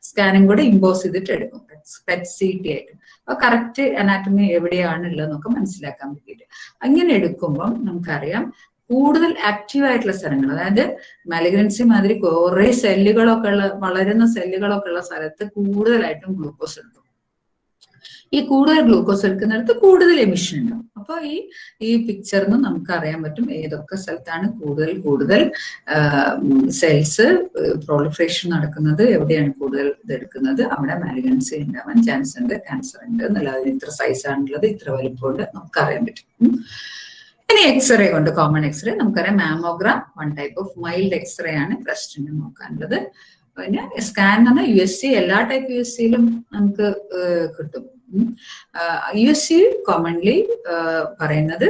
സ്കാനും കൂടെ ഇമ്പോസ് ചെയ്തിട്ട് എടുക്കും, പെറ്റ് CT ആയിട്ട്. അപ്പൊ കറക്റ്റ് അനാറ്റമി എവിടെയാണ് ഉള്ളതെന്നൊക്കെ മനസ്സിലാക്കാൻ വേണ്ടിയിട്ട് അങ്ങനെ എടുക്കുമ്പോൾ നമുക്കറിയാം കൂടുതൽ ആക്റ്റീവ് ആയിട്ടുള്ള സ്ഥലങ്ങൾ, അതായത് മാലിഗ്നൻസി മാതിരി കുറെ സെല്ലുകളൊക്കെ ഉള്ള, വളരുന്ന സെല്ലുകളൊക്കെ ഉള്ള സ്ഥലത്ത് കൂടുതലായിട്ടും ഗ്ലൂക്കോസ് എടുക്കും. ഈ കൂടുതൽ ഗ്ലൂക്കോസ് എടുക്കുന്നിടത്ത് കൂടുതൽ എമിഷൻ ഉണ്ടാവും. അപ്പൊ ഈ പിക്ചറിന് നമുക്ക് അറിയാൻ പറ്റും ഏതൊക്കെ സ്ഥലത്താണ് കൂടുതൽ സെൽസ് പ്രോളിഫറേഷൻ നടക്കുന്നത്, എവിടെയാണ് കൂടുതൽ ഇതെടുക്കുന്നത്, അവിടെ മാലിഗ്നൻസി ഉണ്ടാവാൻ ചാൻസ് ഉണ്ട്, ക്യാൻസർ ഉണ്ട് എന്നുള്ളത്. ഇത്ര സൈസ് ആണുള്ളത്, ഇത്ര വലിപ്പമുണ്ട്, നമുക്ക് അറിയാൻ പറ്റും. ഇനി എക്സ്റേ കൊണ്ട്, കോമൺ എക്സ്റേ നമുക്കറിയാം. Mammogram one type of mild x-ray ആണ് ബ്രസ്റ്റിന് നോക്കാനുള്ളത്. പിന്നെ സ്കാൻ എന്ന് പറഞ്ഞാൽ USC, എല്ലാ ടൈപ്പ് USCയിലും നമുക്ക് കിട്ടും. USC കോമൺലി പറയുന്നത്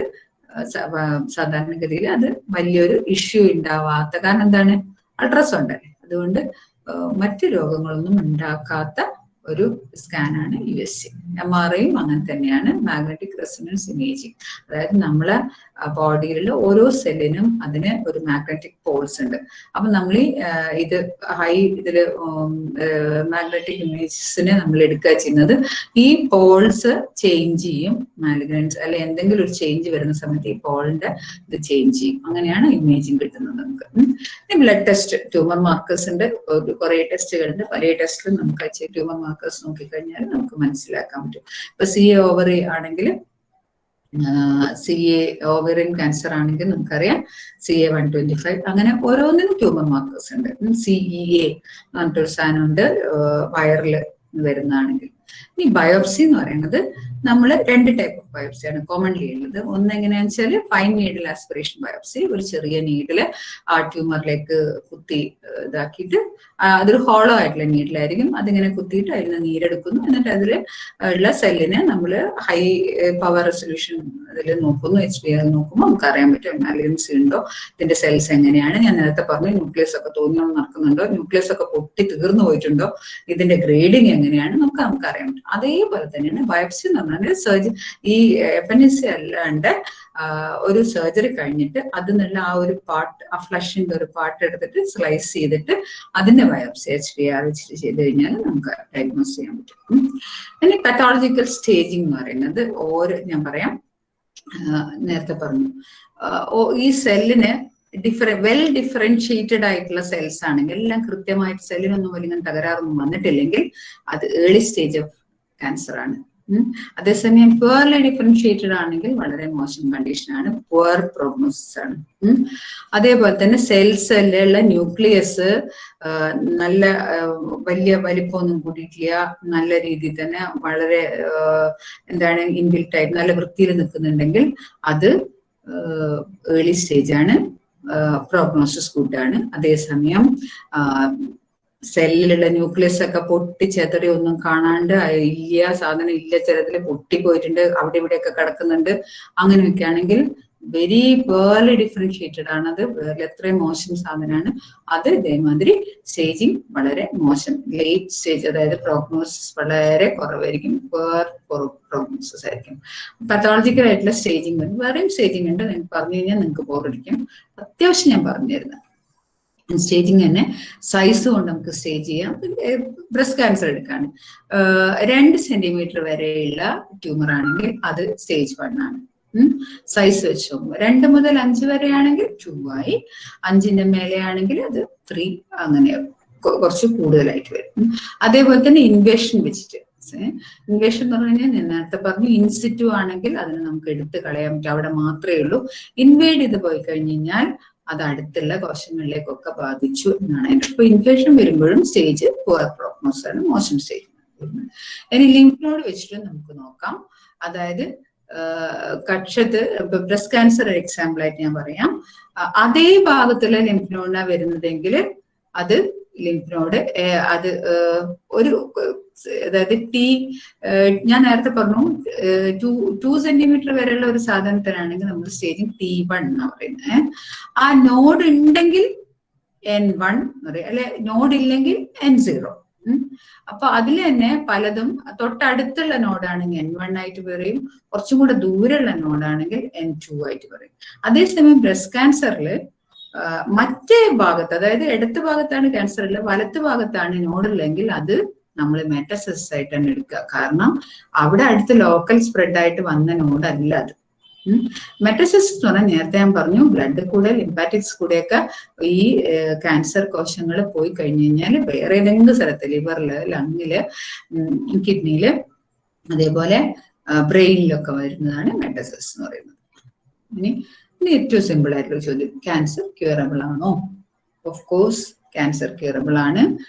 സാധാരണഗതിയിൽ അത് വലിയൊരു ഇഷ്യൂ ഉണ്ടാവാത്ത, കാരണം എന്താണ്? അൾട്രാസൗണ്ട് അല്ലേ, അതുകൊണ്ട് മറ്റു രോഗങ്ങളൊന്നും ഉണ്ടാക്കാത്ത ഒരു സ്കാനാണ് USC. MRIയും അങ്ങനെ തന്നെയാണ്, മാഗ്നറ്റിക് റെസൊണൻസ് ഇമേജിങ്. അതായത് നമ്മളെ ബോഡിയിലുള്ള ഓരോ സെല്ലിനും അതിന് ഒരു മാഗ്നറ്റിക് പോൾസ് ഉണ്ട്. അപ്പൊ നമ്മൾ ഇതില് മാഗ്നറ്റിക് ഇമേജസിനെ നമ്മൾ എടുക്കുക ചെയ്യുന്നത്, ഈ പോൾസ് ചേഞ്ച് ചെയ്യും. മാലിഗ്നൻസ് അല്ലെ എന്തെങ്കിലും ഒരു ചേഞ്ച് വരുന്ന സമയത്ത് ഈ പോളിന്റെ ഇത് ചേഞ്ച് ചെയ്യും. അങ്ങനെയാണ് ഇമേജിങ് കിട്ടുന്നത് നമുക്ക്. ബ്ലഡ് ടെസ്റ്റ്, ട്യൂമർ മാർക്കേഴ്സ് ഉണ്ട്, കുറെ ടെസ്റ്റുകളുണ്ട്. പല ടെസ്റ്റിലും നമുക്ക് ട്യൂമർ മാർക്കേഴ്സ് നോക്കിക്കഴിഞ്ഞാൽ നമുക്ക് മനസ്സിലാക്കാൻ പറ്റും. ഇപ്പൊ CA ഓവറി ആണെങ്കിൽ, CA ഓവറിയൻ ക്യാൻസർ ആണെങ്കിൽ നമുക്കറിയാം CA 125. അങ്ങനെ ഓരോന്നിനും ട്യൂമർ മാർക്കേഴ്സ് ഉണ്ട്. CEA പറഞ്ഞിട്ടൊരു സാധനം ഉണ്ട് വയറിൽ വരുന്നതാണെങ്കിൽ. ഇനി ബയോപ്സി എന്ന് പറയുന്നത് നമ്മൾ 2 ടൈപ്പ് ഓഫ് ബയോപ്സിയാണ് കോമൺലി ഉള്ളത്. ഒന്ന് എങ്ങനെയാണെന്ന് വെച്ചാൽ ഫൈൻ നീഡിൽ ആസ്പിറേഷൻ ബയോപ്സി, ഒരു ചെറിയ നീഡില് ആ ട്യൂമറിലേക്ക് കുത്തി ഇതാക്കിയിട്ട്, അതൊരു ഹോളോ ആയിട്ടുള്ള നീഡിലായിരിക്കും, അതിങ്ങനെ കുത്തിയിട്ട് അതിൽ നിന്ന് നീരെടുക്കുന്നു. എന്നിട്ട് അതിൽ ഉള്ള സെല്ലിനെ നമ്മൾ ഹൈ പവർ റെസൊല്യൂഷൻ അതിൽ നോക്കുന്നു, HDR നോക്കുമ്പോൾ നമുക്ക് അറിയാൻ പറ്റും മാലിഗ്നൻസി ഉണ്ടോ, ഇതിന്റെ സെൽസ് എങ്ങനെയാണ്. ഞാൻ നേരത്തെ പറഞ്ഞു ന്യൂക്ലിയസ് ഒക്കെ തോന്നിയോ നടക്കുന്നുണ്ടോ, ന്യൂക്ലിയസ് ഒക്കെ പൊട്ടി തീർന്നു പോയിട്ടുണ്ടോ, ഇതിന്റെ ഗ്രേഡിങ് എങ്ങനെയാണ് നമുക്ക് അറിയാൻ പറ്റും. അതേപോലെ തന്നെയാണ് ബയോപ്സി എന്ന് പറഞ്ഞാൽ ഈ FNAC അല്ലാണ്ട് ഒരു സർജറി കഴിഞ്ഞിട്ട് അതിനുള്ള ആ ഒരു പാർട്ട്, ആ ഫ്ലഷിന്റെ ഒരു പാർട്ട് എടുത്തിട്ട് സ്ലൈസ് ചെയ്തിട്ട് അതിന്റെ ബയോപ്സി HPR വെച്ചിട്ട് ചെയ്ത് കഴിഞ്ഞാൽ നമുക്ക് ഡയഗ്നോസ് ചെയ്യാൻ പറ്റും. പിന്നെ പത്തോളജിക്കൽ സ്റ്റേജിങ് എന്ന് പറയുന്നത് ഞാൻ പറയാം, നേരത്തെ പറഞ്ഞു, ഈ സെല്ലിന് വെൽ ഡിഫറൻഷിയേറ്റഡ് ആയിട്ടുള്ള സെൽസ് ആണെങ്കിൽ, എല്ലാം കൃത്യമായിട്ട് സെല്ലിനൊന്നും വലിയ തകരാറൊന്നും വന്നിട്ടില്ലെങ്കിൽ അത് ഏർലി സ്റ്റേജ് ഓഫ് ക്യാൻസർ ആണ്. അതേസമയം പുവർലി ഡിഫറൻഷിയേറ്റഡ് ആണെങ്കിൽ വളരെ മോശം കണ്ടീഷനാണ്, പുവർ പ്രോഗ്നോസിസ് ആണ്. അതേപോലെ തന്നെ സെല്ലിലുള്ള ന്യൂക്ലിയസ് നല്ല വലിയ വലിപ്പമൊന്നും കൂടിയിട്ടില്ല, നല്ല രീതിയിൽ തന്നെ വളരെ ഇൻബിൽറ്റ് ആയിട്ട് നല്ല വൃത്തിയിൽ നിൽക്കുന്നുണ്ടെങ്കിൽ അത് ഏർലി സ്റ്റേജ് ആണ്, പ്രോഗ്നോസിസ് ഗുഡാണ്. അതേസമയം സെല്ലിലുള്ള ന്യൂക്ലിയസ് ഒക്കെ പൊട്ടി ചെതറി ഒന്നും കാണാണ്ട് ഇല്ല, സാധനം ഇല്ല, ചിലതിൽ പൊട്ടിപ്പോയിട്ടുണ്ട്, അവിടെ ഇവിടെയൊക്കെ കിടക്കുന്നുണ്ട്, അങ്ങനെയൊക്കെ ആണെങ്കിൽ വെരി പേർലി ഡിഫറൻഷിയേറ്റഡ് ആണ്. അത് വേറെ എത്രയും മോശം സാധനമാണ്. അത് ഇതേമാതിരി സ്റ്റേജിങ് വളരെ മോശം, ലേറ്റ് സ്റ്റേജ്, അതായത് പ്രോഗ്നോസിസ് വളരെ കുറവായിരിക്കും, പ്രോഗ്നോസിസ് ആയിരിക്കും. പത്തോളജിക്കൽ ആയിട്ടുള്ള സ്റ്റേജിങ് വേറെയും സ്റ്റേജിങ് ഉണ്ട്, നിങ്ങൾക്ക് പറഞ്ഞു കഴിഞ്ഞാൽ നിങ്ങൾക്ക് ബോറടിക്കും. അത്യാവശ്യം ഞാൻ പറഞ്ഞിരുന്നത് സ്റ്റേജിങ് തന്നെ സൈസ് കൊണ്ട് നമുക്ക് സ്റ്റേജ് ചെയ്യാം. ബ്രസ്റ്റ് ക്യാൻസർ എടുക്കാണ്, 2 സെന്റിമീറ്റർ വരെയുള്ള ട്യൂമർ ആണെങ്കിൽ അത് സ്റ്റേജ് 1 ആണ്. സൈസ് വെച്ച് 2 മുതൽ 5 വരെയാണെങ്കിൽ 2 ആയി, 5ന്റെ മേലെയാണെങ്കിൽ അത് 3, അങ്ങനെ കുറച്ച് കൂടുതലായിട്ട് വരും. അതേപോലെ തന്നെ ഇൻവേഷൻ വെച്ചിട്ട്, ഇൻവേഷൻ എന്ന് പറഞ്ഞു കഴിഞ്ഞാൽ ഞാൻ നേരത്തെ പറഞ്ഞു, ഇൻസിറ്റു ആണെങ്കിൽ അതിന് നമുക്ക് എടുത്ത് കളയാൻ പറ്റും, അവിടെ മാത്രമേ ഉള്ളൂ. ഇൻവേഡ് ചെയ്ത് പോയി കഴിഞ്ഞ് കഴിഞ്ഞാൽ അത് അടുത്തുള്ള കോശങ്ങളിലേക്കൊക്കെ ബാധിച്ചു എന്നാണ്. ഇപ്പൊ ഇൻഫെക്ഷൻ വരുമ്പോഴും സ്റ്റേജ് പുവർ പ്രോഗ്നോസിസ് ആണ്, മോശം സ്റ്റേജ്. ഇനി ലിംഫ് നോഡ് വെച്ചിട്ട് നമുക്ക് നോക്കാം. അതായത് കക്ഷത്ത് ബ്രസ്റ്റ് ക്യാൻസർ എക്സാമ്പിൾ ആയിട്ട് ഞാൻ പറയാം, അതേ ഭാഗത്തുള്ള ലിംഫ് നോഡിനാ വരുന്നതെങ്കിൽ അത് ലിംഫ് നോഡ് അത് ഒരു, അതായത് ഞാൻ നേരത്തെ പറഞ്ഞു 2 സെന്റിമീറ്റർ വരെയുള്ള ഒരു സാധനത്തിനാണെങ്കിൽ നമ്മൾ സ്റ്റേജിങ് T1 എന്നാ പറയുന്നത്. ആ നോഡ് ഉണ്ടെങ്കിൽ N1 എന്ന് പറയും, അല്ലെ നോഡ് ഇല്ലെങ്കിൽ N0. അപ്പൊ അതിൽ തന്നെ പലതും തൊട്ടടുത്തുള്ള നോഡാണെങ്കിൽ N1 ആയിട്ട് പറയും, കുറച്ചും കൂടെ ദൂരെയുള്ള നോഡാണെങ്കിൽ N2 ആയിട്ട് പറയും. അതേസമയം ബ്രസ്റ്റ് ക്യാൻസറിൽ മറ്റേ ഭാഗത്ത്, അതായത് ഇടത്ത് ഭാഗത്താണ് ക്യാൻസർ ഉള്ളത്, വലത്ത് ഭാഗത്താണ് നോഡുള്ളെങ്കിൽ അത് നമ്മൾ മെറ്റാസിസ് ആയിട്ട് തന്നെ എടുക്കുക. കാരണം അവിടെ അടുത്ത് ലോക്കൽ സ്പ്രെഡ് ആയിട്ട് വന്ന നോഡല്ല അത്. മെറ്റാസിസ് എന്ന് പറഞ്ഞാൽ നേരത്തെ ഞാൻ പറഞ്ഞു, ബ്ലഡ് കൂടെ ലിംഫാറ്റിക്സ് കൂടെയൊക്കെ ഈ ക്യാൻസർ കോശങ്ങൾ പോയി കഴിഞ്ഞു കഴിഞ്ഞാൽ വേറെ ഏതെങ്കിലും സ്ഥലത്ത്, ലിവറില്, ലങ്ങില്, കിഡ്നിയില്, അതേപോലെ ബ്രെയിനിലൊക്കെ വരുന്നതാണ് മെറ്റാസിസ് എന്ന് പറയുന്നത്. ഇനി ഏറ്റവും സിമ്പിൾ ആയിട്ടുള്ള ചോദ്യം, ക്യാൻസർ ക്യൂറബിൾ ആണോ? ഓഫ് കോഴ്സ് ക്യാൻസർ ക്യൂറബിൾ ആണ്.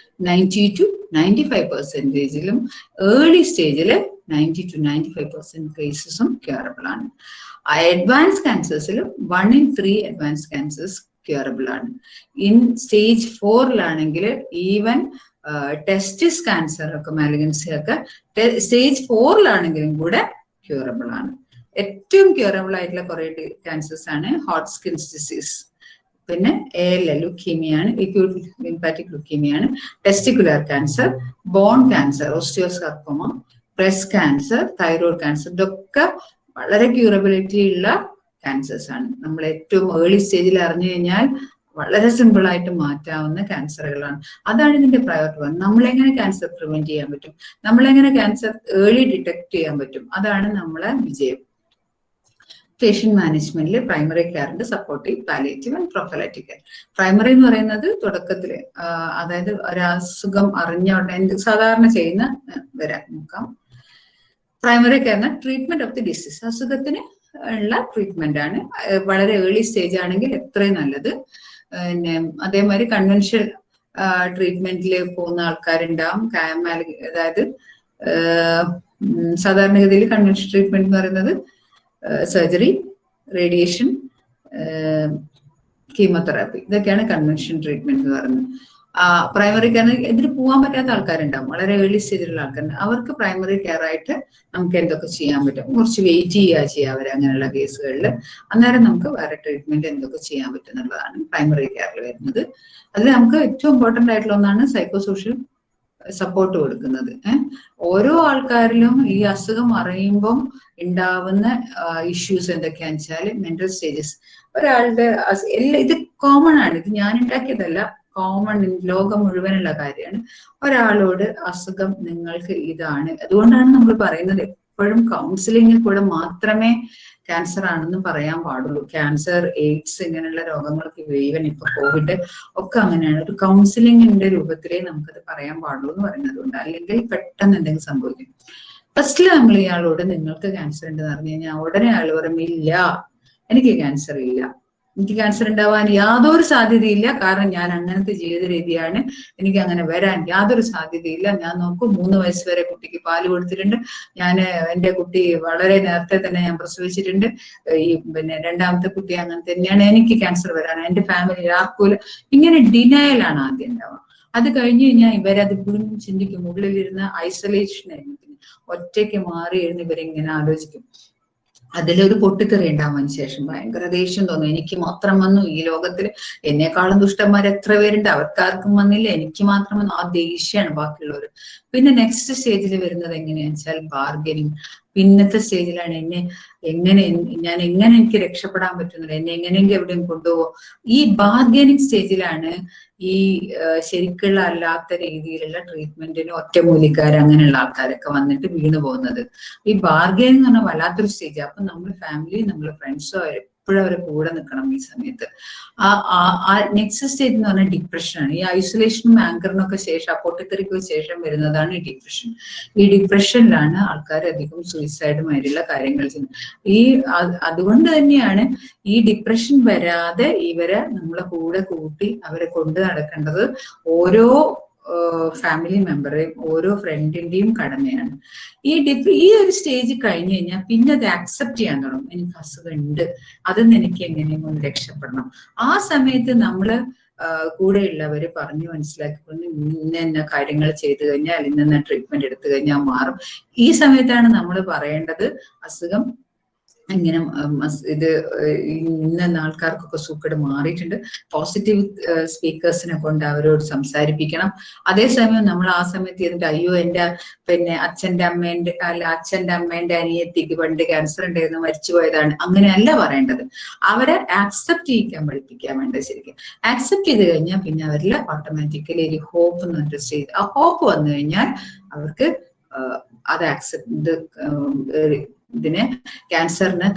90 to 95% ഏർലി സ്റ്റേജിൽ 90 to 95% കേസസും ക്യൂറബിൾ ആണ്. അഡ്വാൻസ് ക്യാൻസേഴ്സിൽ 1 in 3 അഡ്വാൻസ് ക്യാൻസേഴ്സ് ക്യൂറബിൾ ആണ്. ഇൻ സ്റ്റേജ് 4ലാണെങ്കിൽ ഈവൻ ടെസ്റ്റിസ് ക്യാൻസർ ഒക്കെ, മാലിഗൻസി ഒക്കെ സ്റ്റേജ് 4ലാണെങ്കിലും കൂടെ ക്യൂറബിൾ ആണ്. ഏറ്റവും ക്യൂറബിൾ ആയിട്ടുള്ള കുറെ ക്യാൻസേഴ്സ് ആണ് ഹോട്ട്സ്കിൻസ് ഡിസീസ്, പിന്നെ ALL ലുക്കീമിയാണ്, acute lymphatic ലുക്കീമിയാണ്, testicular cancer, bone cancer, osteosarcoma, breast cancer, thyroid cancer, ഇതൊക്കെ വളരെ ക്യൂറബിലിറ്റി ഉള്ള ക്യാൻസേഴ്സ് ആണ്. നമ്മൾ ഏറ്റവും ഏർലി സ്റ്റേജിൽ അറിഞ്ഞു കഴിഞ്ഞാൽ വളരെ സിമ്പിൾ ആയിട്ട് മാറ്റാവുന്ന ക്യാൻസറുകളാണ്. അതാണ് ഇതിന്റെ പ്രയോറിറ്റി 1. നമ്മളെങ്ങനെ ക്യാൻസർ പ്രിവെന്റ് ചെയ്യാൻ പറ്റും, നമ്മളെങ്ങനെ ക്യാൻസർ ഏർലി ഡിറ്റക്ട് ചെയ്യാൻ പറ്റും, അതാണ് നമ്മളെ വിജയം. പേഷ്യന്റ് മാനേജ്മെന്റിൽ പ്രൈമറി കെയറിന്റെ supportive, palliative and prophylactic care. Primary എന്ന് പറയുന്നത് തുടക്കത്തില്, അതായത് ഒരസുഖം അറിഞ്ഞ ഉടനെ സാധാരണ ചെയ്യുന്ന വരാൻ നോക്കാം. പ്രൈമറി കെയറിന് ട്രീറ്റ്മെന്റ് ഓഫ് ദി ഡിസീസ്, അസുഖത്തിന് ഉള്ള ട്രീറ്റ്മെന്റ് ആണ്. വളരെ ഏർലി സ്റ്റേജ് ആണെങ്കിൽ എത്രയും നല്ലത്. പിന്നെ അതേമാതിരി കൺവെൻഷണൽ ട്രീറ്റ്മെന്റിൽ പോകുന്ന ആൾക്കാരുണ്ടാവും. അതായത് സാധാരണഗതിയിൽ കൺവെൻഷണൽ ട്രീറ്റ്മെന്റ് എന്ന് പറയുന്നത് സർജറി, റേഡിയേഷൻ, കീമോതെറാപ്പി, ഇതൊക്കെയാണ് കൺവെൻഷൻ ട്രീറ്റ്മെന്റ് എന്ന് പറയുന്നത്. പ്രൈമറി കെയർ ഇതിന് പോകാൻ പറ്റാത്ത ആൾക്കാരുണ്ടാവും, വളരെ ഏർലി സ്റ്റേജിലുള്ള ആൾക്കാരുണ്ട്. അവർക്ക് പ്രൈമറി കെയർ ആയിട്ട് നമുക്ക് എന്തൊക്കെ ചെയ്യാൻ പറ്റും, കുറച്ച് വെയിറ്റ് ചെയ്യുക അവർ അങ്ങനെയുള്ള കേസുകളിൽ. അന്നേരം നമുക്ക് വേറെ ട്രീറ്റ്മെന്റ് എന്തൊക്കെ ചെയ്യാൻ പറ്റും എന്നുള്ളതാണ് പ്രൈമറി കെയറിൽ വരുന്നത്. അതിൽ നമുക്ക് ഏറ്റവും ഇമ്പോർട്ടന്റ് ആയിട്ടുള്ള ഒന്നാണ് സൈക്കോ സോഷ്യൽ സപ്പോർട്ട് കൊടുക്കുന്നത്. ഓരോ ആൾക്കാരിലും ഈ അസുഖം അറിയുമ്പം ഉണ്ടാവുന്ന ഇഷ്യൂസ് എന്തൊക്കെയാന്ന് വെച്ചാൽ മെന്റൽ സ്റ്റേജസ്. ഒരാളുടെ ഇത് കോമൺ ആണ്, ഇത് ഞാൻ ഉണ്ടാക്കിയതല്ല, കോമൺ ലോകം മുഴുവനുള്ള കാര്യമാണ്. ഒരാളോട് അസുഖം നിങ്ങൾക്ക് ഇതാണ്, അതുകൊണ്ടാണ് നമ്മൾ പറയുന്നത് എപ്പോഴും കൗൺസിലിങ്ങിൽ കൂടെ മാത്രമേ ക്യാൻസർ ആണെന്ന് പറയാൻ പാടുള്ളൂ. ക്യാൻസർ, എയ്ഡ്സ് ഇങ്ങനെയുള്ള രോഗങ്ങൾക്ക്, ഈവൻ ഇപ്പൊ കോവിഡ് ഒക്കെ അങ്ങനെയാണ്, ഒരു കൗൺസിലിങ്ങിന്റെ രൂപത്തിലേ നമുക്കത് പറയാൻ പാടുള്ളൂ എന്ന് പറയുന്നത് കൊണ്ട്. അല്ലെങ്കിൽ പെട്ടെന്ന് എന്തെങ്കിലും സംഭവിക്കും. ഫസ്റ്റില് നമ്മൾ ഇയാളോട് നിങ്ങൾക്ക് ക്യാൻസർ ഉണ്ടെന്ന് പറഞ്ഞു കഴിഞ്ഞാൽ ഉടനെ ആൾ പറയും ഇല്ല, എനിക്ക് ക്യാൻസർ ഇല്ല, എനിക്ക് ക്യാൻസർ ഉണ്ടാവാൻ യാതൊരു സാധ്യതയില്ല, കാരണം ഞാൻ അങ്ങനത്തെ ജീവിത രീതിയാണ്, എനിക്ക് അങ്ങനെ വരാൻ യാതൊരു സാധ്യതയില്ല. ഞാൻ നോക്കൂ, 3 വയസ്സ് വരെ കുട്ടിക്ക് പാല് കൊടുത്തിട്ടുണ്ട്, എന്റെ കുട്ടി വളരെ നേരത്തെ തന്നെ ഞാൻ പ്രസവിച്ചിട്ടുണ്ട്, ഈ രണ്ടാമത്തെ കുട്ടി അങ്ങനെ തന്നെയാണ്, എനിക്ക് ക്യാൻസർ വരാൻ എന്റെ ഫാമിലി ആർക്കൂല. ഇങ്ങനെ ഡിനയലാണ് ആദ്യം ഉണ്ടാവുക. അത് കഴിഞ്ഞു കഴിഞ്ഞാൽ ഇവരത് വീണ്ടും ചിന്തിക്കും, ഉള്ളിലിരുന്ന ഐസൊലേഷൻ ആയിരിക്കും, ഒറ്റയ്ക്ക് മാറിയിരുന്ന് ഇവരിങ്ങനെ ആലോചിക്കും. അതിലൊരു പൊട്ടിത്തെറി ഉണ്ടാവാൻ ശേഷം ഭയങ്കര ദേഷ്യം തോന്നും, എനിക്ക് മാത്രം വന്നു, ഈ ലോകത്തിൽ എന്നെക്കാളും ദുഷ്ടന്മാർ എത്ര പേരുണ്ട്, അവർക്കാർക്കും വന്നില്ല, എനിക്ക് മാത്രം വന്നു. ആ ദേഷ്യമാണ് ബാക്കിയുള്ളവർ. പിന്നെ നെക്സ്റ്റ് സ്റ്റേജിൽ വരുന്നത് എങ്ങനെയാണെന്ന് വെച്ചാൽ ബാർഗനിങ്. പിന്നത്തെ സ്റ്റേജിലാണ് ഞാൻ എങ്ങനെ എനിക്ക് രക്ഷപ്പെടാൻ പറ്റുന്നില്ല, എന്നെ എങ്ങനെയെങ്കിലും എവിടെയും കൊണ്ടുപോകും. ഈ ബാർഗനിങ് സ്റ്റേജിലാണ് ഈ ശരിക്കുള്ള അല്ലാത്ത രീതിയിലുള്ള ട്രീറ്റ്മെന്റിന് ഒറ്റമൂലിക്കാർ അങ്ങനെയുള്ള ആൾക്കാരൊക്കെ വന്നിട്ട് വീണു പോകുന്നത്. ഈ ബാർഗനിങ് എന്ന് പറഞ്ഞാൽ വല്ലാത്തൊരു സ്റ്റേജ്. അപ്പൊ നമ്മൾ ഫാമിലി, നമ്മൾ ഫ്രണ്ട്സോ എപ്പോഴും അവരെ കൂടെ നിൽക്കണം ഈ സമയത്ത്. നെക്സ്റ്റ് സ്റ്റേജ് എന്ന് പറഞ്ഞാൽ ഡിപ്രഷനാണ്. ഈ ഐസൊലേഷനും ആങ്കറിനും ഒക്കെ ശേഷം, പൊട്ടിത്തെറിക്കും ശേഷം വരുന്നതാണ് ഈ ഡിപ്രഷൻ. ഈ ഡിപ്രഷനിലാണ് ആൾക്കാർ അധികം സൂയിസൈഡുമായിട്ടുള്ള കാര്യങ്ങൾ ചെയ്യുന്നത്. അതുകൊണ്ട് തന്നെയാണ് ഈ ഡിപ്രഷൻ വരാതെ ഇവരെ നമ്മളെ കൂടെ കൂട്ടി അവരെ കൊണ്ട് നടക്കേണ്ടത് ഓരോ ഫാമിലി മെമ്പറേയും ഓരോ ഫ്രണ്ടിന്റെയും കടമയാണ്. ഈ ഒരു സ്റ്റേജ് കഴിഞ്ഞു കഴിഞ്ഞാൽ പിന്നെ അത് അക്സെപ്റ്റ് ചെയ്യാൻ തുടങ്ങും, എനിക്ക് അസുഖം ഉണ്ട്, അതിന്ന് എനിക്ക് എങ്ങനെയും ഒന്ന് രക്ഷപ്പെടണം. ആ സമയത്ത് നമ്മള് കൂടെയുള്ളവര് പറഞ്ഞു മനസ്സിലാക്കിക്കൊണ്ട് ഇന്ന കാര്യങ്ങൾ ചെയ്തു കഴിഞ്ഞാൽ, ഇന്ന ട്രീറ്റ്മെന്റ് എടുത്തു കഴിഞ്ഞാൽ മാറും. ഈ സമയത്താണ് നമ്മൾ പറയേണ്ടത് അസുഖം ഇങ്ങനെ ഇത് ഇന്ന ആൾക്കാർക്കൊക്കെ സൂക്കേട് മാറിയിട്ടുണ്ട്, പോസിറ്റീവ് സ്പീക്കേഴ്സിനെ കൊണ്ട് അവരോട് സംസാരിപ്പിക്കണം. അതേസമയം നമ്മൾ ആ സമയത്ത് ഇരുന്നിട്ട് അയ്യോ എന്റെ അച്ഛന്റെ അമ്മേന്റെ അനിയത്തിക്ക് പണ്ട് ക്യാൻസർ ഉണ്ടായിരുന്നു, മരിച്ചു പോയതാണ്, അങ്ങനെയല്ല പറയേണ്ടത്. അവരെ ആക്സെപ്റ്റ് ചെയ്യിക്കാൻ പഠിപ്പിക്കാൻ വേണ്ടത്. ശരിക്കും ആക്സെപ്റ്റ് ചെയ്ത് കഴിഞ്ഞാൽ പിന്നെ അവരിൽ ഓട്ടോമാറ്റിക്കലി ഒരു ഹോപ്പ് എന്ന് പറഞ്ഞിട്ട് സ്റ്റേജ്, ആ ഹോപ്പ് വന്നു കഴിഞ്ഞാൽ അവർക്ക് അത് ഇതിനെ ക്യാൻസറിനെ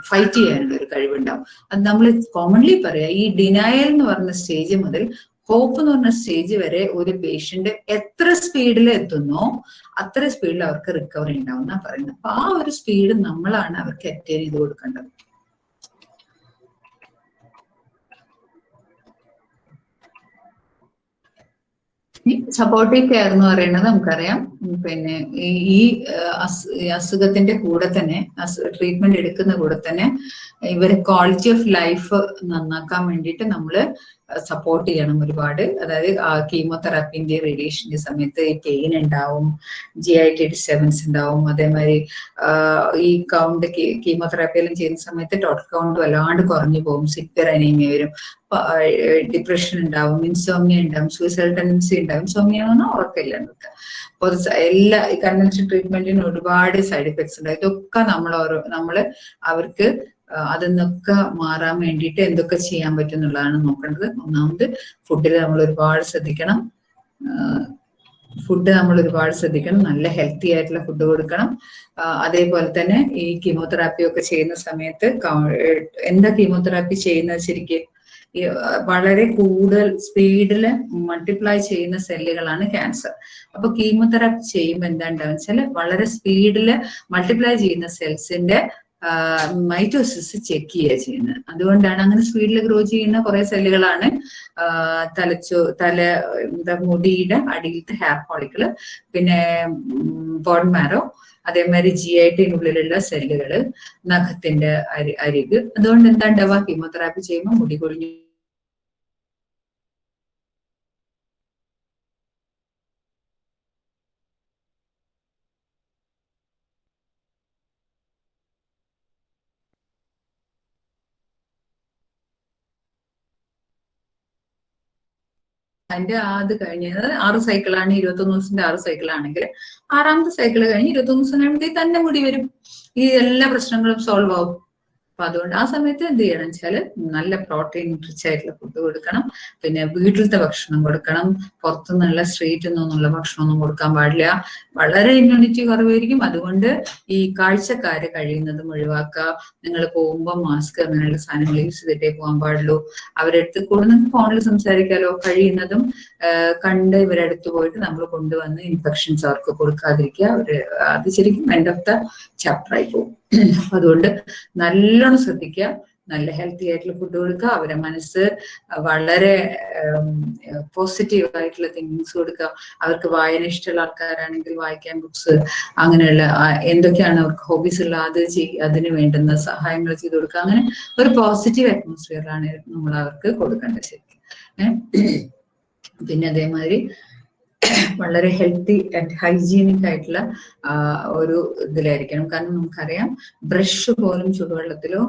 ഫൈറ്റ് ചെയ്യാനുള്ള ഒരു കഴിവുണ്ടാവും. അത് നമ്മൾ കോമൺലി പറയാം, ഈ ഡിനയൽ എന്ന് പറഞ്ഞ സ്റ്റേജ് മുതൽ ഹോപ്പ് എന്ന് പറഞ്ഞ സ്റ്റേജ് വരെ ഒരു പേഷ്യന്റ് എത്ര സ്പീഡിൽ എത്തുന്നോ അത്ര സ്പീഡിൽ അവർക്ക് റിക്കവറി ഉണ്ടാവും എന്നാ പറയുന്നത്. അപ്പൊ ആ ഒരു സ്പീഡ് നമ്മളാണ് അവർക്ക് അറ്റൈൻ ചെയ്ത് കൊടുക്കേണ്ടത്. സപ്പോർട്ടീവ് കെയർ എന്ന് പറയുന്നത് നമുക്കറിയാം, പിന്നെ ഈ അസുഖത്തിന്റെ കൂടെ തന്നെ, ട്രീറ്റ്മെന്റ് എടുക്കുന്ന കൂടെ തന്നെ ഇവരെ ക്വാളിറ്റി ഓഫ് ലൈഫ് നന്നാക്കാൻ വേണ്ടിയിട്ട് നമ്മള് സപ്പോർട്ട് ചെയ്യണം ഒരുപാട്. അതായത് കീമോതെറാപ്പിന്റെ റേഡിയേഷന്റെ സമയത്ത് ഈ പെയിൻ ഉണ്ടാവും, GIT ഡിസ്റ്റർബൻസ് ഉണ്ടാവും, അതേമാതിരി ഈ കൗണ്ട് കീമോതെറാപ്പി എല്ലാം ചെയ്യുന്ന സമയത്ത് ടോട്ടൽ കൗണ്ട് വല്ലാണ്ട് കുറഞ്ഞു പോകും, സിവിയർ അനീമിയ വരും, ഡിപ്രഷൻ ഉണ്ടാവും, ഇൻസോമിയ ഉണ്ടാവും, സൂയിസൈഡ് ടെൻഡൻസി ഉണ്ടാവും. ഇൻസോമിയ എന്ന് പറഞ്ഞാൽ ഉറക്കമില്ല നമുക്ക്. അപ്പോൾ എല്ലാ കൺവെൻഷൻ ട്രീറ്റ്മെന്റിന് ഒരുപാട് സൈഡ് എഫക്ട്സ് ഉണ്ട്. ഇതൊക്കെ നമ്മള് അവർക്ക് അതിന്നൊക്കെ മാറാൻ വേണ്ടിയിട്ട് എന്തൊക്കെ ചെയ്യാൻ പറ്റും എന്നുള്ളതാണ് നോക്കേണ്ടത്. ഒന്നാമത് ഫുഡിൽ നമ്മൾ ഒരുപാട് ശ്രദ്ധിക്കണം. നല്ല ഹെൽത്തി ആയിട്ടുള്ള ഫുഡ് കൊടുക്കണം. അതേപോലെ തന്നെ ഈ കീമോതെറാപ്പി ഒക്കെ ചെയ്യുന്ന സമയത്ത് എന്താ കീമോതെറാപ്പി ചെയ്യുന്നത് ശരിക്കും വളരെ കൂടുതൽ സ്പീഡില് മൾട്ടിപ്ലൈ ചെയ്യുന്ന സെല്ലുകളാണ് ക്യാൻസർ. അപ്പൊ കീമോതെറാപ്പി ചെയ്യുമ്പോൾ എന്താ ഉണ്ടാവുക വെച്ചാൽ വളരെ സ്പീഡില് മൾട്ടിപ്ലൈ ചെയ്യുന്ന സെൽസിന്റെ മൈറ്റോസിസ് ചെക്ക് ചെയ്യുക ചെയ്യുന്നത്. അതുകൊണ്ടാണ് അങ്ങനെ സ്പീഡിൽ ഗ്രോ ചെയ്യുന്ന കുറെ സെല്ലുകളാണ് മുടിയുടെ അടിയിലത്തെ ഹെയർ ഫോളിക്കിള്, പിന്നെ ബോൺ മാരോ, അതേമാതിരി GIT ഉള്ളിലുള്ള സെല്ലുകള്, നഖത്തിന്റെ അരിക്. അതുകൊണ്ട് എന്താ ഉണ്ടാവുക, കീമോതെറാപ്പി ചെയ്യുമ്പോൾ മുടി കൊഴിഞ്ഞു അതിന്റെ അത് കഴിഞ്ഞത് 6 സൈക്കിളാണ്, 21 ദിവസത്തിന്റെ 6 സൈക്കിളാണെങ്കിൽ 6ാമത്തെ സൈക്കിൾ കഴിഞ്ഞ് 21 ദിവസം കഴിയുമ്പോഴത്തേക്ക് തന്നെ മുടി വരും. ഈ എല്ലാ പ്രശ്നങ്ങളും സോൾവ് ആവും. അപ്പൊ അതുകൊണ്ട് ആ സമയത്ത് എന്ത് ചെയ്യണം വെച്ചാല് നല്ല പ്രോട്ടീൻ റിച്ച് ആയിട്ടുള്ള ഫുഡ് കൊടുക്കണം. പിന്നെ വീട്ടിലത്തെ ഭക്ഷണം കൊടുക്കണം. പുറത്തുനിന്നുള്ള സ്ട്രീറ്റിൽ നിന്നുള്ള ഭക്ഷണമൊന്നും കൊടുക്കാൻ പാടില്ല. വളരെ ഇമ്മ്യൂണിറ്റി കുറവായിരിക്കും. അതുകൊണ്ട് ഈ കാഴ്ചക്കാരെ കഴിയുന്നതും ഒഴിവാക്കുക. നിങ്ങൾ പോകുമ്പോൾ മാസ്ക് അങ്ങനെയുള്ള സാധനങ്ങൾ യൂസ് ചെയ്തിട്ടേ പോകാൻ പാടുള്ളൂ. അവരെടുത്ത് കൂടെ നിങ്ങൾക്ക് ഫോണിൽ സംസാരിക്കാലോ. കഴിയുന്നതും കണ്ട് ഇവരടുത്ത് പോയിട്ട് നമ്മൾ കൊണ്ടുവന്ന് ഇൻഫെക്ഷൻസ് അവർക്ക് കൊടുക്കാതിരിക്കുക. അത് ശരിക്കും എൻഡ് ഓഫ് ദ ചാപ്റ്റർ ആയി പോകും. അതുകൊണ്ട് നല്ലോണം ശ്രദ്ധിക്കുക. നല്ല ഹെൽത്തി ആയിട്ടുള്ള ഫുഡ് കൊടുക്കുക. അവരെ മനസ്സ് വളരെ പോസിറ്റീവ് ആയിട്ടുള്ള തിങ്കിങ്സ് കൊടുക്കുക. അവർക്ക് വായന ഇഷ്ടമുള്ള ആൾക്കാരാണെങ്കിൽ വായിക്കാൻ ബുക്സ്, അങ്ങനെയുള്ള എന്തൊക്കെയാണ് അവർക്ക് ഹോബീസ് ഉള്ള അത് അതിന് വേണ്ടുന്ന സഹായങ്ങൾ ചെയ്ത് കൊടുക്കുക. അങ്ങനെ ഒരു പോസിറ്റീവ് അറ്റ്മോസ്ഫിയറാണ് നമ്മൾ അവർക്ക് കൊടുക്കേണ്ടത് ശരിക്കും. പിന്നെ അതേമാതിരി വളരെ ഹെൽത്തി ആൻഡ് ഹൈജീനിക് ആയിട്ടുള്ള ഒരു ഇതിലായിരിക്കണം. കാരണം നമുക്കറിയാം ബ്രഷ് പോലും ചൂടുവെള്ളത്തിലോ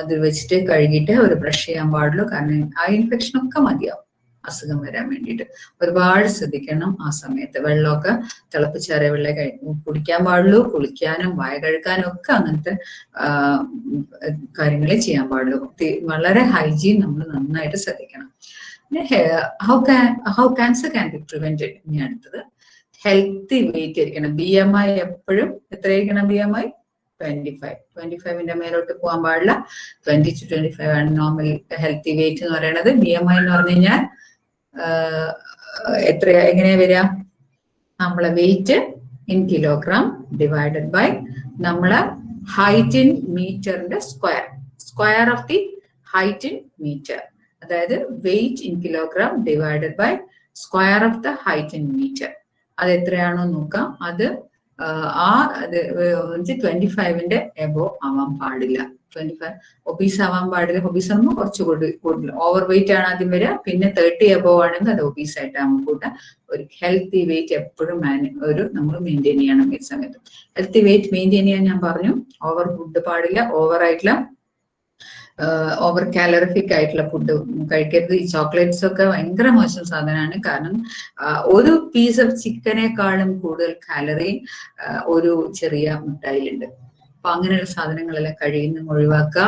ഇത് വെച്ചിട്ട് കഴുകിയിട്ട് ഒരു ബ്രഷ് ചെയ്യാൻ പാടുള്ളൂ. കാരണം ആ ഇൻഫെക്ഷൻ ഒക്കെ മതിയാവും അസുഖം വരാൻ വേണ്ടിയിട്ട്. ഒരുപാട് ശ്രദ്ധിക്കണം. ആ സമയത്ത് വെള്ളമൊക്കെ തിളപ്പിച്ചാറിയ വെള്ളം കുടിക്കാൻ പാടുള്ളൂ. കുളിക്കാനും വായ കഴുകാനും ഒക്കെ അങ്ങനത്തെ കാര്യങ്ങളെ ചെയ്യാൻ പാടുള്ളൂ. വളരെ ഹൈജീൻ നമ്മൾ നന്നായിട്ട് ശ്രദ്ധിക്കണം. How cancer can be prevented. ഇനി അടുത്തത് ഹെൽത്തി വെയിറ്റ് ആയിരിക്കണം. BMI എപ്പോഴും എത്രയായിരിക്കണം? BMI 25ന്റെ മേലോട്ട് പോകാൻ പാടില്ല. 20 to 25 ആണ് നോർമൽ ഹെൽത്തി വെയിറ്റ് എന്ന് പറയുന്നത്. BMI എന്ന് പറഞ്ഞു കഴിഞ്ഞാൽ എങ്ങനെയാ വരിക? നമ്മളെ weight in kilogram divided by നമ്മളെ ഹൈറ്റ് ഇൻ മീറ്ററിന്റെ square of the height in metre. അതായത് weight in kilogram divided by square of the height in metre. അത് എത്രയാണോ നോക്കാം. അത് 25ന്റെ എബോ ആവാൻ പാടില്ല. 25 ഒബീസ് ആവാൻ പാടില്ല. ഒബീസ് ആകുമ്പോൾ കുറച്ചുകൂടി കൂടുതൽ ഓവർ വെയിറ്റ് ആണ് ആദ്യം വരിക. പിന്നെ 30 എബോ ആണെങ്കിൽ അത് ഒബീസ് ആയിട്ടാകുമ്പോൾ കൂട്ടാം. ഒരു ഹെൽത്തി വെയിറ്റ് എപ്പോഴും നമ്മൾ മെയിൻറ്റെയിൻ ചെയ്യണം. ഈ സമയത്ത് ഹെൽത്തി വെയിറ്റ് മെയിൻറ്റെയിൻ ചെയ്യാൻ ഞാൻ പറഞ്ഞു. ഓവർ ഫുഡ് പാടില്ല. ഓവർ കാലറിഫിക് ആയിട്ടുള്ള ഫുഡ് കഴിക്കരുത്. ഈ ചോക്ലേറ്റ്സ് ഒക്കെ ഭയങ്കര മോശം സാധനമാണ്. കാരണം ഒരു പീസ് ഓഫ് ചിക്കനേക്കാളും കൂടുതൽ കാലറി ഒരു ചെറിയ മിഠായിലുണ്ട്. അപ്പൊ അങ്ങനെയുള്ള സാധനങ്ങളെല്ലാം കഴിയുന്ന ഒഴിവാക്കുക.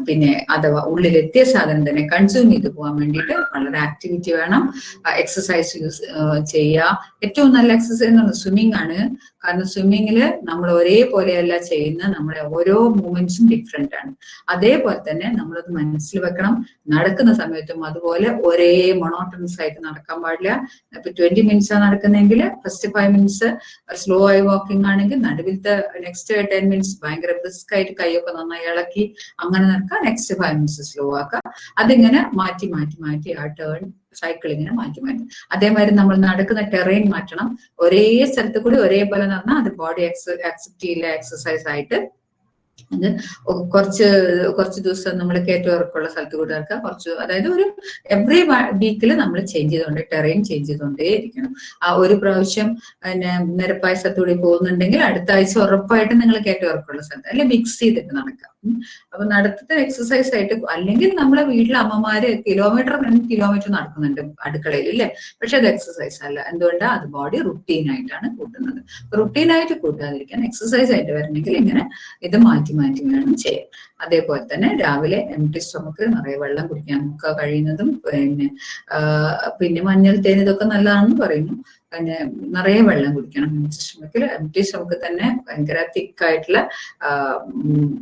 പിന്നെ അഥവാ ഉള്ളിലെത്തിയ സാധനം തന്നെ കൺസ്യൂം ചെയ്ത് പോകാൻ വേണ്ടിയിട്ട് വളരെ ആക്ടിവിറ്റി വേണം. എക്സസൈസ് ചെയ്യുക. ഏറ്റവും നല്ല എക്സസൈസ് എന്ന് പറയുന്നത് സ്വിമ്മിങ് ആണ്. കാരണം സ്വിമ്മിങ്ങിൽ നമ്മൾ ഒരേപോലെയല്ല ചെയ്യുന്ന, നമ്മുടെ ഓരോ മൂവ്മെന്റ്സും ഡിഫറെന്റ് ആണ്. അതേപോലെ തന്നെ നമ്മളത് മനസ്സിൽ വെക്കണം. നടക്കുന്ന സമയത്തും അതുപോലെ ഒരേ മൊണോട്ടണസ് ആയിട്ട് നടക്കാൻ പാടില്ല. ഇപ്പൊ 20 മിനിറ്റ്സ് ആണ് നടക്കുന്നതെങ്കിൽ ഫസ്റ്റ് 5 മിനിറ്റ്സ് സ്ലോ ആയി വാക്കിംഗ് ആണെങ്കിൽ നടുവിലത്തെ നെക്സ്റ്റ് 10 മിനിറ്റ്സ് ഭയങ്കര ബ്രിസ്ക് ആയിട്ട് കൈയൊക്കെ നന്നായി ഇളക്കി അങ്ങനെ നടക്കുക. നെക്സ്റ്റ് 5 മിനിറ്റ്സ് സ്ലോ ആക്കുക. അതിങ്ങനെ മാറ്റി ആ ടേൺ സൈക്കിൾ ഇങ്ങനെ മാറ്റി. അതേമാതിരി നമ്മൾ നടക്കുന്ന ടെറൈൻ മാറ്റണം. ഒരേ സ്ഥലത്ത് കൂടി ഒരേപോലെ നടന്നാൽ അത് ബോഡി അക്സെപ്റ്റ് ചെയ്യില്ല എക്സസൈസ് ആയിട്ട്. അത് കുറച്ച് ദിവസം നമ്മൾ കയറ്റമിറക്കമുള്ള സ്ഥലത്ത് കൂടി നടക്കുക. അതായത് ഒരു എവറി വീക്കിൽ നമ്മൾ ടെറൈൻ ചേഞ്ച് ചെയ്തുകൊണ്ടേ ഇരിക്കണം. ആ ഒരു പ്രാവശ്യം നിരപ്പായ സ്ഥലത്തൂടി പോകുന്നുണ്ടെങ്കിൽ അടുത്ത ആഴ്ച ഉറപ്പായിട്ട് നിങ്ങൾ കയറ്റമിറക്കമുള്ള സ്ഥലത്ത് അല്ലെങ്കിൽ മിക്സ് ചെയ്തിട്ട് നടക്കാം. അപ്പൊ നടത്തത്തെ എക്സസൈസ് ആയിട്ട്. അല്ലെങ്കിൽ നമ്മളെ വീട്ടിലെ അമ്മമാര് കിലോമീറ്റർ നടക്കുന്നുണ്ട് അടുക്കളയിൽ ഇല്ലേ, പക്ഷെ അത് എക്സസൈസ് അല്ല. എന്തുകൊണ്ടാണ്? അത് ബോഡി റുട്ടീനായിട്ടാണ് കൂട്ടുന്നത്. റുട്ടീനായിട്ട് കൂട്ടാതിരിക്കാൻ എക്സസൈസ് ആയിട്ട് വരണമെങ്കിൽ ഇങ്ങനെ ഇത് മാറ്റി വേണം ചെയ്യാൻ. അതേപോലെ തന്നെ രാവിലെ എംപ്റ്റി സ്റ്റൊമക്ക് നിറയെ വെള്ളം കുടിക്കാൻ നോക്കുക കഴിയുന്നതും. പിന്നെ മഞ്ഞൾ തേൻ ഇതൊക്കെ നല്ലതാണെന്ന് പറയുന്നു. പിന്നെ നിറയെ വെള്ളം കുടിക്കണം. എംപ്റ്റി സ്റ്റൊമക്കിൽ തന്നെ ഭയങ്കര തിക്കായിട്ടുള്ള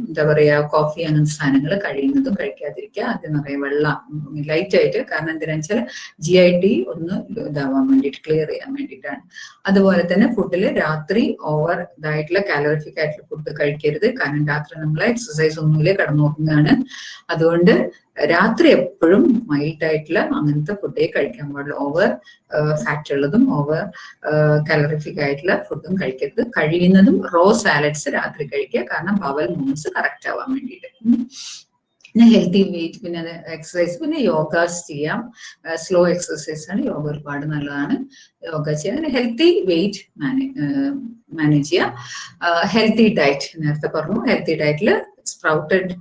എന്താ പറയാ കോഫി അങ്ങനത്തെ സാധനങ്ങൾ കഴിയുന്നതും കഴിക്കാതിരിക്കുക. അത് നിറയെ വെള്ളം ലൈറ്റ് ആയിട്ട്. കാരണം എന്തിനാ വെച്ചാൽ GIT ഒന്ന് ഇതാവാൻ വേണ്ടിയിട്ട്, ക്ലിയർ ചെയ്യാൻ വേണ്ടിയിട്ടാണ്. അതുപോലെ തന്നെ ഫുഡിൽ രാത്രി ഓവർ ഇതായിട്ടുള്ള കാലറിഫിക് ആയിട്ടുള്ള ഫുഡ് കഴിക്കരുത്. കാരണം രാത്രി നമ്മൾ എക്സസൈസ് ഒന്നുമില്ല, കിടന്നുറങ്ങുകയാണ്. അതുകൊണ്ട് രാത്രി എപ്പോഴും മൈൽഡ് ആയിട്ടുള്ള അങ്ങനത്തെ ഫുഡേ കഴിക്കാൻ പാടുള്ളൂ. ഓവർ ഫാറ്റ് ഉള്ളതും ഓവർ കാലറിഫിക് ആയിട്ടുള്ള ഫുഡും കഴിക്കരുത്. കഴിയുന്നതും റോ സാലഡ്സ് രാത്രി കഴിക്കുക. കാരണം ബവൽ മൂവ്മെന്റ്സ് കറക്റ്റ് ആവാൻ വേണ്ടിയിട്ട്. പിന്നെ ഹെൽത്തി വെയിറ്റ്, പിന്നെ അത് എക്സസൈസ്, പിന്നെ യോഗാസ് ചെയ്യാം. സ്ലോ എക്സസൈസ് ആണ്. യോഗ ഒരുപാട് നല്ലതാണ്. യോഗ ചെയ്യാം. അങ്ങനെ ഹെൽത്തി വെയിറ്റ് മാനേജ് ചെയ്യാം. ഹെൽത്തി ഡയറ്റ് നേരത്തെ പറഞ്ഞു. ഹെൽത്തി ഡയറ്റിൽ സ്പ്രൗട്ടഡ്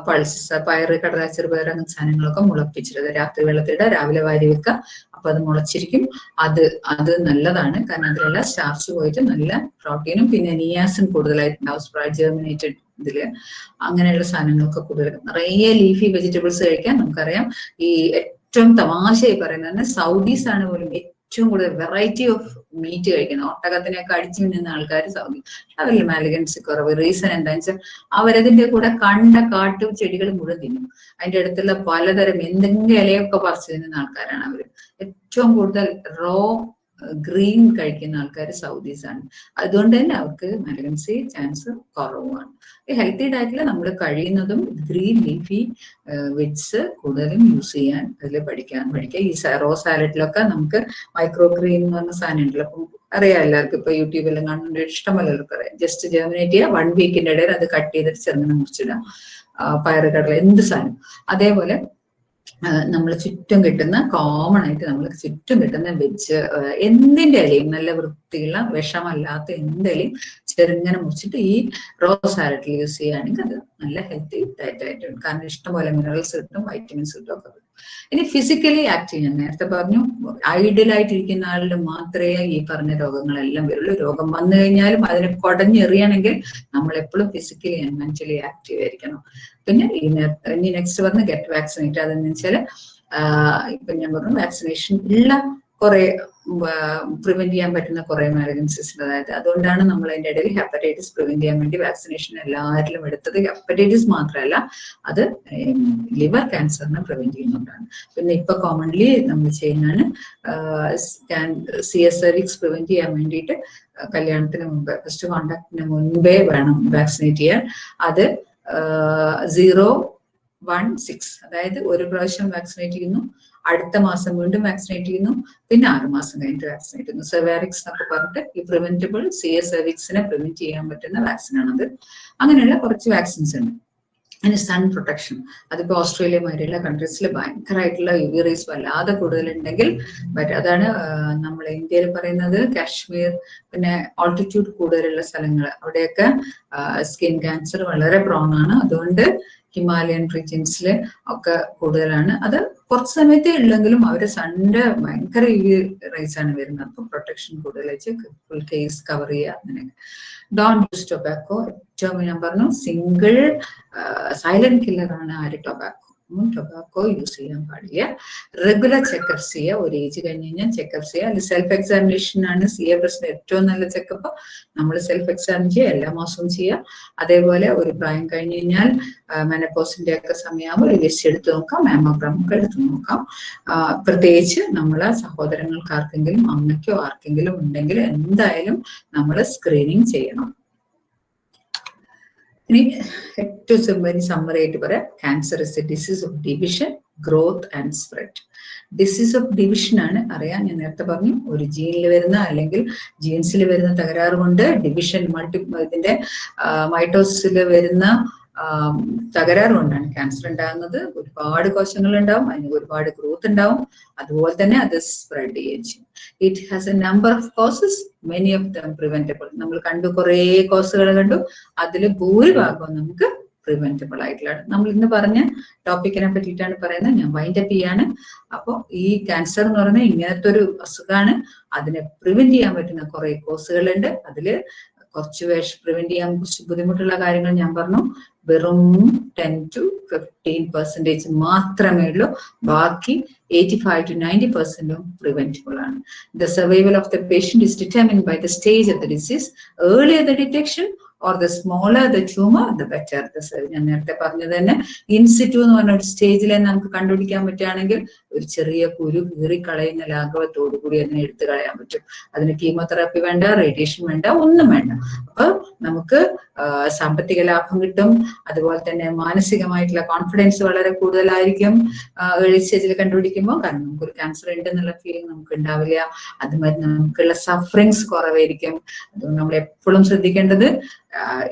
പൾസസ്, പയറ്, കടല, ചെറുപയർ അങ്ങനത്തെ സാധനങ്ങളൊക്കെ മുളപ്പിച്ചിട്ട് രാത്രി വെള്ളത്തിലിടുക, രാവിലെ വാരി വെക്കുക. അപ്പൊ അത് മുളച്ചിരിക്കും. അത് നല്ലതാണ്, കാരണം അതിലെല്ലാം സ്റ്റാർച്ച് പോയിട്ട് നല്ല പ്രോട്ടീനും പിന്നെ നിയാസിൻ കൂടുതലായിട്ടുണ്ടാവും ജെർമിനേറ്റഡ് ഇതില്. അങ്ങനെയുള്ള സാധനങ്ങളൊക്കെ കൂടുതൽ. നിറയെ ലീഫി വെജിറ്റബിൾസ് കഴിക്കാൻ നമുക്കറിയാം. ഈ ഏറ്റവും തമാശയായി പറയുന്നത് സൗദീസ് ആണ് പോലും ഏറ്റവും കൂടുതൽ വെറൈറ്റി ഓഫ് മീറ്റ് കഴിക്കുന്നത്. ഒട്ടകത്തിനെയൊക്കെ അടിച്ചു നിന്ന ആൾക്കാർ സൗദി. അവരിൽ മാലിഗൻസി കുറവ്. റീസൺ എന്താണെന്ന് വെച്ചാൽ അവരതിന്റെ കൂടെ കണ്ട കാട്ടും ചെടികൾ മുഴുവൻ തിന്നും. അതിന്റെ അടുത്തുള്ള പലതരം എന്തെങ്കിലും ഇലയൊക്കെ പറിച്ചു തിന്നുന്ന ആൾക്കാരാണ് അവര്. ഏറ്റവും കൂടുതൽ റോ ഗ്രീൻ കഴിക്കുന്ന ആൾക്കാർ സൗദീസ് ആണ്. അതുകൊണ്ട് തന്നെ അവർക്ക് മാലിഗൻസി ചാൻസ് കുറവാണ്. ഹെൽത്തി ഡയറ്റിൽ നമ്മൾ കഴിയുന്നതും ഗ്രീൻ ലീഫി വെജിസ് കൂടുതലും യൂസ് ചെയ്യാൻ അതിൽ പഠിക്കുക. ഈ റോ സാലഡിലൊക്കെ നമുക്ക് മൈക്രോ ഗ്രീൻ എന്ന് പറഞ്ഞ സാധനം ഉണ്ടല്ലോ. അപ്പം അറിയാം എല്ലാവർക്കും, ഇപ്പൊ യൂട്യൂബിലും കാണുന്നുണ്ട്, ഇഷ്ടമല്ലവർക്കും അറിയാം. ജസ്റ്റ് ജെർമിനേറ്റ് ചെയ്യുക, 1 വീക്കിന്റെ ഇടയിൽ അത് കട്ട് ചെയ്തിട്ട് ചെറുങ്ങനെ മുറിച്ചിടാം. പയറ്, കടല, എന്ത് സാധനം. അതേപോലെ നമ്മൾ ചുറ്റും കിട്ടുന്ന കോമൺ ആയിട്ട് നമ്മൾ ചുറ്റും കിട്ടുന്ന വെജ് എന്തിന്റെ ഇലയും നല്ല വൃത്തിയുള്ള വിഷമല്ലാത്ത എന്തെങ്കിലും ചെറുങ്ങനെ മുറിച്ചിട്ട് ഈ റോ സാലഡിൽ യൂസ് ചെയ്യുകയാണെങ്കിൽ അത് നല്ല ഹെൽത്തി ഡയറ്റ് ആയിട്ടുണ്ട്. കാരണം ഇഷ്ടംപോലെ മിനറൽസ് കിട്ടും, വൈറ്റമിൻസ് കിട്ടും ഒക്കെ കിട്ടും. ഇനി ഫിസിക്കലി ആക്റ്റീവ്, ഞാൻ നേരത്തെ പറഞ്ഞു, ഐഡിയലായിട്ടിരിക്കുന്ന ആളിൽ മാത്രമേ ഈ പറഞ്ഞ രോഗങ്ങളെല്ലാം വരുള്ളൂ. രോഗം വന്നു കഴിഞ്ഞാലും അതിനെ കുടഞ്ഞെറിയണമെങ്കിൽ നമ്മൾ എപ്പോഴും ഫിസിക്കലി ആൻഡ് മെന്റലി ആക്റ്റീവ് ആയിരിക്കണം. പിന്നെ ഇനി നെക്സ്റ്റ് പറഞ്ഞ് ഗെറ്റ് വാക്സിനേറ്റ്. അതെന്ന് വെച്ചാൽ ഇപ്പൊ ഞാൻ പറഞ്ഞു വാക്സിനേഷൻ ഉള്ള കുറെ പ്രിവെന്റ് ചെയ്യാൻ പറ്റുന്ന കുറെ മാലിഗൻസീസ് ഉണ്ട്. അതായത് അതുകൊണ്ടാണ് നമ്മൾ അതിന്റെ ഇടയിൽ ഹെപ്പറ്റൈറ്റിസ് പ്രിവെന്റ് ചെയ്യാൻ വേണ്ടി വാക്സിനേഷൻ എല്ലാവരിലും എടുത്തത്. ഹെപ്പറ്റൈറ്റിസ് മാത്രമല്ല, അത് ലിവർ ക്യാൻസറിനെ പ്രിവെന്റ് ചെയ്യുന്നതുകൊണ്ടാണ്. പിന്നെ ഇപ്പൊ കോമൺലി നമ്മൾ ചെയ്യുന്നതാണ് CS cervix പ്രിവെന്റ് ചെയ്യാൻ വേണ്ടിയിട്ട് കല്യാണത്തിന് മുമ്പ്, ഫസ്റ്റ് കോണ്ടാക്ടിന് മുൻപേ വേണം വാക്സിനേറ്റ് ചെയ്യാൻ. അത് 016, അതായത് ഒരു പ്രാവശ്യം വാക്സിനേറ്റ് ചെയ്യുന്നു, അടുത്ത മാസം വീണ്ടും വാക്സിനേറ്റ് ചെയ്യുന്നു, പിന്നെ 6 മാസം കഴിഞ്ഞിട്ട് വാക്സിനേറ്റ് ചെയ്യുന്നു. സെവാരിക്സ് എന്നൊക്കെ പറഞ്ഞിട്ട് ഈ പ്രിവെന്റബിൾ CS cervixനെ പ്രിവെന്റ് ചെയ്യാൻ പറ്റുന്ന വാക്സിൻ ആണത്. അങ്ങനെയുള്ള കുറച്ച് വാക്സിൻസ് ഉണ്ട്. അതിന് സൺ പ്രൊട്ടക്ഷൻ, അതിപ്പോ ഓസ്ട്രേലിയ മാതിരിയുള്ള കൺട്രീസിൽ ഭയങ്കരമായിട്ടുള്ള UV റേസ് വല്ലാതെ കൂടുതലുണ്ടെങ്കിൽ അതാണ് നമ്മൾ ഇന്ത്യയിൽ പറയുന്നത് കാശ്മീർ, പിന്നെ ഓൾട്ടിറ്റ്യൂഡ് കൂടുതലുള്ള സ്ഥലങ്ങൾ, അവിടെയൊക്കെ സ്കിൻ ക്യാൻസർ വളരെ പ്രോൺ ആണ്. അതുകൊണ്ട് ഹിമാലയൻ റീജിയൻസിൽ ഒക്കെ കൂടുതലാണ്. അത് കുറച്ച് സമയത്തേ ഉള്ളെങ്കിലും അവര് സണ്ണിന്റെ ഭയങ്കര UV റേസ് ആണ് വരുന്നത്. അപ്പൊ പ്രൊട്ടക്ഷൻ കൂടുതൽ വെച്ച് ഫുൾ കേസ് കവർ ചെയ്യുക. അങ്ങനെയൊക്കെ. Don't use tobacco. ഏറ്റവും ഞാൻ പറഞ്ഞു സിംഗിൾ സൈലന്റ് കില്ലർ ആണ് ആര് ടൊബാക്കോ. ടൊബാക്കോ യൂസ് ചെയ്യാൻ പാടില്ല. റെഗുലർ ചെക്കപ്സ് ചെയ്യുക. ഒരു ഏജ് കഴിഞ്ഞ് കഴിഞ്ഞാൽ ചെക്കപ്സ് ചെയ്യുക. അല്ലെങ്കിൽ സെൽഫ് എക്സാമിനേഷൻ ആണ് CFSന്റെ ഏറ്റവും നല്ല ചെക്കപ്പ്. നമ്മൾ സെൽഫ് എക്സാമിൻ ചെയ്യുക, എല്ലാ മാസവും ചെയ്യുക. അതേപോലെ ഒരു പ്രായം കഴിഞ്ഞ് കഴിഞ്ഞാൽ മെനപ്പോസിന്റെ ഒക്കെ സമയമാകുമ്പോൾ ഒരു ലിസ്റ്റ് എടുത്ത് നോക്കാം, മാമോഗ്രാം ഒക്കെ എടുത്ത് നോക്കാം. പ്രത്യേകിച്ച് നമ്മളെ സഹോദരങ്ങൾക്ക് ആർക്കെങ്കിലും അമ്മയ്ക്കോ ആർക്കെങ്കിലും ഉണ്ടെങ്കിൽ എന്തായാലും നമ്മൾ സ്ക്രീനിങ് ചെയ്യണം. ഇനി ഏറ്റവും സമ്മറി ആയിട്ട് പറയാം, cancer is A disease of division, growth and spread. Disease of division ആണ്. അറിയാം, ഞാൻ നേരത്തെ പറഞ്ഞു, ഒരു ജീനിൽ വരുന്ന അല്ലെങ്കിൽ ജീൻസിൽ വരുന്ന തകരാറ് കൊണ്ട് ഡിവിഷൻ ഇതിന്റെ മൈറ്റോസിൽ വരുന്ന തകരാറ് കൊണ്ടാണ് ക്യാൻസർ ഉണ്ടാകുന്നത്. ഒരുപാട് കോശങ്ങൾ ഉണ്ടാവും, അതിന് ഒരുപാട് ഗ്രോത്ത് ഉണ്ടാവും, അതുപോലെ തന്നെ അത് സ്പ്രെഡ് ചെയ്യുകയും ചെയ്യും. It has A number of causes, many of them preventable. നമ്മൾ കണ്ടു, കുറേ കോസുകൾ കണ്ടു, അതിൽ ഭൂരിഭാഗവും നമുക്ക് പ്രിവെന്റബിൾ ആയിട്ടുള്ളതാണ്. നമ്മൾ ഇന്ന് പറഞ്ഞ ടോപ്പിക്കിനെ പറ്റിയിട്ടാണ് പറയുന്നത്. ഞാൻ വൈൻഡപ്പ് ചെയ്യാണ്. അപ്പോൾ ഈ ക്യാൻസർ എന്ന് പറയുന്നത് ഇങ്ങനത്തെ ഒരു അസുഖമാണ്. അതിനെ പ്രിവെന്റ് ചെയ്യാൻ പറ്റുന്ന കുറെ കോസുകളുണ്ട്. അതില് കുറച്ച് പ്രിവെന്റ് ചെയ്യാൻ കുറച്ച് ബുദ്ധിമുട്ടുള്ള കാര്യങ്ങൾ ഞാൻ പറഞ്ഞു. വെറും 10 to 15% മാത്രമേ ഉള്ളൂ. ബാക്കി 85 to 90% പ്രിവെന്റബിൾ ആണ്. The survival of the patient is determined by the stage of the disease. Earlier the detection or the smaller the tumor, the better the survival. ഞാൻ നേരത്തെ പറഞ്ഞത് തന്നെ, ഇൻസിറ്റു എന്ന് പറഞ്ഞ ഒരു സ്റ്റേജിൽ തന്നെ നമുക്ക് കണ്ടുപിടിക്കാൻ പറ്റുകയാണെങ്കിൽ ഒരു ചെറിയ കുരു കീറിക്കളയുന്ന ലാഘവത്തോടു കൂടി അതിനെ എടുത്തു കളയാൻ പറ്റും. അതിന് കീമോതെറാപ്പി വേണ്ട, റേഡിയേഷൻ വേണ്ട, ഒന്നും വേണ്ട. അപ്പൊ നമുക്ക് സാമ്പത്തിക ലാഭം കിട്ടും. അതുപോലെ തന്നെ മാനസികമായിട്ടുള്ള കോൺഫിഡൻസ് വളരെ കൂടുതലായിരിക്കും ഏർലി സ്റ്റേജിൽ കണ്ടുപിടിക്കുമ്പോൾ. കാരണം നമുക്കൊരു ക്യാൻസർ ഉണ്ടെന്നുള്ള ഫീലിംഗ് നമുക്ക് ഉണ്ടാവില്ല. അതുമാതിരി നമുക്കുള്ള സഫറിങ്സ് കുറവായിരിക്കും. അതുകൊണ്ട് നമ്മൾ എപ്പോഴും ശ്രദ്ധിക്കേണ്ടത്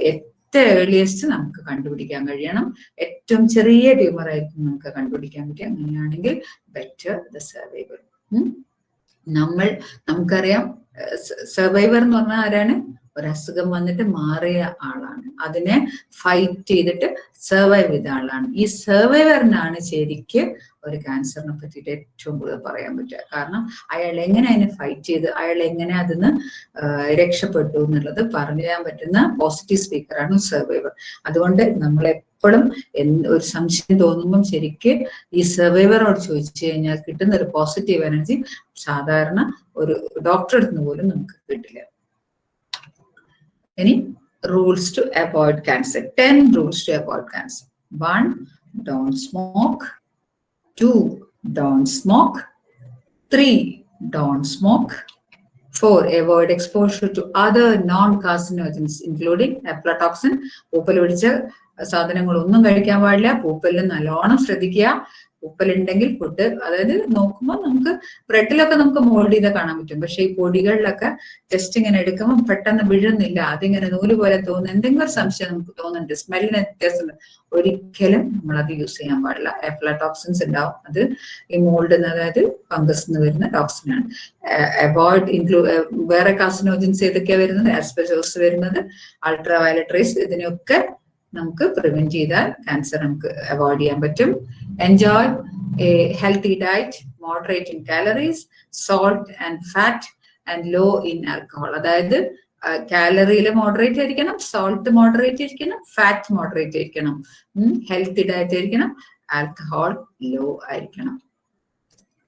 ഏറ്റവും ഏർലിയസ്റ്റ് നമുക്ക് കണ്ടുപിടിക്കാൻ കഴിയണം. ഏറ്റവും ചെറിയ ട്യൂമർ ആയിരിക്കും നമുക്ക് കണ്ടുപിടിക്കാൻ പറ്റുക. അങ്ങനെയാണെങ്കിൽ ബെറ്റർ ദ സർവൈവർ. നമുക്കറിയാം സർവൈവർ എന്ന് പറഞ്ഞാൽ ആരാണ്? ഒരു അസുഖം വന്നിട്ട് മാറിയ ആളാണ്. അതിനെ ഫൈറ്റ് ചെയ്തിട്ട് സർവൈവ് ചെയ്ത ആളാണ്. ഈ സർവൈവറിനാണ് ശരിക്ക് ഒരു ക്യാൻസറിനെ പറ്റിയിട്ട് ഏറ്റവും കൂടുതൽ പറയാൻ പറ്റുക. കാരണം അയാൾ എങ്ങനെ അതിനെ ഫൈറ്റ് ചെയ്ത് അയാൾ എങ്ങനെ അതിന് രക്ഷപ്പെട്ടു എന്നുള്ളത് പറഞ്ഞു തരാൻ പറ്റുന്ന പോസിറ്റീവ് സ്പീക്കറാണ് സർവൈവർ. അതുകൊണ്ട് നമ്മളെപ്പോഴും ഒരു സംശയം തോന്നുമ്പം ശരിക്ക് ഈ സർവൈവറോട് ചോദിച്ചു കഴിഞ്ഞാൽ കിട്ടുന്ന ഒരു പോസിറ്റീവ് എനർജി സാധാരണ ഒരു ഡോക്ടറെ അടുത്ത് പോലും നമുക്ക് കിട്ടില്ല. ഇനി rules to avoid cancer. 10 rules to avoid cancer. 1, don't smoke. 2, don't smoke. 3, don't smoke. 4, avoid exposure to other non-carcinogens including aflatoxin. പൂപ്പൽ പിടിച്ച സാധനങ്ങളൊന്നും കഴിക്കാൻ പാടില്ല. പൂപ്പലിന് നല്ലോണം ശ്രദ്ധിക്കുക. പൂപ്പലുണ്ടെങ്കിൽ ഫുഡ്, അതായത് നോക്കുമ്പോൾ നമുക്ക് ബ്രെഡിലൊക്കെ നമുക്ക് മോൾഡ് ചെയ്ത് കാണാൻ പറ്റും. പക്ഷെ ഈ പൊടികളിലൊക്കെ ജസ്റ്റ് ഇങ്ങനെ എടുക്കുമ്പോൾ പെട്ടെന്ന് വീഴുന്നില്ല, അതിങ്ങനെ നൂല് പോലെ തോന്നുന്നു, എന്തെങ്കിലും ഒരു സംശയം നമുക്ക് തോന്നുന്നുണ്ട്, സ്മെല്ലിന് വ്യത്യാസമുണ്ട്. ഒരിക്കലും നമ്മളത് യൂസ് ചെയ്യാൻ പാടില്ല. എഫ്ലടോക്സിൻസ് ഉണ്ടാവും. അത് ഈ മോൾഡ്, അതായത് ഫംഗസ് നിന്ന് വരുന്ന ടോക്സിനാണ്. അവോയ്ഡ് വേറെ കാർസിനോജൻസ് ഏതൊക്കെയാ വരുന്നത്? ആസ്പെറ്റോസ് വരുന്നത്, അൾട്രാ വയലറ്റ് റേസ്, ഇതിനൊക്കെ നമുക്ക് പ്രിവെന്റ് ചെയ്താൽ ക്യാൻസർ നമുക്ക് അവോയ്ഡ് ചെയ്യാൻ പറ്റും. Enjoy a healthy diet, moderate in calories, salt and fat and low in alcohol. അതായത് കാലറിയിൽ മോഡറേറ്റ് ആയിരിക്കണം, സോൾട്ട് മോഡറേറ്റ് ആയിരിക്കണം, ഫാറ്റ് മോഡറേറ്റ് ആയിരിക്കണം, ഹെൽത്തി ഡയറ്റ് ആയിരിക്കണം, ആൽക്കഹോൾ ലോ ആയിരിക്കണം.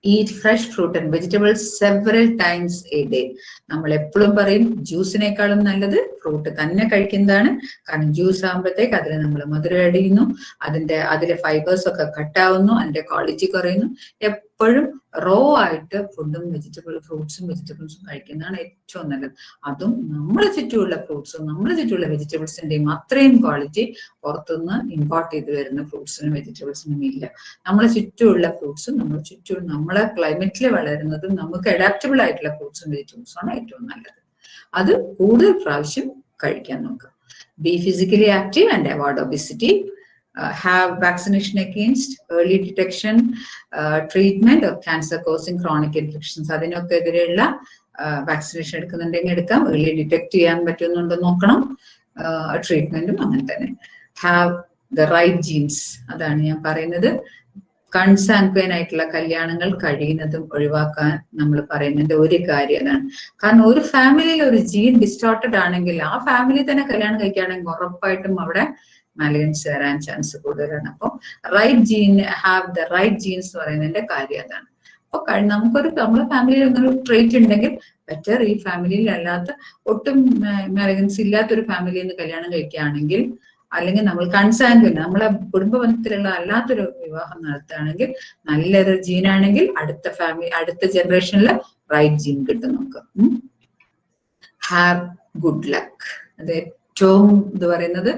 Eat fresh fruit and vegetables several times a day. നമ്മൾ എപ്പോഴും പറയും ജ്യൂസിനേക്കാളും നല്ലത് ഫ്രൂട്ട് തന്നെ കഴിക്കുന്നതാണ്. കാരണം ജ്യൂസ് ആകുമ്പോഴത്തേക്ക് അതിൽ നമ്മൾ മധുരം ആഡ് ചെയ്യുന്നു, അതിലെ ഫൈബേഴ്സ് ഒക്കെ കട്ടാവുന്നു, അതിന്റെ ക്വാളിറ്റി കുറയുന്നു. എപ്പോഴും റോ ആയിട്ട് ഫുഡും ഫ്രൂട്ട്സും വെജിറ്റബിൾസും കഴിക്കുന്നതാണ് ഏറ്റവും നല്ലത്. അതും നമ്മളെ ചുറ്റുമുള്ള ഫ്രൂട്ട്സും നമ്മളെ ചുറ്റുമുള്ള വെജിറ്റബിൾസിന്റെയും അത്രയും ക്വാളിറ്റി പുറത്തുനിന്ന് ഇമ്പോർട്ട് ചെയ്ത് വരുന്ന ഫ്രൂട്ട്സിനും വെജിറ്റബിൾസിനും ഇല്ല. നമ്മളെ ചുറ്റുമുള്ള ഫ്രൂട്ട്സും നമ്മളെ ക്ലൈമറ്റിൽ വളരുന്നതും നമുക്ക് അഡാപ്റ്റബിൾ ആയിട്ടുള്ള ഫ്രൂട്ട്സും വെജിറ്റബിൾസും ആണ് ഏറ്റവും നല്ലത്. അത് കൂടുതൽ പ്രാവശ്യം കഴിക്കാൻ നോക്കുക. B physically active and avoid obesity. Have vaccination against early detection, treatment of cancer causing chronic infections. അതിനൊക്കെ എതിരെയുള്ള വാക്സിനേഷൻ എടുക്കുന്നുണ്ടെങ്കിൽ എടുക്കാം. ഏർലി ഡിറ്റക്ട് ചെയ്യാൻ പറ്റുന്നുണ്ടോ നോക്കണം. ട്രീറ്റ്മെന്റും അങ്ങനെ തന്നെ. Have the right genes. അതാണ് ഞാൻ പറയുന്നത്. കൺസാങ്ക്വൈൻ ആയിട്ടുള്ള കല്യാണങ്ങൾ കഴിയുന്നതും ഒഴിവാക്കാൻ നമ്മൾ പറയുന്നതിന്റെ ഒരു കാര്യം അതാണ്. കാരണം ഒരു ഫാമിലിയിൽ ഒരു ജീൻ ഡിസ്റ്റോർട്ടഡ് ആണെങ്കിൽ ആ ഫാമിലി തന്നെ കല്യാണം കഴിക്കുകയാണെങ്കിൽ ഉറപ്പായിട്ടും അവിടെ മാലിഗ്നൻസി വരാൻ ചാൻസ് കൂടുതലാണ്. അപ്പോൾ ഹാവ് ദ റൈറ്റ് ജീൻസ് എന്ന് പറയുന്നതിന്റെ കാര്യം അതാണ്. അപ്പൊ നമ്മുടെ ഫാമിലിയിൽ ഒരു ട്രേറ്റ് ഉണ്ടെങ്കിൽ ബെറ്റർ ഈ ഫാമിലിയിൽ അല്ലാത്ത ഒട്ടും മാലിഗ്നൻസി ഇല്ലാത്തൊരു ഫാമിലിയിൽ നിന്ന് കല്യാണം കഴിക്കുകയാണെങ്കിൽ, അല്ലെങ്കിൽ നമ്മൾ കൺസാങ്ക്വൈൻ നമ്മളെ കുടുംബ ബന്ധത്തിലുള്ള അല്ലാത്തൊരു വിവാഹം നടത്തുകയാണെങ്കിൽ, നല്ലൊരു ജീനാണെങ്കിൽ അടുത്ത ജനറേഷനിൽ റൈറ്റ് ജീൻ കിട്ടും നമുക്ക്. Have good luck. അത് ഏറ്റവും ഇത് പറയുന്നത്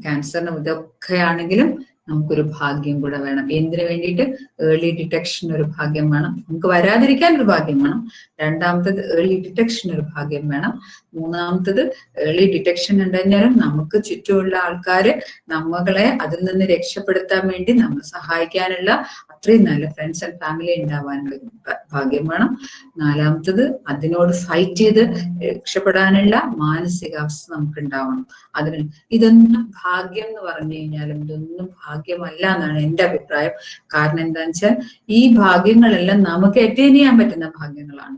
ക്യാൻസറിന് ഇതൊക്കെ ആണെങ്കിലും നമുക്കൊരു ഭാഗ്യം കൂടെ വേണം. എന്തിനു വേണ്ടിയിട്ട്? ഏർലി ഡിറ്റക്ഷൻ ഒരു ഭാഗ്യം വേണം, നമുക്ക് വരാതിരിക്കാൻ ഒരു ഭാഗ്യം വേണം. രണ്ടാമത്തത് ഏർലി ഡിറ്റക്ഷൻ ഒരു ഭാഗ്യം വേണം. മൂന്നാമത്തത് ഏർലി ഡിറ്റക്ഷൻ ഉണ്ടെങ്കിലും നമുക്ക് ചുറ്റുമുള്ള ആൾക്കാര് നമ്മളെ അതിൽ നിന്ന് രക്ഷപ്പെടുത്താൻ വേണ്ടി നമ്മൾ സഹായിക്കാനുള്ള അത്രയും നല്ല ഫ്രണ്ട്സ് ആൻഡ് ഫാമിലി ഉണ്ടാവാനുള്ള ഭാഗ്യം വേണം. നാലാമത്തത് അതിനോട് ഫൈറ്റ് ചെയ്ത് രക്ഷപ്പെടാനുള്ള മാനസികാവസ്ഥ നമുക്ക് ഉണ്ടാവണം. ഇതൊന്നും ഭാഗ്യം എന്ന് പറഞ്ഞു കഴിഞ്ഞാലും ഇതൊന്നും ഭാഗ്യമല്ല എന്നാണ് എന്റെ അഭിപ്രായം. കാരണം എന്താണെന്ന് വെച്ചാൽ ഈ ഭാഗ്യങ്ങളെല്ലാം നമുക്ക് അറ്റൈൻ ചെയ്യാൻ പറ്റുന്ന ഭാഗ്യങ്ങളാണ്.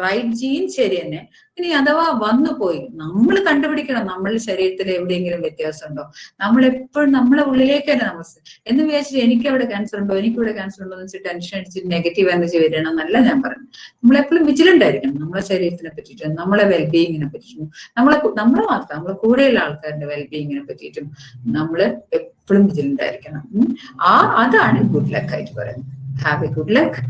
റൈറ്റ് ജീൻ ശരി തന്നെ. ഇനി അഥവാ വന്നു പോയി, നമ്മൾ കണ്ടുപിടിക്കണം നമ്മളുടെ ശരീരത്തിൽ എവിടെയെങ്കിലും വ്യത്യാസം ഉണ്ടോ. നമ്മളെപ്പോഴും നമ്മളെ ഉള്ളിലേക്ക് തന്നെ എന്ന് വിചാരിച്ചിട്ട് എനിക്ക് അവിടെ ക്യാൻസർ ഉണ്ടോ, എനിക്കിവിടെ ക്യാൻസർ ഉണ്ടോ എന്ന് വെച്ചിട്ട് ടെൻഷൻ അടിച്ചിട്ട് നെഗറ്റീവ് എനർജി വരണം എന്നല്ല ഞാൻ പറയുന്നത്. നമ്മളെപ്പോഴും വിജിലന്റ് ആയിരിക്കണം നമ്മളെ ശരീരത്തിനെ പറ്റിയിട്ടും നമ്മളെ വെൽബീയിങ്ങിനെ പറ്റിയിട്ടും നമ്മളെ മാത്രം നമ്മളെ കൂടെയുള്ള ആൾക്കാരുടെ വെൽബീയിങ്ങിനെ പറ്റിയിട്ടും നമ്മള് എപ്പോഴും വിജിലന്റ് ആയിരിക്കണം. അതാണ് ഗുഡ് ലക്ക് ആയിട്ട് പറയുന്നത്. Have A good luck.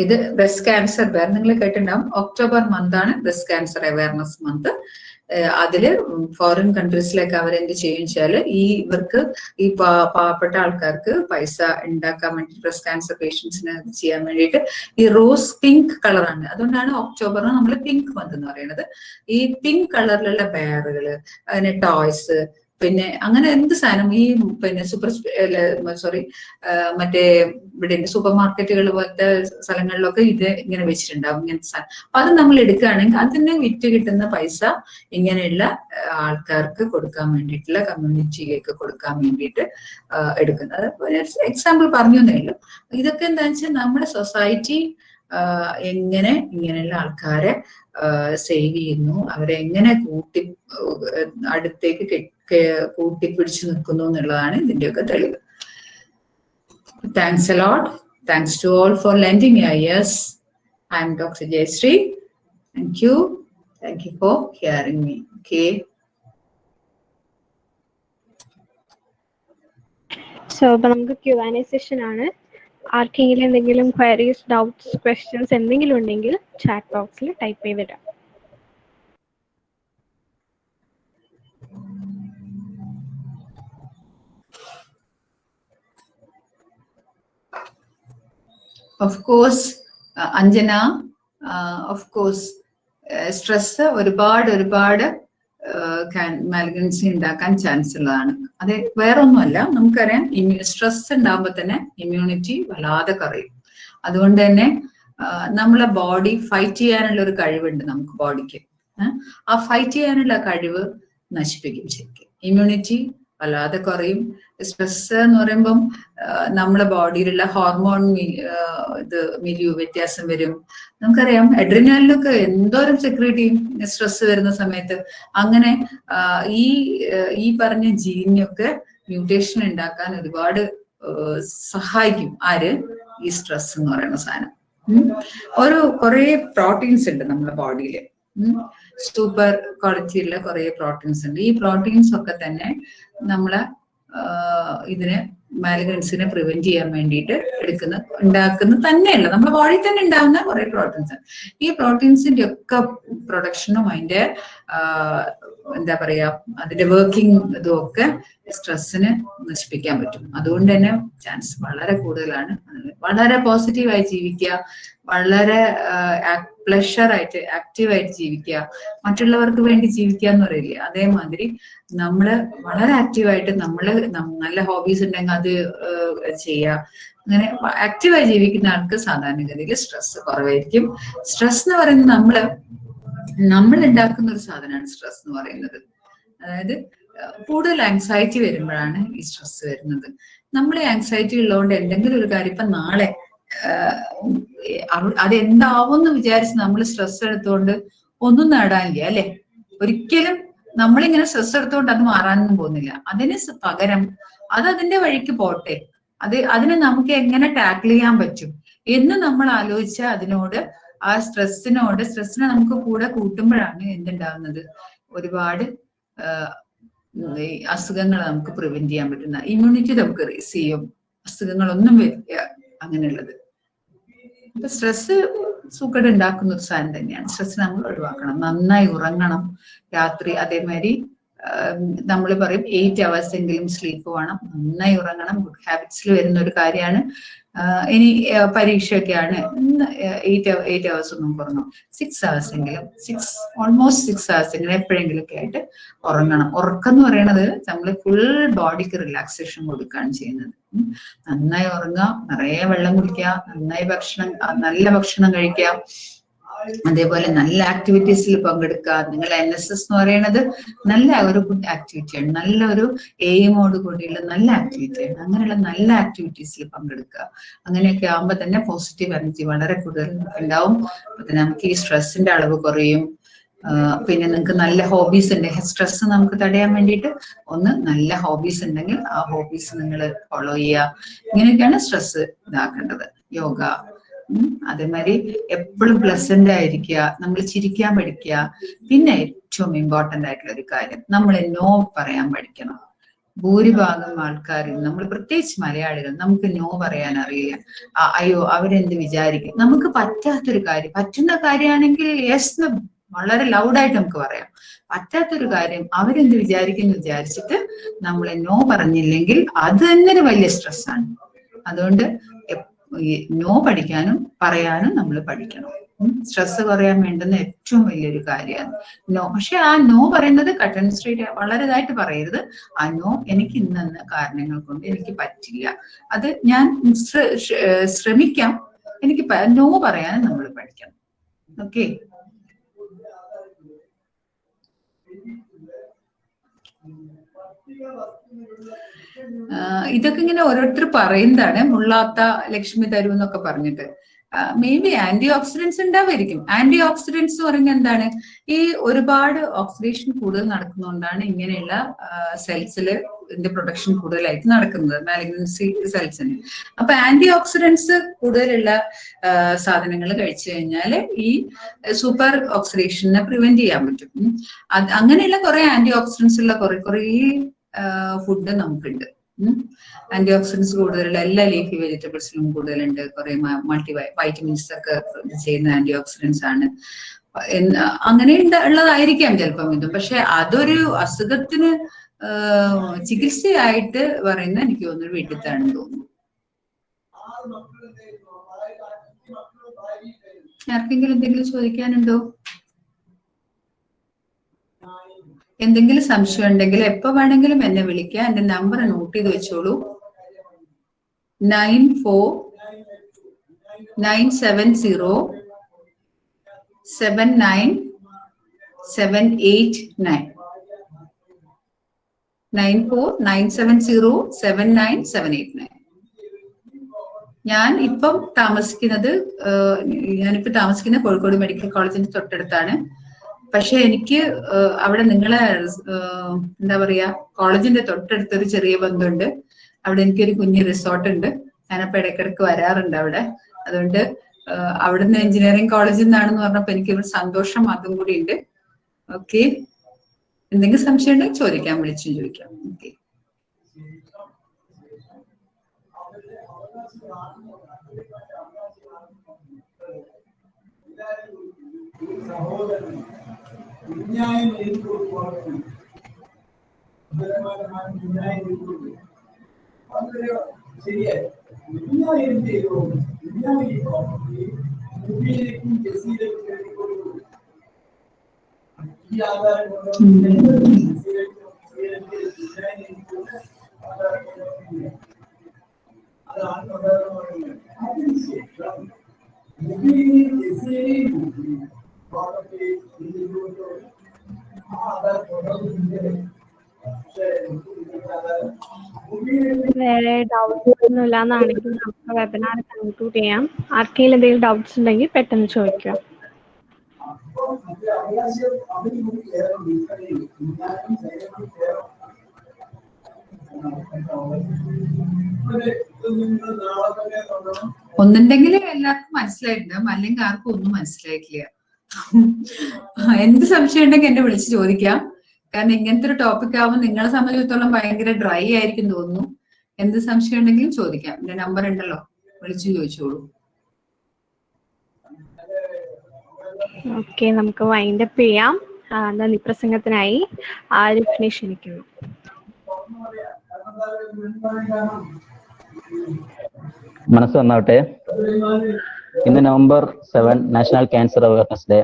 ഇത് ബ്രസ്റ്റ് ക്യാൻസർ നിങ്ങൾ കേട്ടിട്ടുണ്ടാവും. ഒക്ടോബർ മന്ത് ആണ് ബ്രസ്റ്റ് ക്യാൻസർ അവയർനെസ് മന്ത്. അതില് ഫോറിൻ കൺട്രീസിലേക്ക് അവരെന്ത് ചെയ്യും വെച്ചാല് ഇവർക്ക് ഈ പാവപ്പെട്ട ആൾക്കാർക്ക് പൈസ ഉണ്ടാക്കാൻ വേണ്ടി ബ്രസ്റ്റ് ക്യാൻസർ പേഷ്യൻസിന് ചെയ്യാൻ വേണ്ടിയിട്ട് ഈ റോസ് പിങ്ക് കളറാണ്. അതുകൊണ്ടാണ് ഒക്ടോബറിന് നമ്മൾ പിങ്ക് മന്ത് എന്ന് പറയുന്നത്. ഈ പിങ്ക് കളറിലുള്ള ബെയറുകള്, അതിന് ടോയ്സ്, പിന്നെ അങ്ങനെ എന്ത് സാധനം ഈ പിന്നെ മറ്റേ ഇവിടെ സൂപ്പർ മാർക്കറ്റുകൾ പോലത്തെ സ്ഥലങ്ങളിലൊക്കെ ഇത് ഇങ്ങനെ വെച്ചിട്ടുണ്ടാവും ഇങ്ങനത്തെ സാധനം. അപ്പൊ അത് നമ്മൾ എടുക്കുകയാണെങ്കിൽ അതിന് വിറ്റ് കിട്ടുന്ന പൈസ ഇങ്ങനെയുള്ള ആൾക്കാർക്ക് കൊടുക്കാൻ വേണ്ടിയിട്ടുള്ള കമ്മ്യൂണിറ്റിയിലേക്ക് കൊടുക്കാൻ വേണ്ടിയിട്ട് എടുക്കുന്നത്. എക്സാമ്പിൾ പറഞ്ഞു എന്നേ ഉള്ളൂ. ഇതൊക്കെ എന്താ വെച്ചാൽ നമ്മുടെ സൊസൈറ്റി എങ്ങനെ ഇങ്ങനെയുള്ള ആൾക്കാരെ സേവ് ചെയ്യുന്നു, അവരെ എങ്ങനെ അടുത്തേക്ക് കൂട്ടിപ്പിടിച്ചു നിൽക്കുന്നു എന്നുള്ളതാണ് ഇതിന്റെയൊക്കെ തെളിവ്. Thanks a lot. Thanks to all for lending your ears. I am Dr. Jayashree. Thank you. Thank you for hearing me. Okay. So, നമുക്ക് Q&A സെഷൻ ആണ്. ആർക്കെങ്കിലും എന്തെങ്കിലും ക്വയറീസ്, ഡൗട്ട്സ്, ക്വസ്റ്റ്യൻസ് എന്തെങ്കിലും ഉണ്ടെങ്കിൽ ചാറ്റ് ബോക്സിൽ ടൈപ്പ് ചെയ്തിടാം. Of course, Anjana, of course, stress ഒരുപാട് malignancy ഉണ്ടാക്കാൻ ചാൻസ് ഉള്ളതാണ്. അത് വേറെ ഒന്നുമല്ല, നമുക്കറിയാം സ്ട്രെസ് ഉണ്ടാകുമ്പോൾ തന്നെ ഇമ്മ്യൂണിറ്റി വല്ലാതെ കുറയും. അതുകൊണ്ട് തന്നെ നമ്മളെ ബോഡി ഫൈറ്റ് ചെയ്യാനുള്ള ഒരു കഴിവുണ്ട് നമുക്ക് ബോഡിക്ക്. ആ ഫൈറ്റ് ചെയ്യാനുള്ള കഴിവ് നശിപ്പിക്കും ശരിക്കും. ഇമ്മ്യൂണിറ്റി വല്ലാതെ കുറയും. സ്ട്രെസ് എന്ന് പറയുമ്പം നമ്മുടെ ബോഡിയിലുള്ള ഹോർമോൺ മില്യൂ വ്യത്യാസം വരും. നമുക്കറിയാം അഡ്രിനാലിനൊക്കെ എന്തോരം സെക്രീറ്റ് ചെയ്യും സ്ട്രെസ് വരുന്ന സമയത്ത്. അങ്ങനെ ഈ പറഞ്ഞ ജീനിനൊക്കെ മ്യൂട്ടേഷൻ ഉണ്ടാക്കാൻ ഒരുപാട് സഹായിക്കും. ആര്? ഈ സ്ട്രെസ് എന്ന് പറയുന്ന സാധനം. കുറെ പ്രോട്ടീൻസ് ഉണ്ട് നമ്മുടെ ബോഡിയിൽ. സൂപ്പർ ക്വാളിറ്റിയുള്ള കുറെ പ്രോട്ടീൻസ് ഉണ്ട്. ഈ പ്രോട്ടീൻസ് ഒക്കെ തന്നെ നമ്മളെ ഇതിനെ മാലിഗ്നൻസിനെ പ്രിവെന്റ് ചെയ്യാൻ വേണ്ടിയിട്ട് ഉണ്ടാക്കുന്ന തന്നെയല്ല, നമ്മുടെ ബോഡിയിൽ തന്നെ ഉണ്ടാകുന്ന കുറെ പ്രോട്ടീൻസ്. ഈ പ്രോട്ടീൻസിന്റെ ഒക്കെ പ്രൊഡക്ഷനും അതിന്റെ എന്താ പറയാ അതിന്റെ വർക്കിംഗ് ഇതും ഒക്കെ സ്ട്രെസ്സിന് നശിപ്പിക്കാൻ പറ്റും. അതുകൊണ്ട് തന്നെ ചാൻസ് വളരെ കൂടുതലാണ്. വളരെ പോസിറ്റീവായി ജീവിക്കുക, വളരെ പ്ലഷറായിട്ട് ആക്റ്റീവായിട്ട് ജീവിക്കുക, മറ്റുള്ളവർക്ക് വേണ്ടി ജീവിക്കുക എന്ന് പറയില്ലേ, അതേമാതിരി നമ്മള് വളരെ ആക്റ്റീവായിട്ട് നല്ല ഹോബീസ് ഉണ്ടെങ്കിൽ അത് ചെയ്യുക. അങ്ങനെ ആക്റ്റീവായി ജീവിക്കുന്ന ആൾക്ക് സാധാരണഗതിയിൽ സ്ട്രെസ് കുറവായിരിക്കും. സ്ട്രെസ് എന്ന് പറയുന്നത് നമ്മൾ ഉണ്ടാക്കുന്ന ഒരു സാധനമാണ് സ്ട്രെസ് എന്ന് പറയുന്നത്. അതായത് കൂടുതൽ ആങ്സൈറ്റി വരുമ്പോഴാണ് ഈ സ്ട്രെസ് വരുന്നത്. നമ്മൾ ആങ്സൈറ്റി ഉള്ളതുകൊണ്ട് എന്തെങ്കിലും ഒരു കാര്യം ഇപ്പൊ നാളെ അതെന്താവും എന്ന് വിചാരിച്ച് നമ്മൾ സ്ട്രെസ് എടുത്തുകൊണ്ട് ഒന്നും നേടാനില്ല അല്ലെ. ഒരിക്കലും നമ്മളിങ്ങനെ സ്ട്രെസ് എടുത്തുകൊണ്ട് അത് മാറാനൊന്നും പോകുന്നില്ല. അതിന് പകരം അതിന്റെ വഴിക്ക് പോട്ടെ, അതിനെ നമുക്ക് എങ്ങനെ ടാക്കിൾ ചെയ്യാൻ പറ്റും എന്ന് നമ്മൾ ആലോചിച്ചാൽ അതിനോട് ആ സ്ട്രെസ്സിനെ നമുക്ക് കൂടെ കൂട്ടുമ്പോഴാണ് എന്തുണ്ടാകുന്നത്, ഒരുപാട് അസുഖങ്ങൾ നമുക്ക് പ്രിവെന്റ് ചെയ്യാൻ പറ്റുന്ന, ഇമ്മ്യൂണിറ്റി നമുക്ക് റേസ് ചെയ്യും, അസുഖങ്ങളൊന്നും വരില്ല അങ്ങനെയുള്ളത്. ഇപ്പൊ സ്ട്രെസ് സുഖം ഉണ്ടാക്കുന്ന ഒരു സാധനം തന്നെയാണ്. സ്ട്രെസ് നമ്മൾ ഒഴിവാക്കണം, നന്നായി ഉറങ്ങണം രാത്രി. അതേമാതിരി നമ്മൾ പറയും 8 hours എങ്കിലും സ്ലീപ്പ് വേണം, നന്നായി ഉറങ്ങണം. ഗുഡ് ഹാബിറ്റ്സിൽ വരുന്ന ഒരു കാര്യമാണ്. ഇനി പരീക്ഷയൊക്കെയാണ്, 8 hours ഒന്നും കുറഞ്ഞു, 6 hours എങ്കിലും, ഓൾമോസ്റ്റ് 6 hours എങ്കിലും എപ്പോഴെങ്കിലും ഒക്കെ ആയിട്ട് ഉറങ്ങണം. ഉറക്കം എന്ന് പറയുന്നത് നമ്മൾ ഫുൾ ബോഡിക്ക് റിലാക്സേഷൻ കൊടുക്കുകയാണ് ചെയ്യുന്നത്. നന്നായി ഉറങ്ങുക, നിറയെ വെള്ളം കുടിക്കുക, നല്ല ഭക്ഷണം കഴിക്കുക, അതേപോലെ നല്ല ആക്ടിവിറ്റീസിൽ പങ്കെടുക്കുക. നിങ്ങൾ NSS എന്ന് പറയുന്നത് നല്ല ഒരു ഗുഡ് ആക്ടിവിറ്റിയാണ്, നല്ലൊരു എയിമോട് കൂടിയുള്ള നല്ല ആക്ടിവിറ്റിയാണ്. അങ്ങനെയുള്ള നല്ല ആക്ടിവിറ്റീസിൽ പങ്കെടുക്കുക. അങ്ങനെയൊക്കെ ആകുമ്പോൾ തന്നെ പോസിറ്റീവ് എനർജി വളരെ കൂടുതൽ ഉണ്ടാവും. അപ്പൊ നമുക്ക് ഈ സ്ട്രെസ്സിന്റെ അളവ് കുറയും. പിന്നെ നിങ്ങൾക്ക് നല്ല ഹോബീസ് ഉണ്ട്, സ്ട്രെസ് നമുക്ക് തടയാൻ വേണ്ടിയിട്ട് നല്ല ഹോബീസ് ഉണ്ടെങ്കിൽ ആ ഹോബീസ് നിങ്ങൾ ഫോളോ ചെയ്യുക. ഇങ്ങനെയൊക്കെയാണ് സ്ട്രെസ് ഇതാക്കേണ്ടത്. യോഗ, അതേമാതിരി എപ്പോഴും പ്ലസന്റ് ആയിരിക്കുക, നമ്മൾ ചിരിക്കാൻ പഠിക്കുക. പിന്നെ ഏറ്റവും ഇമ്പോർട്ടന്റ് ആയിട്ടുള്ള ഒരു കാര്യം, നമ്മൾ നോ പറയാൻ പഠിക്കണം. ഭൂരിഭാഗം ആൾക്കാരും, നമ്മൾ പ്രത്യേകിച്ച് മലയാളികൾ, നമുക്ക് നോ പറയാൻ അറിയില്ല. അയ്യോ അവരെന്ത് വിചാരിക്കും, നമുക്ക് പറ്റാത്തൊരു കാര്യം, പറ്റുന്ന കാര്യമാണെങ്കിൽ യെസ് വളരെ ലൗഡായിട്ട് നമുക്ക് പറയാം. പറ്റാത്തൊരു കാര്യം അവരെന്ത് വിചാരിക്കുന്നു വിചാരിച്ചിട്ട് നമ്മൾ നോ പറഞ്ഞില്ലെങ്കിൽ അത് തന്നെ ഒരു വലിയ സ്ട്രെസ്സാണ്. അതുകൊണ്ട് നോ പഠിക്കാനും പറയാനും നമ്മൾ പഠിക്കണം. സ്ട്രെസ് കുറയാൻ വേണ്ടുന്ന ഏറ്റവും വലിയൊരു കാര്യമാണ് നോ. പക്ഷെ ആ നോ പറയുന്നത് കട്ട് ആൻഡ് സ്ട്രേറ്റ് വളരെ ഇതായിട്ട് പറയരുത്. ആ നോ എനിക്ക് ഇന്ന കാരണങ്ങൾ കൊണ്ട് എനിക്ക് പറ്റില്ല, അത് ഞാൻ ശ്രമിക്കാം, എനിക്ക് നോ പറയാനും നമ്മൾ പഠിക്കണം. ഓക്കെ. ഇതൊക്കെ ഇങ്ങനെ ഓരോരുത്തർ പറയുന്നതാണ്. മുള്ളാത്ത ലക്ഷ്മി തരൂ എന്നൊക്കെ പറഞ്ഞിട്ട് മേ ബി ആന്റി ഓക്സിഡൻസ് ഉണ്ടാവായിരിക്കും. ആന്റി ഓക്സിഡൻസ് പറയുന്നത് എന്താണ്? ഈ ഒരുപാട് ഓക്സിഡേഷൻ കൂടുതൽ നടക്കുന്നതുകൊണ്ടാണ് ഇങ്ങനെയുള്ള സെൽസില് ഇതിന്റെ പ്രൊഡക്ഷൻ കൂടുതലായിട്ട് നടക്കുന്നത്, മാലിഗ്നൻസി സെൽസിന്. അപ്പൊ ആന്റി ഓക്സിഡൻസ് കൂടുതലുള്ള സാധനങ്ങൾ കഴിച്ചു കഴിഞ്ഞാൽ ഈ സൂപ്പർ ഓക്സിഡേഷനെ പ്രിവെന്റ് ചെയ്യാൻ പറ്റും. അങ്ങനെയുള്ള കുറെ ആന്റി ഓക്സിഡൻസ് ഉള്ള കുറെ ഫുഡ് നമുക്കുണ്ട്. ആന്റി ഓക്സിഡൻസ് കൂടുതലുള്ള എല്ലാ ലീഫി വെജിറ്റബിൾസിലും കൂടുതലുണ്ട്. കുറെ മൾട്ടി വൈറ്റമിൻസ് ഒക്കെ ചെയ്യുന്ന ആന്റി ഓക്സിഡൻസ് ആണ്. അങ്ങനെ ഉള്ളതായിരിക്കാം ചിലപ്പം ഇതും. പക്ഷെ അതൊരു അസുഖത്തിന് ചികിത്സയായിട്ട് പറയുന്ന എനിക്ക് തോന്നുന്നു വീട്ടിലത്താണെന്ന് തോന്നുന്നു. ആർക്കെങ്കിലും എന്തെങ്കിലും ചോദിക്കാനുണ്ടോ? എന്തെങ്കിലും സംശയം ഉണ്ടെങ്കിൽ എപ്പോ വേണമെങ്കിലും എന്നെ വിളിക്കുക. എന്റെ നമ്പർ നോട്ട് ചെയ്ത് വെച്ചോളൂ. 9497079789 9497079789. ഞാനിപ്പോ താമസിക്കുന്നത് കോഴിക്കോട് മെഡിക്കൽ കോളേജിന്റെ തൊട്ടടുത്താണ്. പക്ഷെ എനിക്ക് അവിടെ നിങ്ങളെ എന്താ പറയാ, കോളേജിന്റെ തൊട്ടടുത്തൊരു ചെറിയ ബന്ധമുണ്ട്. അവിടെ എനിക്കൊരു കുഞ്ഞു റിസോർട്ട് ഉണ്ട്. ഞാനപ്പോ ഇടയ്ക്കിടയ്ക്ക് വരാറുണ്ട് അവിടെ. അതുകൊണ്ട് അവിടുന്ന് എഞ്ചിനീയറിംഗ് കോളേജിൽ നിന്നാണെന്ന് പറഞ്ഞപ്പോ എനിക്ക് സന്തോഷം അതും കൂടി ഉണ്ട്. ഓക്കെ. എന്തെങ്കിലും സംശയം ഉണ്ടെങ്കിൽ ചോദിക്കാം, വിളിച്ചും ചോദിക്കാം. ഓക്കെ. വേറെ ഡൗട്ട്സ് ഒന്നുമില്ല എന്നാണെങ്കിൽ നമുക്ക് വെബിനാർ കൺക്ലൂഡ് ചെയ്യാം. ആർക്കെങ്കിലും എന്തെങ്കിലും ഡൗട്ട്സ് ഉണ്ടെങ്കിൽ പെട്ടെന്ന് ചോദിക്കുക. ഒന്നുണ്ടെങ്കിൽ എല്ലാവർക്കും മനസ്സിലായിട്ടുണ്ടാവും, അല്ലെങ്കിൽ ആർക്കും ഒന്നും മനസ്സിലായിട്ടില്ല. എന്ത് സംശയം ഉണ്ടെങ്കിൽ എന്നെ വിളിച്ച് ചോദിക്കാം. കാരണം ഇങ്ങനത്തെ ഒരു ടോപ്പിക് ആവുമ്പോൾ നിങ്ങളെ സംബന്ധിച്ചിടത്തോളം ഭയങ്കര ഡ്രൈ ആയിരിക്കും തോന്നുന്നു. എന്ത് സംശയം ഉണ്ടെങ്കിലും ചോദിക്കാം. എന്റെ നമ്പർ ഉണ്ടല്ലോ, വിളിച്ചു ചോദിച്ചോളൂ. ഓക്കെ, നമുക്ക് വൈൻഡപ്പ് ചെയ്യാം. നന്ദി പ്രസംഗത്തിനായി ആരിഫിനെ ക്ഷണിക്കുന്നു. മനസ്സ് നന്നാവട്ടെ. ഇന്ന് November 7 national cancer awareness day.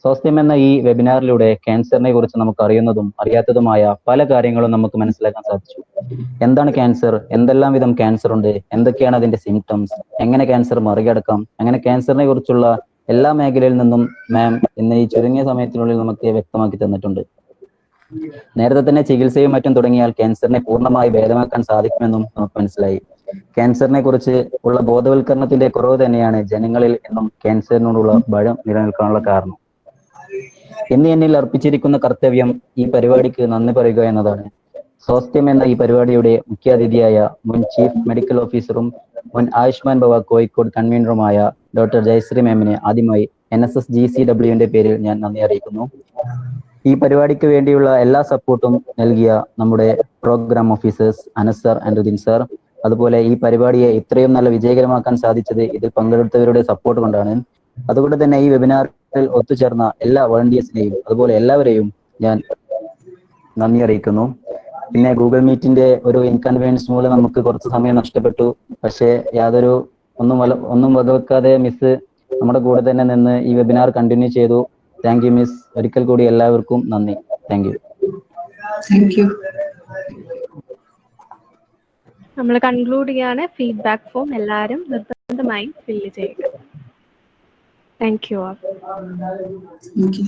സ്വാസ്ഥ്യം എന്ന ഈ വെബിനാറിലൂടെ ക്യാൻസറിനെ കുറിച്ച് നമുക്ക് അറിയുന്നതും അറിയാത്തതുമായ പല കാര്യങ്ങളും നമുക്ക് മനസ്സിലാക്കാൻ സാധിച്ചു. എന്താണ് ക്യാൻസർ, എന്തെല്ലാം വിധം ക്യാൻസർ ഉണ്ട്, എന്തൊക്കെയാണ് അതിന്റെ സിംറ്റംസ്, എങ്ങനെ ക്യാൻസർ മറികടക്കാം, അങ്ങനെ ക്യാൻസറിനെ കുറിച്ചുള്ള എല്ലാ മേഖലയിൽ നിന്നും മാം ഇന്ന് ഈ ചുരുങ്ങിയ സമയത്തിനുള്ളിൽ നമുക്ക് വ്യക്തമാക്കി തന്നിട്ടുണ്ട്. നേരത്തെ തന്നെ ചികിത്സയും മറ്റും തുടങ്ങിയാൽ ക്യാൻസറിനെ പൂർണ്ണമായി ഭേദമാക്കാൻ സാധിക്കുമെന്നും നമുക്ക് മനസ്സിലായി. ക്യാൻസറിനെ കുറിച്ച് ഉള്ള ബോധവൽക്കരണത്തിന്റെ കുറവ് തന്നെയാണ് ജനങ്ങളിൽ എന്നും ക്യാൻസറിനോടുള്ള ഭയം നിലനിൽക്കാനുള്ള കാരണം. ഇന്ന് എന്നിൽ അർപ്പിച്ചിരിക്കുന്ന കർത്തവ്യം ഈ പരിപാടിക്ക് നന്ദി പറയുക എന്നതാണ്. സ്വാസ്ഥ്യം എന്ന ഈ പരിപാടിയുടെ മുഖ്യാതിഥിയായ മുൻ ചീഫ് മെഡിക്കൽ ഓഫീസറും മുൻ ആയുഷ്മാൻ ഭവ കോഴിക്കോട് കൺവീനറുമായ ഡോക്ടർ ജയശ്രീ മാമിനെ ആദ്യമായി NSS GCW പേരിൽ ഞാൻ നന്ദി അറിയിക്കുന്നു. ഈ പരിപാടിക്ക് വേണ്ടിയുള്ള എല്ലാ സപ്പോർട്ടും നൽകിയ നമ്മുടെ program officers Anas sir, Anuddeen sir, അതുപോലെ ഈ പരിപാടിയെ ഇത്രയും നല്ല വിജയകരമാക്കാൻ സാധിച്ചത് ഇതിൽ പങ്കെടുത്തവരുടെ സപ്പോർട്ട് കൊണ്ടാണ്. അതുകൊണ്ട് തന്നെ ഈ വെബിനാറിൽ ഒത്തുചേർന്ന എല്ലാ വോളണ്ടിയേഴ്സിനെയും അതുപോലെ എല്ലാവരെയും ഞാൻ നന്ദി അറിയിക്കുന്നു. പിന്നെ ഗൂഗിൾ മീറ്റിന്റെ ഒരു ഇൻകൺവീനിയൻസ് മൂലം നമുക്ക് കുറച്ച് സമയം നഷ്ടപ്പെട്ടു. പക്ഷേ ഒന്നും വകവെക്കാതെ മിസ് നമ്മുടെ കൂടെ തന്നെ നിന്ന് ഈ വെബിനാർ കണ്ടിന്യൂ ചെയ്തു. Thank you miss. ഒരിക്കൽ കൂടി എല്ലാവർക്കും നന്ദി. Thank you. Thank you. നമ്മൾ കൺക്ലൂഡ് ചെയ്യാണ്. ഫീഡ്ബാക്ക് ഫോം എല്ലാവരും നിർബന്ധമായും ഫില്ല് ചെയ്യുക. Thank you all. Thank you.